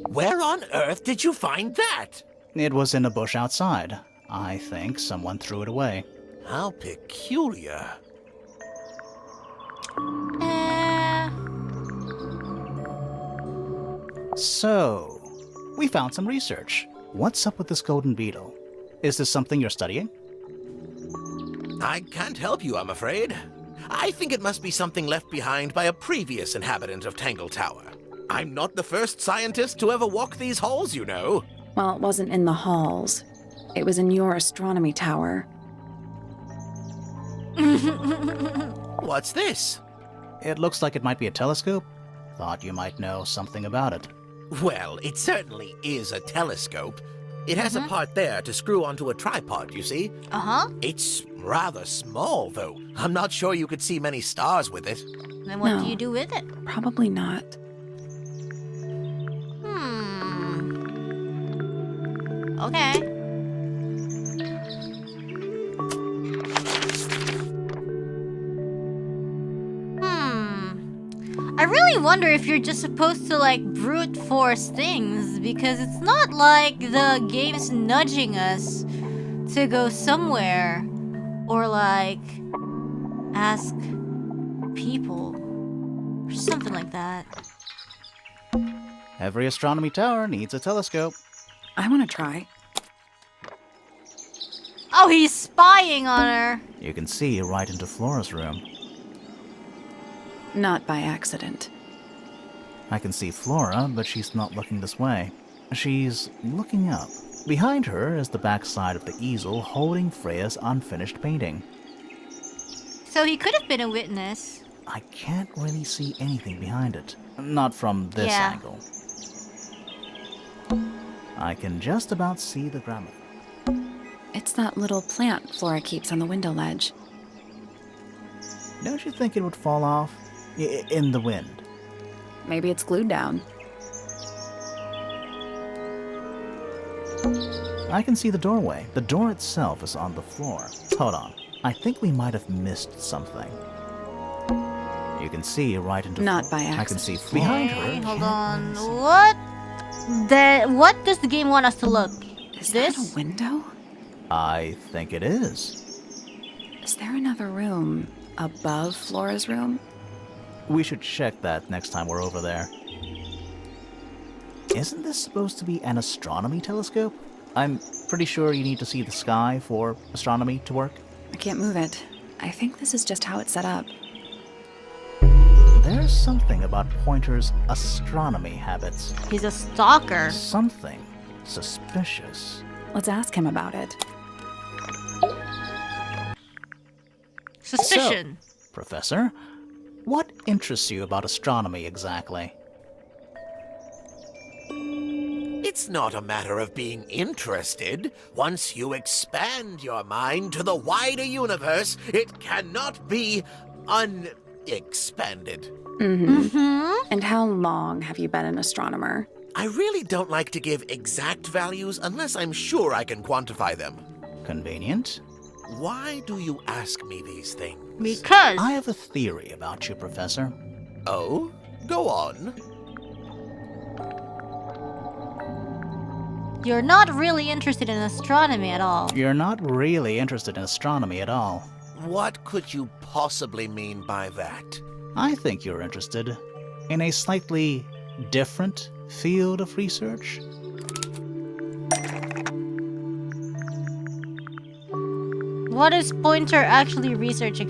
Where on earth did you find that? It was in a bush outside. I think someone threw it away. How peculiar. So, we found some research. What's up with this golden beetle? Is this something you're studying? I can't help you, I'm afraid. I think it must be something left behind by a previous inhabitant of Tangle Tower. I'm not the first scientist to ever walk these halls, you know. Well, it wasn't in the halls. It was in your astronomy tower. What's this? It looks like it might be a telescope. Thought you might know something about it. Well, it certainly is a telescope. It has a part there to screw onto a tripod, you see. Uh-huh. It's rather small, though. I'm not sure you could see many stars with it. Then what No. do you do with it? Probably not. Okay. I really wonder if you're just supposed to like brute force things, because it's not like the game's nudging us to go somewhere or like ask people or something like that. Every astronomy tower needs a telescope. I want to try. Oh, he's spying on her. You can see right into Flora's room. Not by accident. I can see Flora, but she's not looking this way. She's looking up. Behind her is the backside of the easel holding Freya's unfinished painting. So he could have been a witness. I can't really see anything behind it. Not from this Yeah. angle. I can just about see the gramophone. It's that little plant Flora keeps on the window ledge. Don't you think it would fall off? In the wind. Maybe it's glued down. I can see the doorway. The door itself is on the floor. Hold on. I think we might have missed something. You can see right into... Not by I can see accident. behind Okay, her. hold on. What? What does the game want us to look? Is This? that a window? I think it is. Is there another room above Flora's room? We should check that next time we're over there. Isn't this supposed to be an astronomy telescope? I'm pretty sure you need to see the sky for astronomy to work. I can't move it. I think this is just how it's set up. There's something about Pointer's astronomy habits. He's a stalker. Something suspicious. Let's ask him about it. Suspicion. So, Professor, what interests you about astronomy exactly? It's not a matter of being interested. Once you expand your mind to the wider universe, it cannot be unexpanded. And how long have you been an astronomer? I really don't like to give exact values unless I'm sure I can quantify them. Convenient. Why do you ask me these things? Because. I have a theory about you, Professor. Oh? Go on. You're not really interested in astronomy at all. You're not really interested in astronomy at all. What could you possibly mean by that? I think you're interested in a slightly different field of research. What is Pointer actually researching?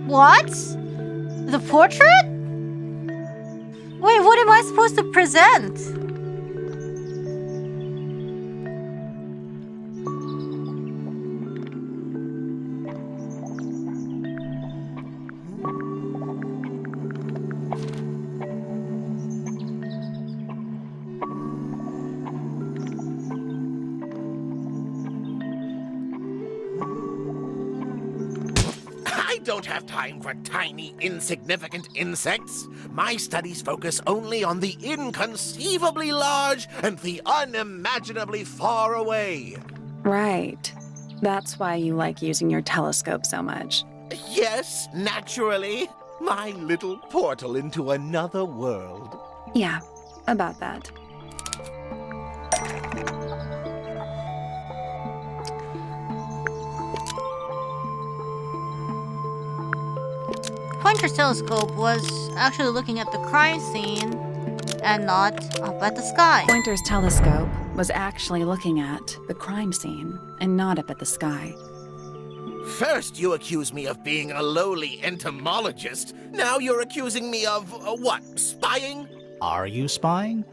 What? The portrait? Wait, what am I supposed to present? I don't have time for tiny, insignificant insects. My studies focus only on the inconceivably large and the unimaginably far away. Right. That's why you like using your telescope so much. Yes, naturally. My little portal into another world. Yeah, about that. Pointer's telescope was actually looking at the crime scene and not up at the sky. Pointer's telescope was actually looking at the crime scene and not up at the sky. First, you accuse me of being a lowly entomologist. Now you're accusing me of, what, spying? Are you spying?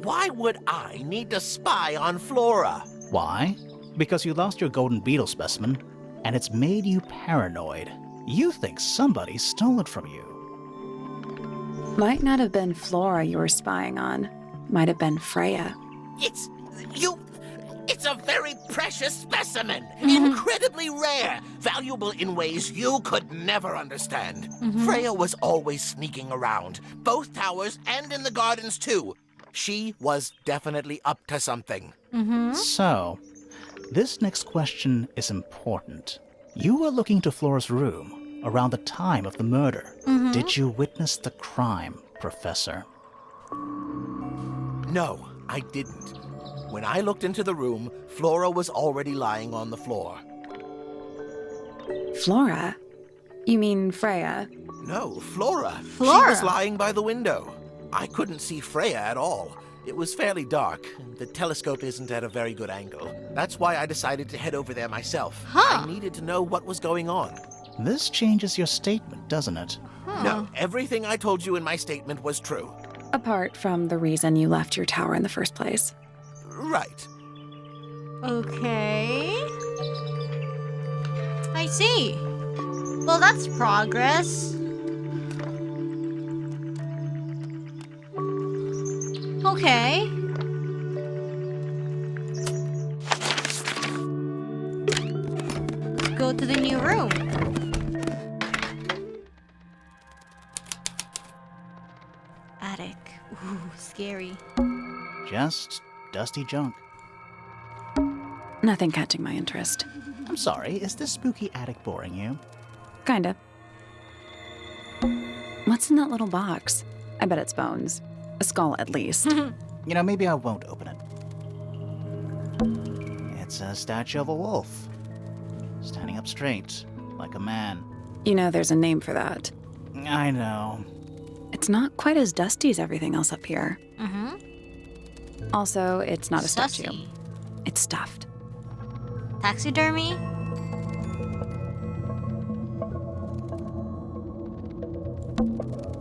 Why would I need to spy on Flora? Why? Because you lost your golden beetle specimen, and it's made you paranoid. You think somebody stole it from you. Might not have been Flora you were spying on. Might have been Freya. It's a very precious specimen. Incredibly rare. Valuable in ways you could never understand. Freya was always sneaking around. Both towers and in the gardens, too. She was definitely up to something. So, this next question is important. You were looking to Flora's room around the time of the murder. Did you witness the crime, Professor? No, I didn't. When I looked into the room, Flora was already lying on the floor. Flora? You mean Freya? No, Flora. Flora. She was lying by the window. I couldn't see Freya at all. It was fairly dark. The telescope isn't at a very good angle. That's why I decided to head over there myself. I needed to know what was going on. This changes your statement, doesn't it? No, everything I told you in my statement was true. Apart from the reason you left your tower in the first place. Right. Okay. I see. Well, that's progress. Okay. Go to the new room. Attic. Ooh, scary. Just dusty junk. Nothing catching my interest. I'm sorry, is this spooky attic boring you? Kinda. What's in that little box? I bet it's bones. A skull, at least. You know, maybe I won't open it. It's a statue of a wolf. Standing up straight, like a man. You know there's a name for that. I know. It's not quite as dusty as everything else up here. Mm-hmm. Also, it's not a statue. Sussy. It's stuffed. Taxidermy?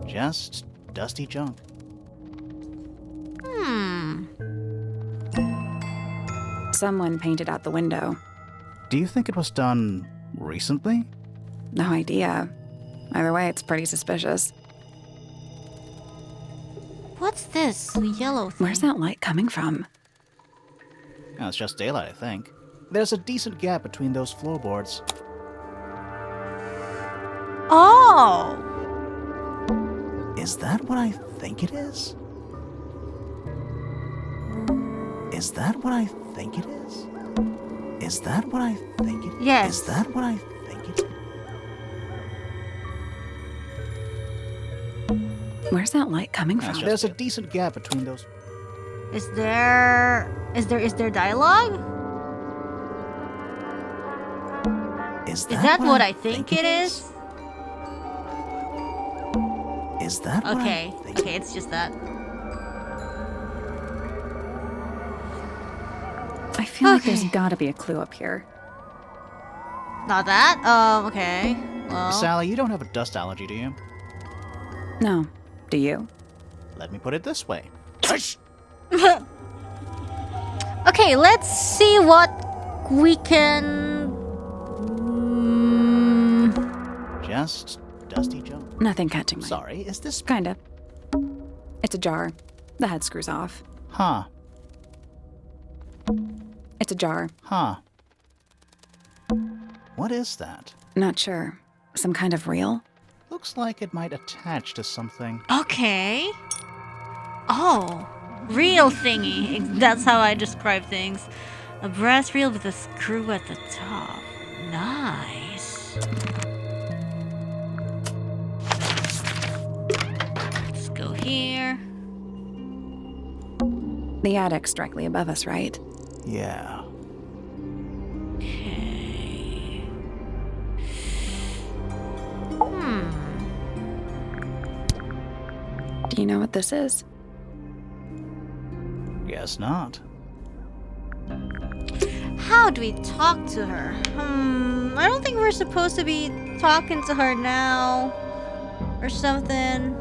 Just dusty junk. Someone painted out the window. Do you think it was done recently? No idea. Either way, it's pretty suspicious. What's this yellow thing? Where's that light coming from? Oh, it's just daylight, I think. There's a decent gap between those floorboards. Oh! Is that what I think it is? Is that what I think it is? Is that what I think it is? Yes. Is that what I think it is? Where's that light coming from? There's a decent gap between those. Is there dialogue? Is Is that what I think it is? Is that what Okay, I think okay, it's just that. I feel like there's Okay. gotta be a clue up here. Not that? Okay. Well. Sally, you don't have a dust allergy, do you? No. Do you? Let me put it this way. Okay, let's see what we can. Just dusty junk. Nothing catching my... Sorry, is this... Kinda. It's a jar. The head screws off. Huh. It's a jar. Huh. What is that? Not sure. Some kind of reel? Looks like it might attach to something. Okay. Oh, reel thingy. That's how I describe things. A brass reel with a screw at the top. Nice. Let's go here. The attic's directly above us, right? Yeah. Okay. Do you know what this is? Guess not. How do we talk to her? I don't think we're supposed to be talking to her now. Or something.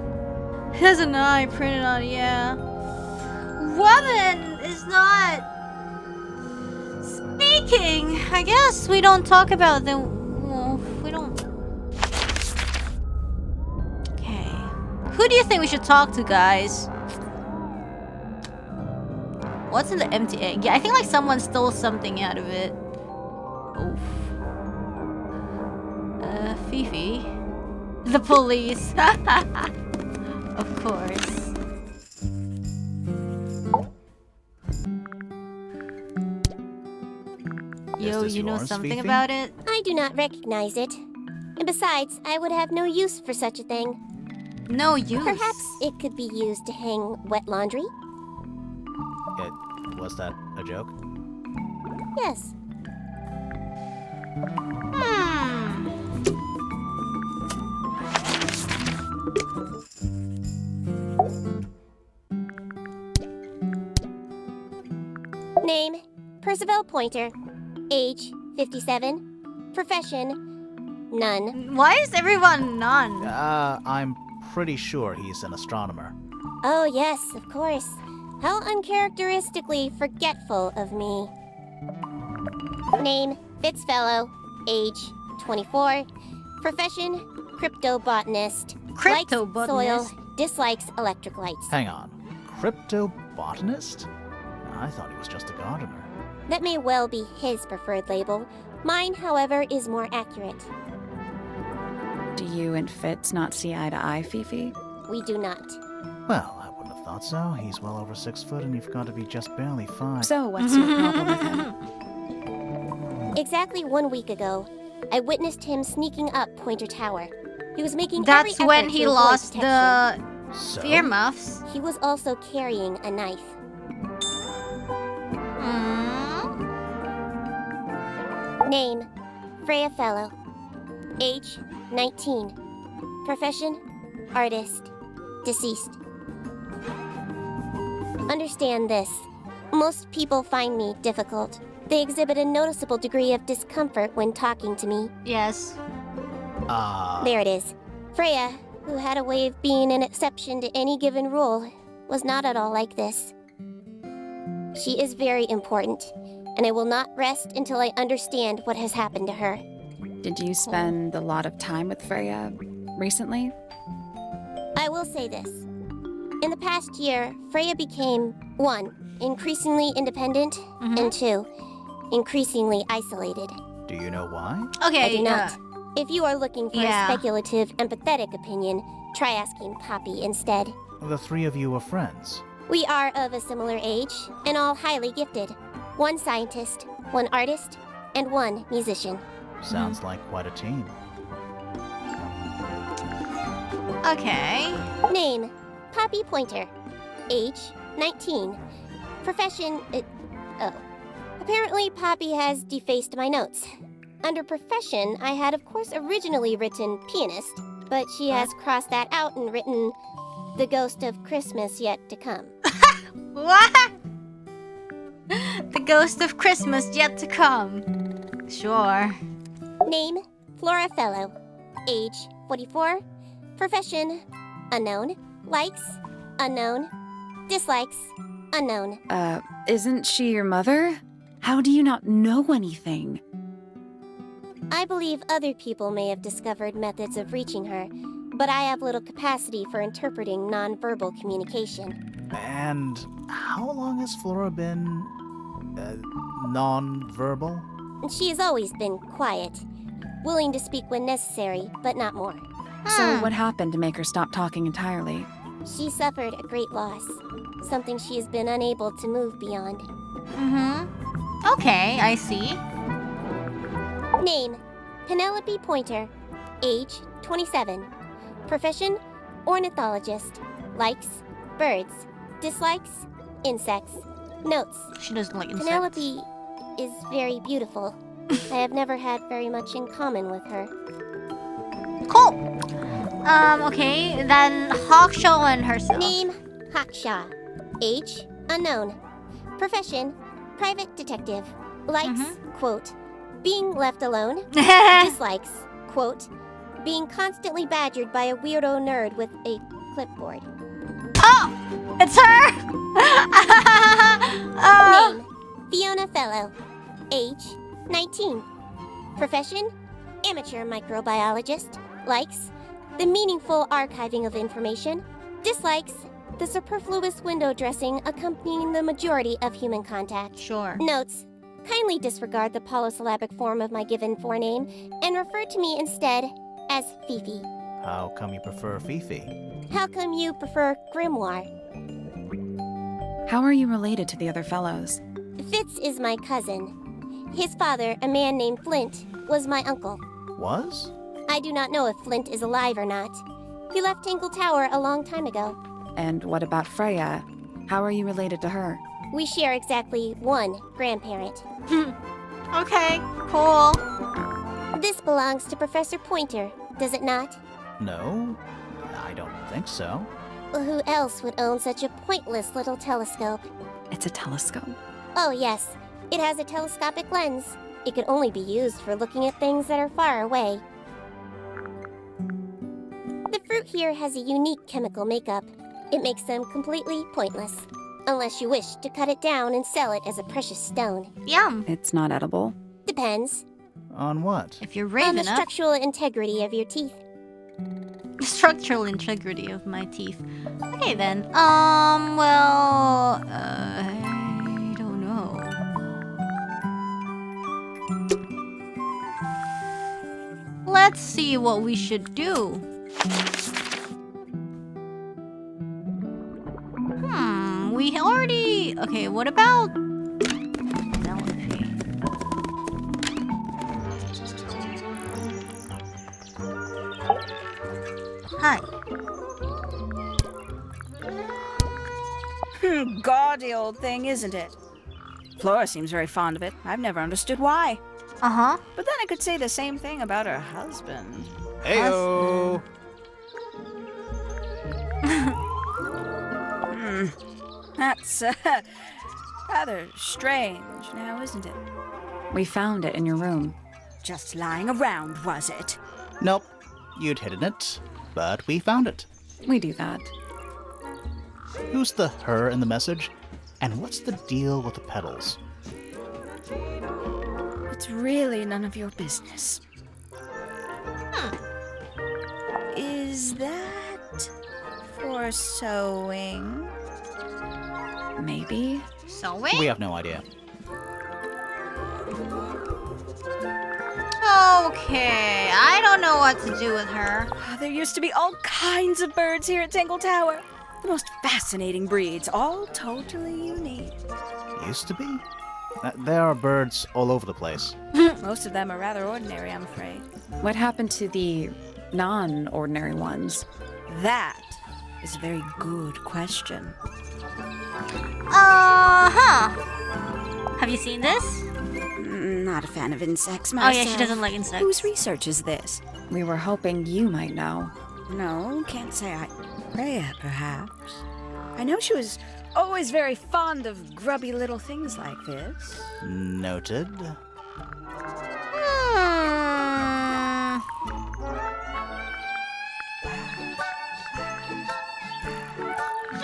Has an eye printed on it, yeah. Woman is not speaking. I guess we don't talk about them. Well, we don't. Okay. Who do you think we should talk to, guys? What's in the empty egg? Yeah, I think like someone stole something out of it. Oof. Fifi. The police. Of course. Yo, this you know yours, something Fifi? about it? I do not recognize it. And besides, I would have no use for such a thing. No use. Perhaps it could be used to hang wet laundry? Was that a joke? Yes. Name, Percival Pointer. Age, 57. Profession, none. Why is everyone none? I'm pretty sure he's an astronomer. Oh yes, of course. How uncharacteristically forgetful of me. Name, Fitzfellow. Age, 24. Profession, cryptobotanist. Likes soil, Cryptobotanist? dislikes electric lights. Hang on. Cryptobotanist? I thought he was just a gardener. That may well be his preferred label. Mine, however, is more accurate. Do you and Fitz not see eye to eye, Fifi? We do not. Well, I wouldn't have thought so. He's well over 6 foot and you've got to be just barely 5. So, what's your problem with him? Exactly 1 week ago, I witnessed him sneaking up Pointer Tower. He was making every That's when effort he to avoid lost detection. the So? fear muffs. He was also carrying a knife. Name, Freya Fellow. Age, 19. Profession, artist. Deceased. Understand this. Most people find me difficult. They exhibit a noticeable degree of discomfort when talking to me. Yes. There it is. Freya, who had a way of being an exception to any given rule, was not at all like this. She is very important, and I will not rest until I understand what has happened to her. Did you spend a lot of time with Freya recently? I will say this. In the past year, Freya became 1. Increasingly independent, and 2. Increasingly isolated. Do you know why? Okay. I do not. If you are looking for Yeah. a speculative, empathetic opinion, try asking Poppy instead. The three of you are friends. We are of a similar age, and all highly gifted. 1 scientist, 1 artist, and 1 musician. Sounds like quite a team. Okay. Name, Poppy Pointer. Age, 19. Profession, Apparently Poppy has defaced my notes. Under profession, I had of course originally written pianist, but she has crossed that out and written the ghost of Christmas yet to come. What? The ghost of Christmas yet to come. Sure. Name, Flora Fellow. Age, 44. Profession, unknown. Likes, unknown. Dislikes, unknown. Isn't she your mother? How do you not know anything? I believe other people may have discovered methods of reaching her, but I have little capacity for interpreting nonverbal communication. And how long has Flora been non-verbal? She has always been quiet, willing to speak when necessary, but not more. So what happened to make her stop talking entirely? She suffered a great loss, something she has been unable to move beyond. Okay, I see. Name, Penelope Pointer. Age, 27. Profession, ornithologist. Likes, birds. Dislikes, insects. Notes, She doesn't like insects. Penelope is very beautiful. I have never had very much in common with her. Cool. Okay, then Hawkshaw and herself. Name, Hawkshaw. Age, unknown. Profession, private detective. Likes, quote, being left alone. Dislikes, quote, being constantly badgered by a weirdo nerd with a clipboard. Oh! It's her! Name, Fiona Fellow. Age, 19. Profession, amateur microbiologist. Likes, the meaningful archiving of information. Dislikes, the superfluous window dressing accompanying the majority of human contact. Sure. Notes, kindly disregard the polysyllabic form of my given forename and refer to me instead as Fifi. How come you prefer Fifi? How come you prefer Grimoire? How are you related to the other fellows? Fitz is my cousin. His father, a man named Flint, was my uncle. Was? I do not know if Flint is alive or not. He left Tangle Tower a long time ago. And what about Freya? How are you related to her? We share exactly 1 grandparent. Okay, cool. This belongs to Professor Pointer, does it not? No, I don't think so. Who else would own such a pointless little telescope? It's a telescope. Oh yes, it has a telescopic lens. It can only be used for looking at things that are far away. The fruit here has a unique chemical makeup. It makes them completely pointless. Unless you wish to cut it down and sell it as a precious stone. Yum. It's not edible. Depends. On what? If you're brave On the enough. structural integrity of your teeth. The structural integrity of my teeth. Okay then. Well, I don't know. Let's see what we should do. We already... Okay, what about... Penelope? Hi. Gaudy old thing, isn't it? Flora seems very fond of it. I've never understood why. Uh-huh. But then I could say the same thing about her husband. Heyo. That's rather strange now, isn't it? We found it in your room. Just lying around, was it? Nope. You'd hidden it, but we found it. We do that. Who's the her in the message? And what's the deal with the petals? It's really none of your business. Is that for sewing? Maybe? Sewing? We have no idea. Okay, I don't know what to do with her. There used to be all kinds of birds here at Tangle Tower. The most fascinating breeds, all totally unique. Used to be? There are birds all over the place. Most of them are rather ordinary, I'm afraid. What happened to the non-ordinary ones? That is a very good question. Have you seen this? Not a fan of insects Oh myself. yeah, she doesn't like insects. Whose research is this? We were hoping you might know. No, can't say I... Freya, perhaps. I know she was always very fond of grubby little things like this. Noted.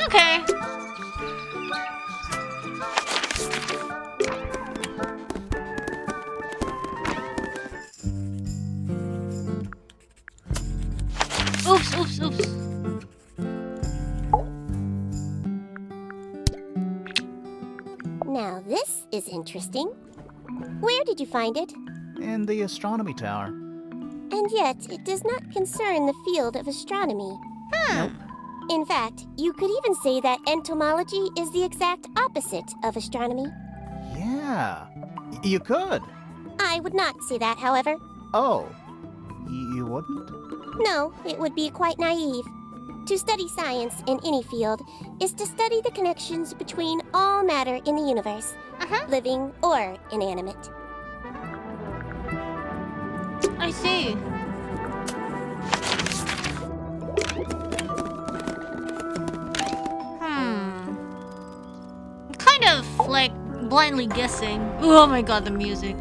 Okay. Oops. Now this is interesting. Where did you find it? In the astronomy tower. And yet, it does not concern the field of astronomy. Nope. In fact, you could even say that entomology is the exact opposite of astronomy. Yeah. You could. I would not say that, however. Oh. You wouldn't? No, it would be quite naive. To study science in any field is to study the connections between all matter in the universe, living or inanimate. I see. Kind of like blindly guessing. Oh my god, the music.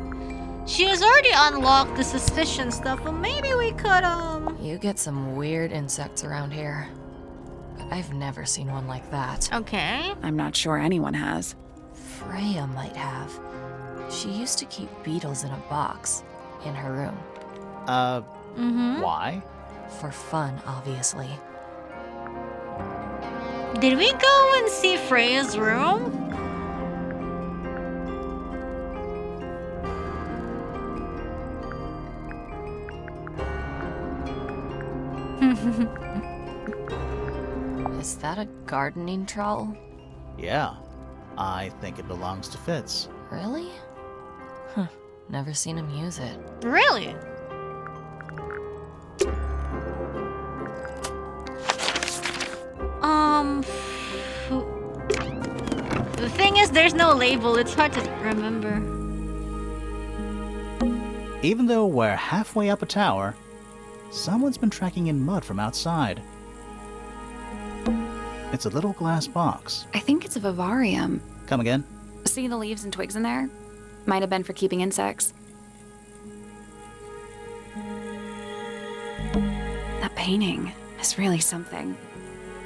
She has already unlocked the suspicion stuff, but maybe we could, You get some weird insects around here. But I've never seen one like that. Okay. I'm not sure anyone has. Freya might have. She used to keep beetles in a box in her room. Why? For fun, obviously. Did we go and see Freya's room? Is that a gardening trowel? Yeah. I think it belongs to Fitz. Really? Huh. Never seen him use it. Really? The thing is, there's no label. It's hard to remember. Even though we're halfway up a tower, someone's been tracking in mud from outside. It's a little glass box. I think it's a vivarium. Come again? See the leaves and twigs in there? Might have been for keeping insects. That painting is really something.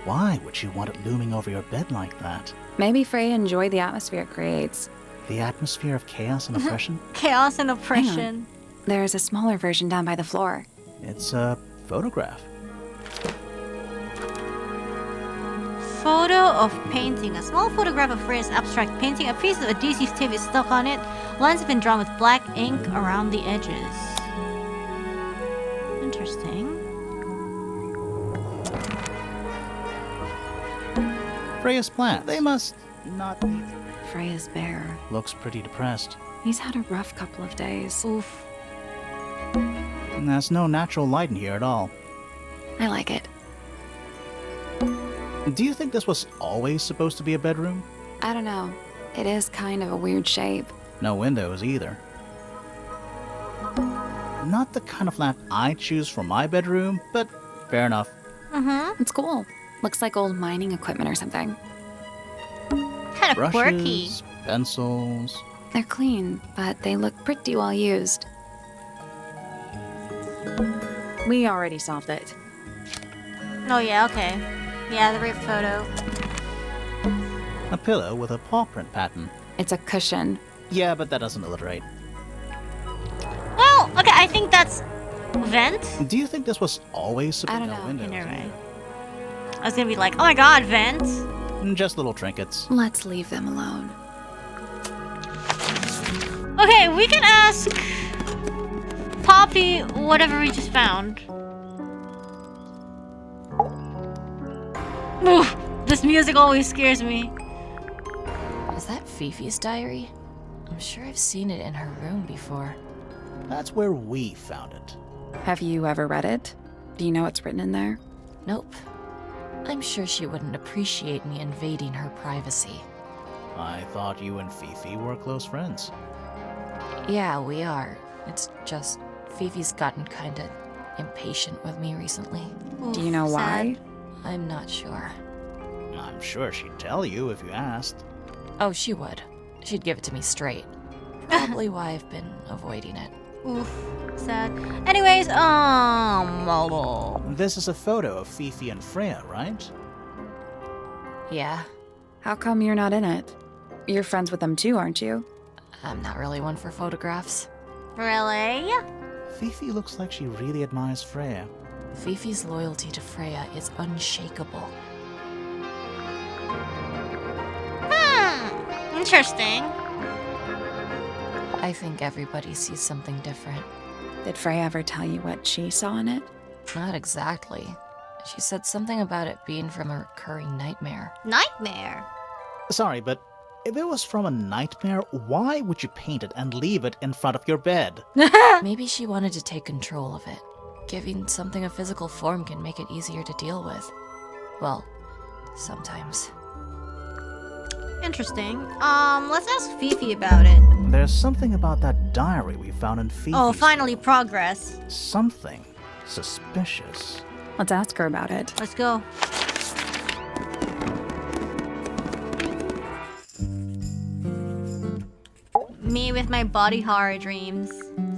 Why would you want it looming over your bed like that? Maybe Freya enjoyed the atmosphere it creates. The atmosphere of chaos and oppression? Chaos and Hang oppression. on. There's a smaller version down by the floor. It's a photograph. Photo of painting. A small photograph of Freya's abstract painting. A piece of adhesive tape is stuck on it. Lines have been drawn with black ink around the edges. Interesting. Freya's plants. They must not be. Freya's bear. Looks pretty depressed. He's had a rough couple of days. Oof. And there's no natural light in here at all. I like it. Do you think this was always supposed to be a bedroom? I don't know. It is kind of a weird shape. No windows either. Not the kind of lamp I'd choose for my bedroom, but fair enough. It's cool. Looks like old mining equipment or something. Kind of quirky. Brushes, pencils. They're clean, but they look pretty well used. We already solved it. Oh yeah, okay. Yeah, the rape photo. A pillow with a paw print pattern. It's a cushion. Yeah, but that doesn't alliterate. Well, okay, I think that's vent. Do you think this was always supposed I to don't be know. windows? Never mind. I was gonna be like, oh my god, vent. Just little trinkets. Let's leave them alone. Okay, we can ask Poppy whatever we just found. Oof, this music always scares me. Is that Fifi's diary? I'm sure I've seen it in her room before. That's where we found it. Have you ever read it? Do you know what's written in there? Nope. I'm sure she wouldn't appreciate me invading her privacy. I thought you and Fifi were close friends. Yeah, we are. It's just Fifi's gotten kinda impatient with me recently. Do you know why? Sad. I'm not sure. I'm sure she'd tell you if you asked. Oh, she would. She'd give it to me straight. Probably why I've been avoiding it. Oof, sad. Anyways, mobile. This is a photo of Fifi and Freya, right? Yeah, How come you're not in it? You're friends with them too, aren't you? I'm not really one for photographs. Really? Fifi looks like she really admires Freya. Fifi's loyalty to Freya is unshakable. Interesting. I think everybody sees something different. Did Freya ever tell you what she saw in it? Not exactly. She said something about it being from a recurring nightmare. Nightmare. Sorry, but if it was from a nightmare, why would you paint it and leave it in front of your bed? Maybe she wanted to take control of it. Giving something a physical form can make it easier to deal with. Well, sometimes. Interesting. Let's ask Fifi about it. There's something about that diary we found in Fifi's. Oh, finally progress. Something suspicious. Let's ask her about it. Let's go. Me with my body horror dreams.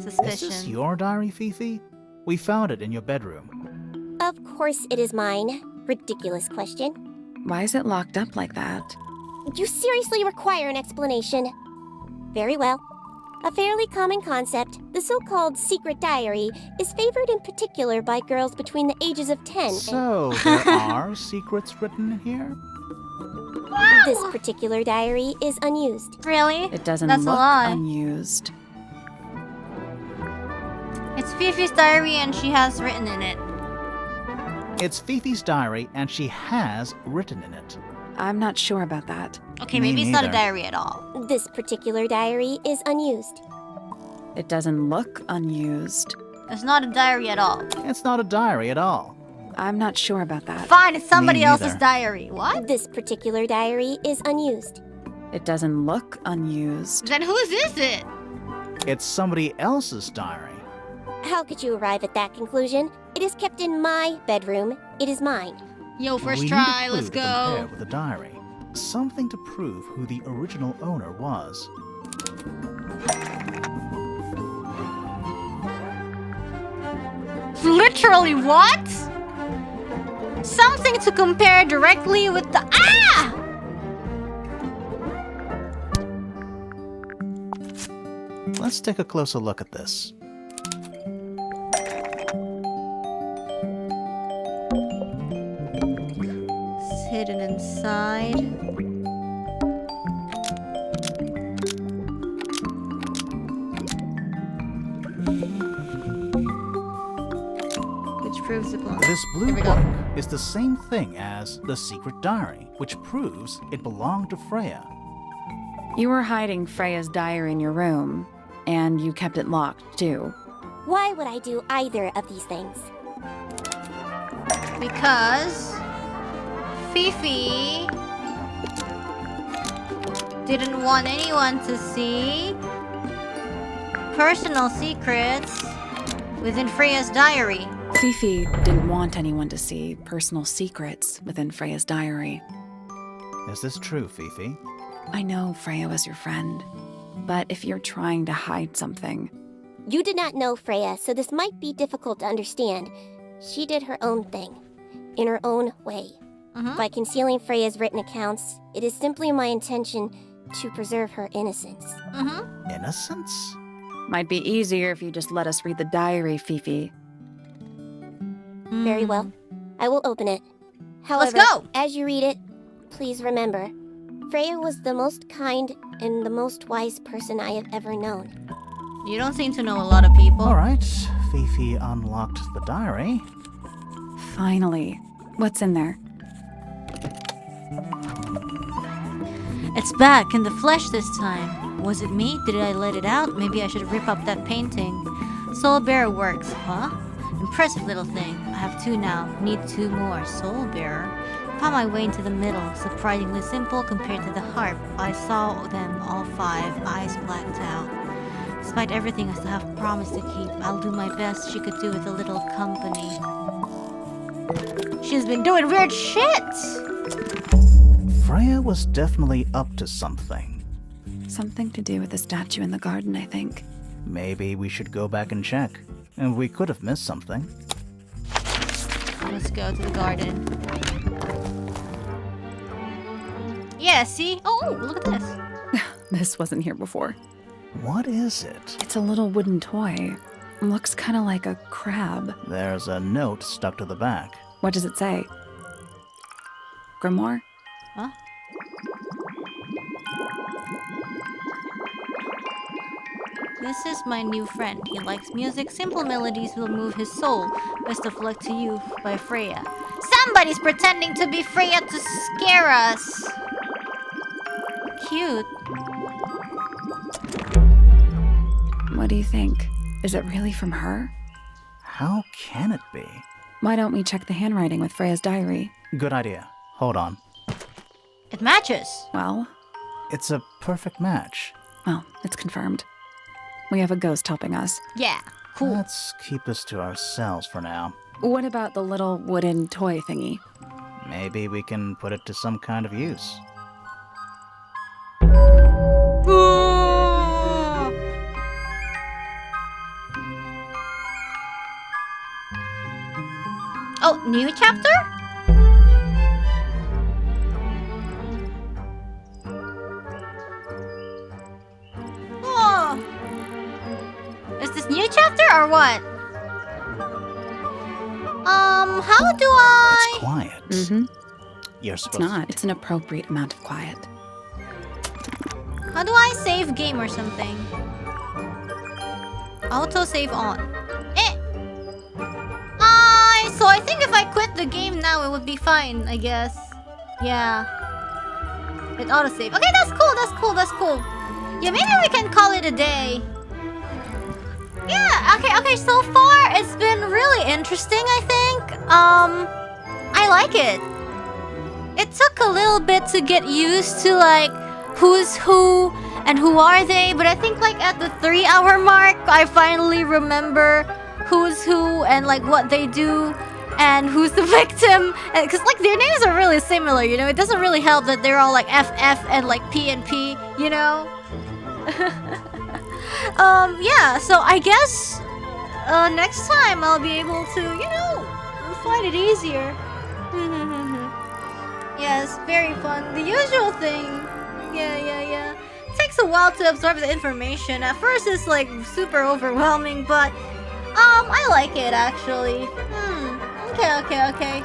Suspicion. Is this your diary, Fifi? We found it in your bedroom. Of course it is mine. Ridiculous question. Why is it locked up like that? You seriously require an explanation. Very well. A fairly common concept, the so-called secret diary, is favored in particular by girls between the ages of 10 So, there are secrets written in here? This particular diary is unused. Really? It doesn't That's look a lie. unused. It's Fifi's diary and she has written in it. It's Fifi's diary, and she has written in it. I'm not sure about that. Okay, Me maybe it's not a neither. diary at all. This particular diary is unused. It doesn't look unused. It's not a diary at all. It's not a diary at all. I'm not sure about that. Fine, it's somebody Me else's neither. diary. What? This particular diary is unused. It doesn't look unused. Then whose is it? It's somebody else's diary. How could you arrive at that conclusion? It is kept in my bedroom. It is mine. Yo, first we try, need a clue let's to compare go. with the diary. Something to prove who the original owner was. Literally what? Something to compare directly with the Let's take a closer look at this. It's hidden inside. Which proves it belongs. This blue Here we go. book is the same thing as the secret diary, which proves it belonged to Freya. You were hiding Freya's diary in your room, and you kept it locked too. Why would I do either of these things? Because Fifi didn't want anyone to see personal secrets within Freya's diary. Fifi didn't want anyone to see personal secrets within Freya's diary. Is this true, Fifi? I know Freya was your friend, but if you're trying to hide something... You did not know Freya, so this might be difficult to understand. She did her own thing, in her own way. By concealing Freya's written accounts, it is simply my intention to preserve her innocence. Innocence? Might be easier if you just let us read the diary, Fifi. Very well. I will open it. However, Let's go! as you read it, please remember, Freya was the most kind and the most wise person I have ever known. You don't seem to know a lot of people. Alright, Fifi unlocked the diary. Finally. What's in there? It's back in the flesh this time. Was it me? Did I let it out? Maybe I should rip up that painting. Soul Bearer works, huh? Impressive little thing. I have 2 now. Need 2 more. Soul Bearer. Found my way into the middle. Surprisingly simple compared to the harp. I saw them all 5. Eyes blacked out. Despite everything I still have promised to keep, I'll do my best she could do with a little company. She's been doing weird shit! Freya was definitely up to something. Something to do with the statue in the garden, I think. Maybe we should go back and check. And we could have missed something. Let's go to the garden. Yeah, see? Oh, look at this. This wasn't here before. What is it? It's a little wooden toy. Looks kind of like a crab. There's a note stuck to the back. What does it say? Grimoire? Huh? This is my new friend. He likes music. Simple melodies will move his soul. Best of luck to you, by Freya. Somebody's pretending to be Freya to scare us. Cute. What do you think? Is it really from her? How can it be? Why don't we check the handwriting with Freya's diary? Good idea. Hold on. It matches. Well, It's a perfect match. well, it's confirmed. We have a ghost helping us. Yeah, cool. Let's keep this to ourselves for now. What about the little wooden toy thingy? Maybe we can put it to some kind of use. Oh, new chapter? Oh. Is this new chapter or what? How do I... It's quiet. Mm-hmm. You're It's supposed not. It's an appropriate amount of quiet. How do I save game or something? Auto save on. So I think if I quit the game now, it would be fine, I guess. Yeah. It autosave. Okay, that's cool, that's cool, that's cool. Yeah, maybe we can call it a day. Yeah, okay, so far it's been really interesting, I think. I like it. It took a little bit to get used to, like, who's who and who are they, but I think, like, at the 3-hour mark, I finally remember who's who and, like, what they do and who's the victim. Because, like, their names are really similar, you know? It doesn't really help that they're all, like, FF and, like, P, you know? Yeah, so I guess next time I'll be able to, you know, find it easier. Yes, very fun. The usual thing. Yeah. It takes a while to absorb the information. At first it's like super overwhelming, but I like it actually. Okay.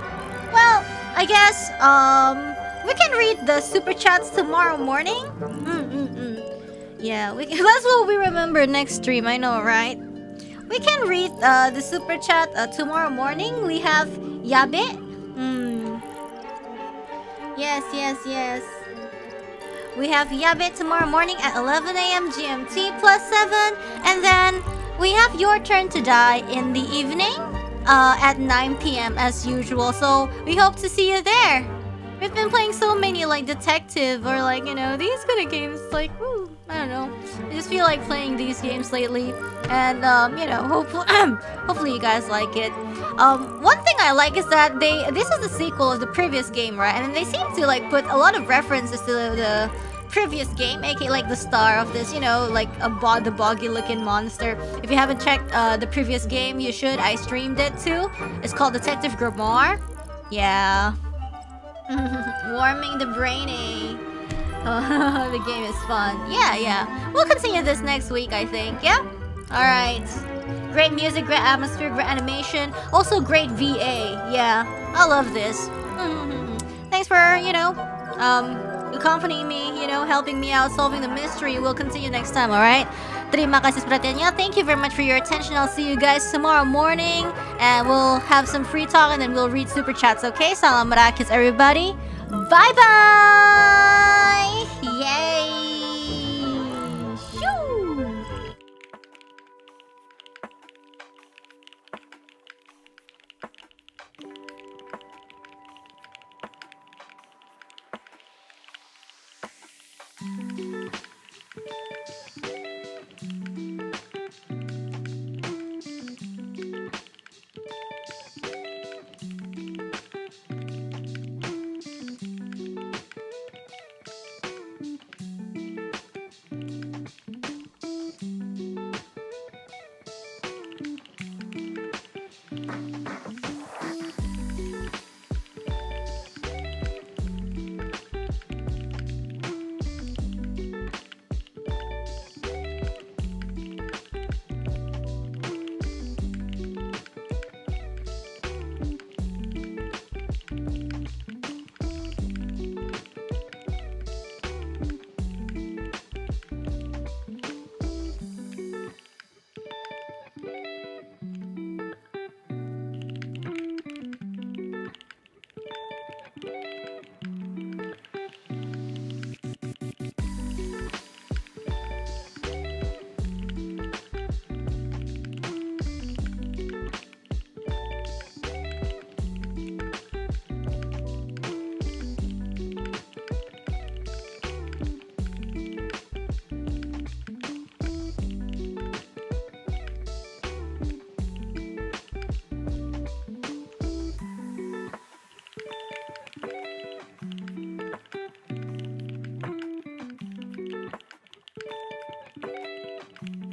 Well, I guess we can read the super chats tomorrow morning. Yeah, that's what we remember next stream, I know, right? We can read the super chat tomorrow morning. We have Yabe. Yes. We have Yabe tomorrow morning at 11 a.m. GMT +7. And then we have Your Turn to Die in the evening at 9 p.m. as usual. So we hope to see you there. We've been playing so many like detective or like, you know, these kind of games. Like, woo, I don't know. I just feel like playing these games lately, and you know, hopefully you guys like it. One thing I like is that this is the sequel of the previous game, right? And they seem to like put a lot of references to the previous game, aka like the star of this, you know, like the boggy looking monster. If you haven't checked the previous game, you should. I streamed it too. It's called Detective Grimoire. Yeah. Warming the brainy. The game is fun. Yeah. We'll continue this next week, I think. Yeah? Alright. Great music, great atmosphere, great animation. Also great VA. Yeah. I love this. Thanks for, you know, accompanying me, you know, helping me out solving the mystery. We'll continue next time, alright? Terima kasih sa perhatiannya. Thank you very much for your attention. I'll see you guys tomorrow morning. And we'll have some free talk and then we'll read super chats, okay? Salam merakis, everybody. Bye-bye!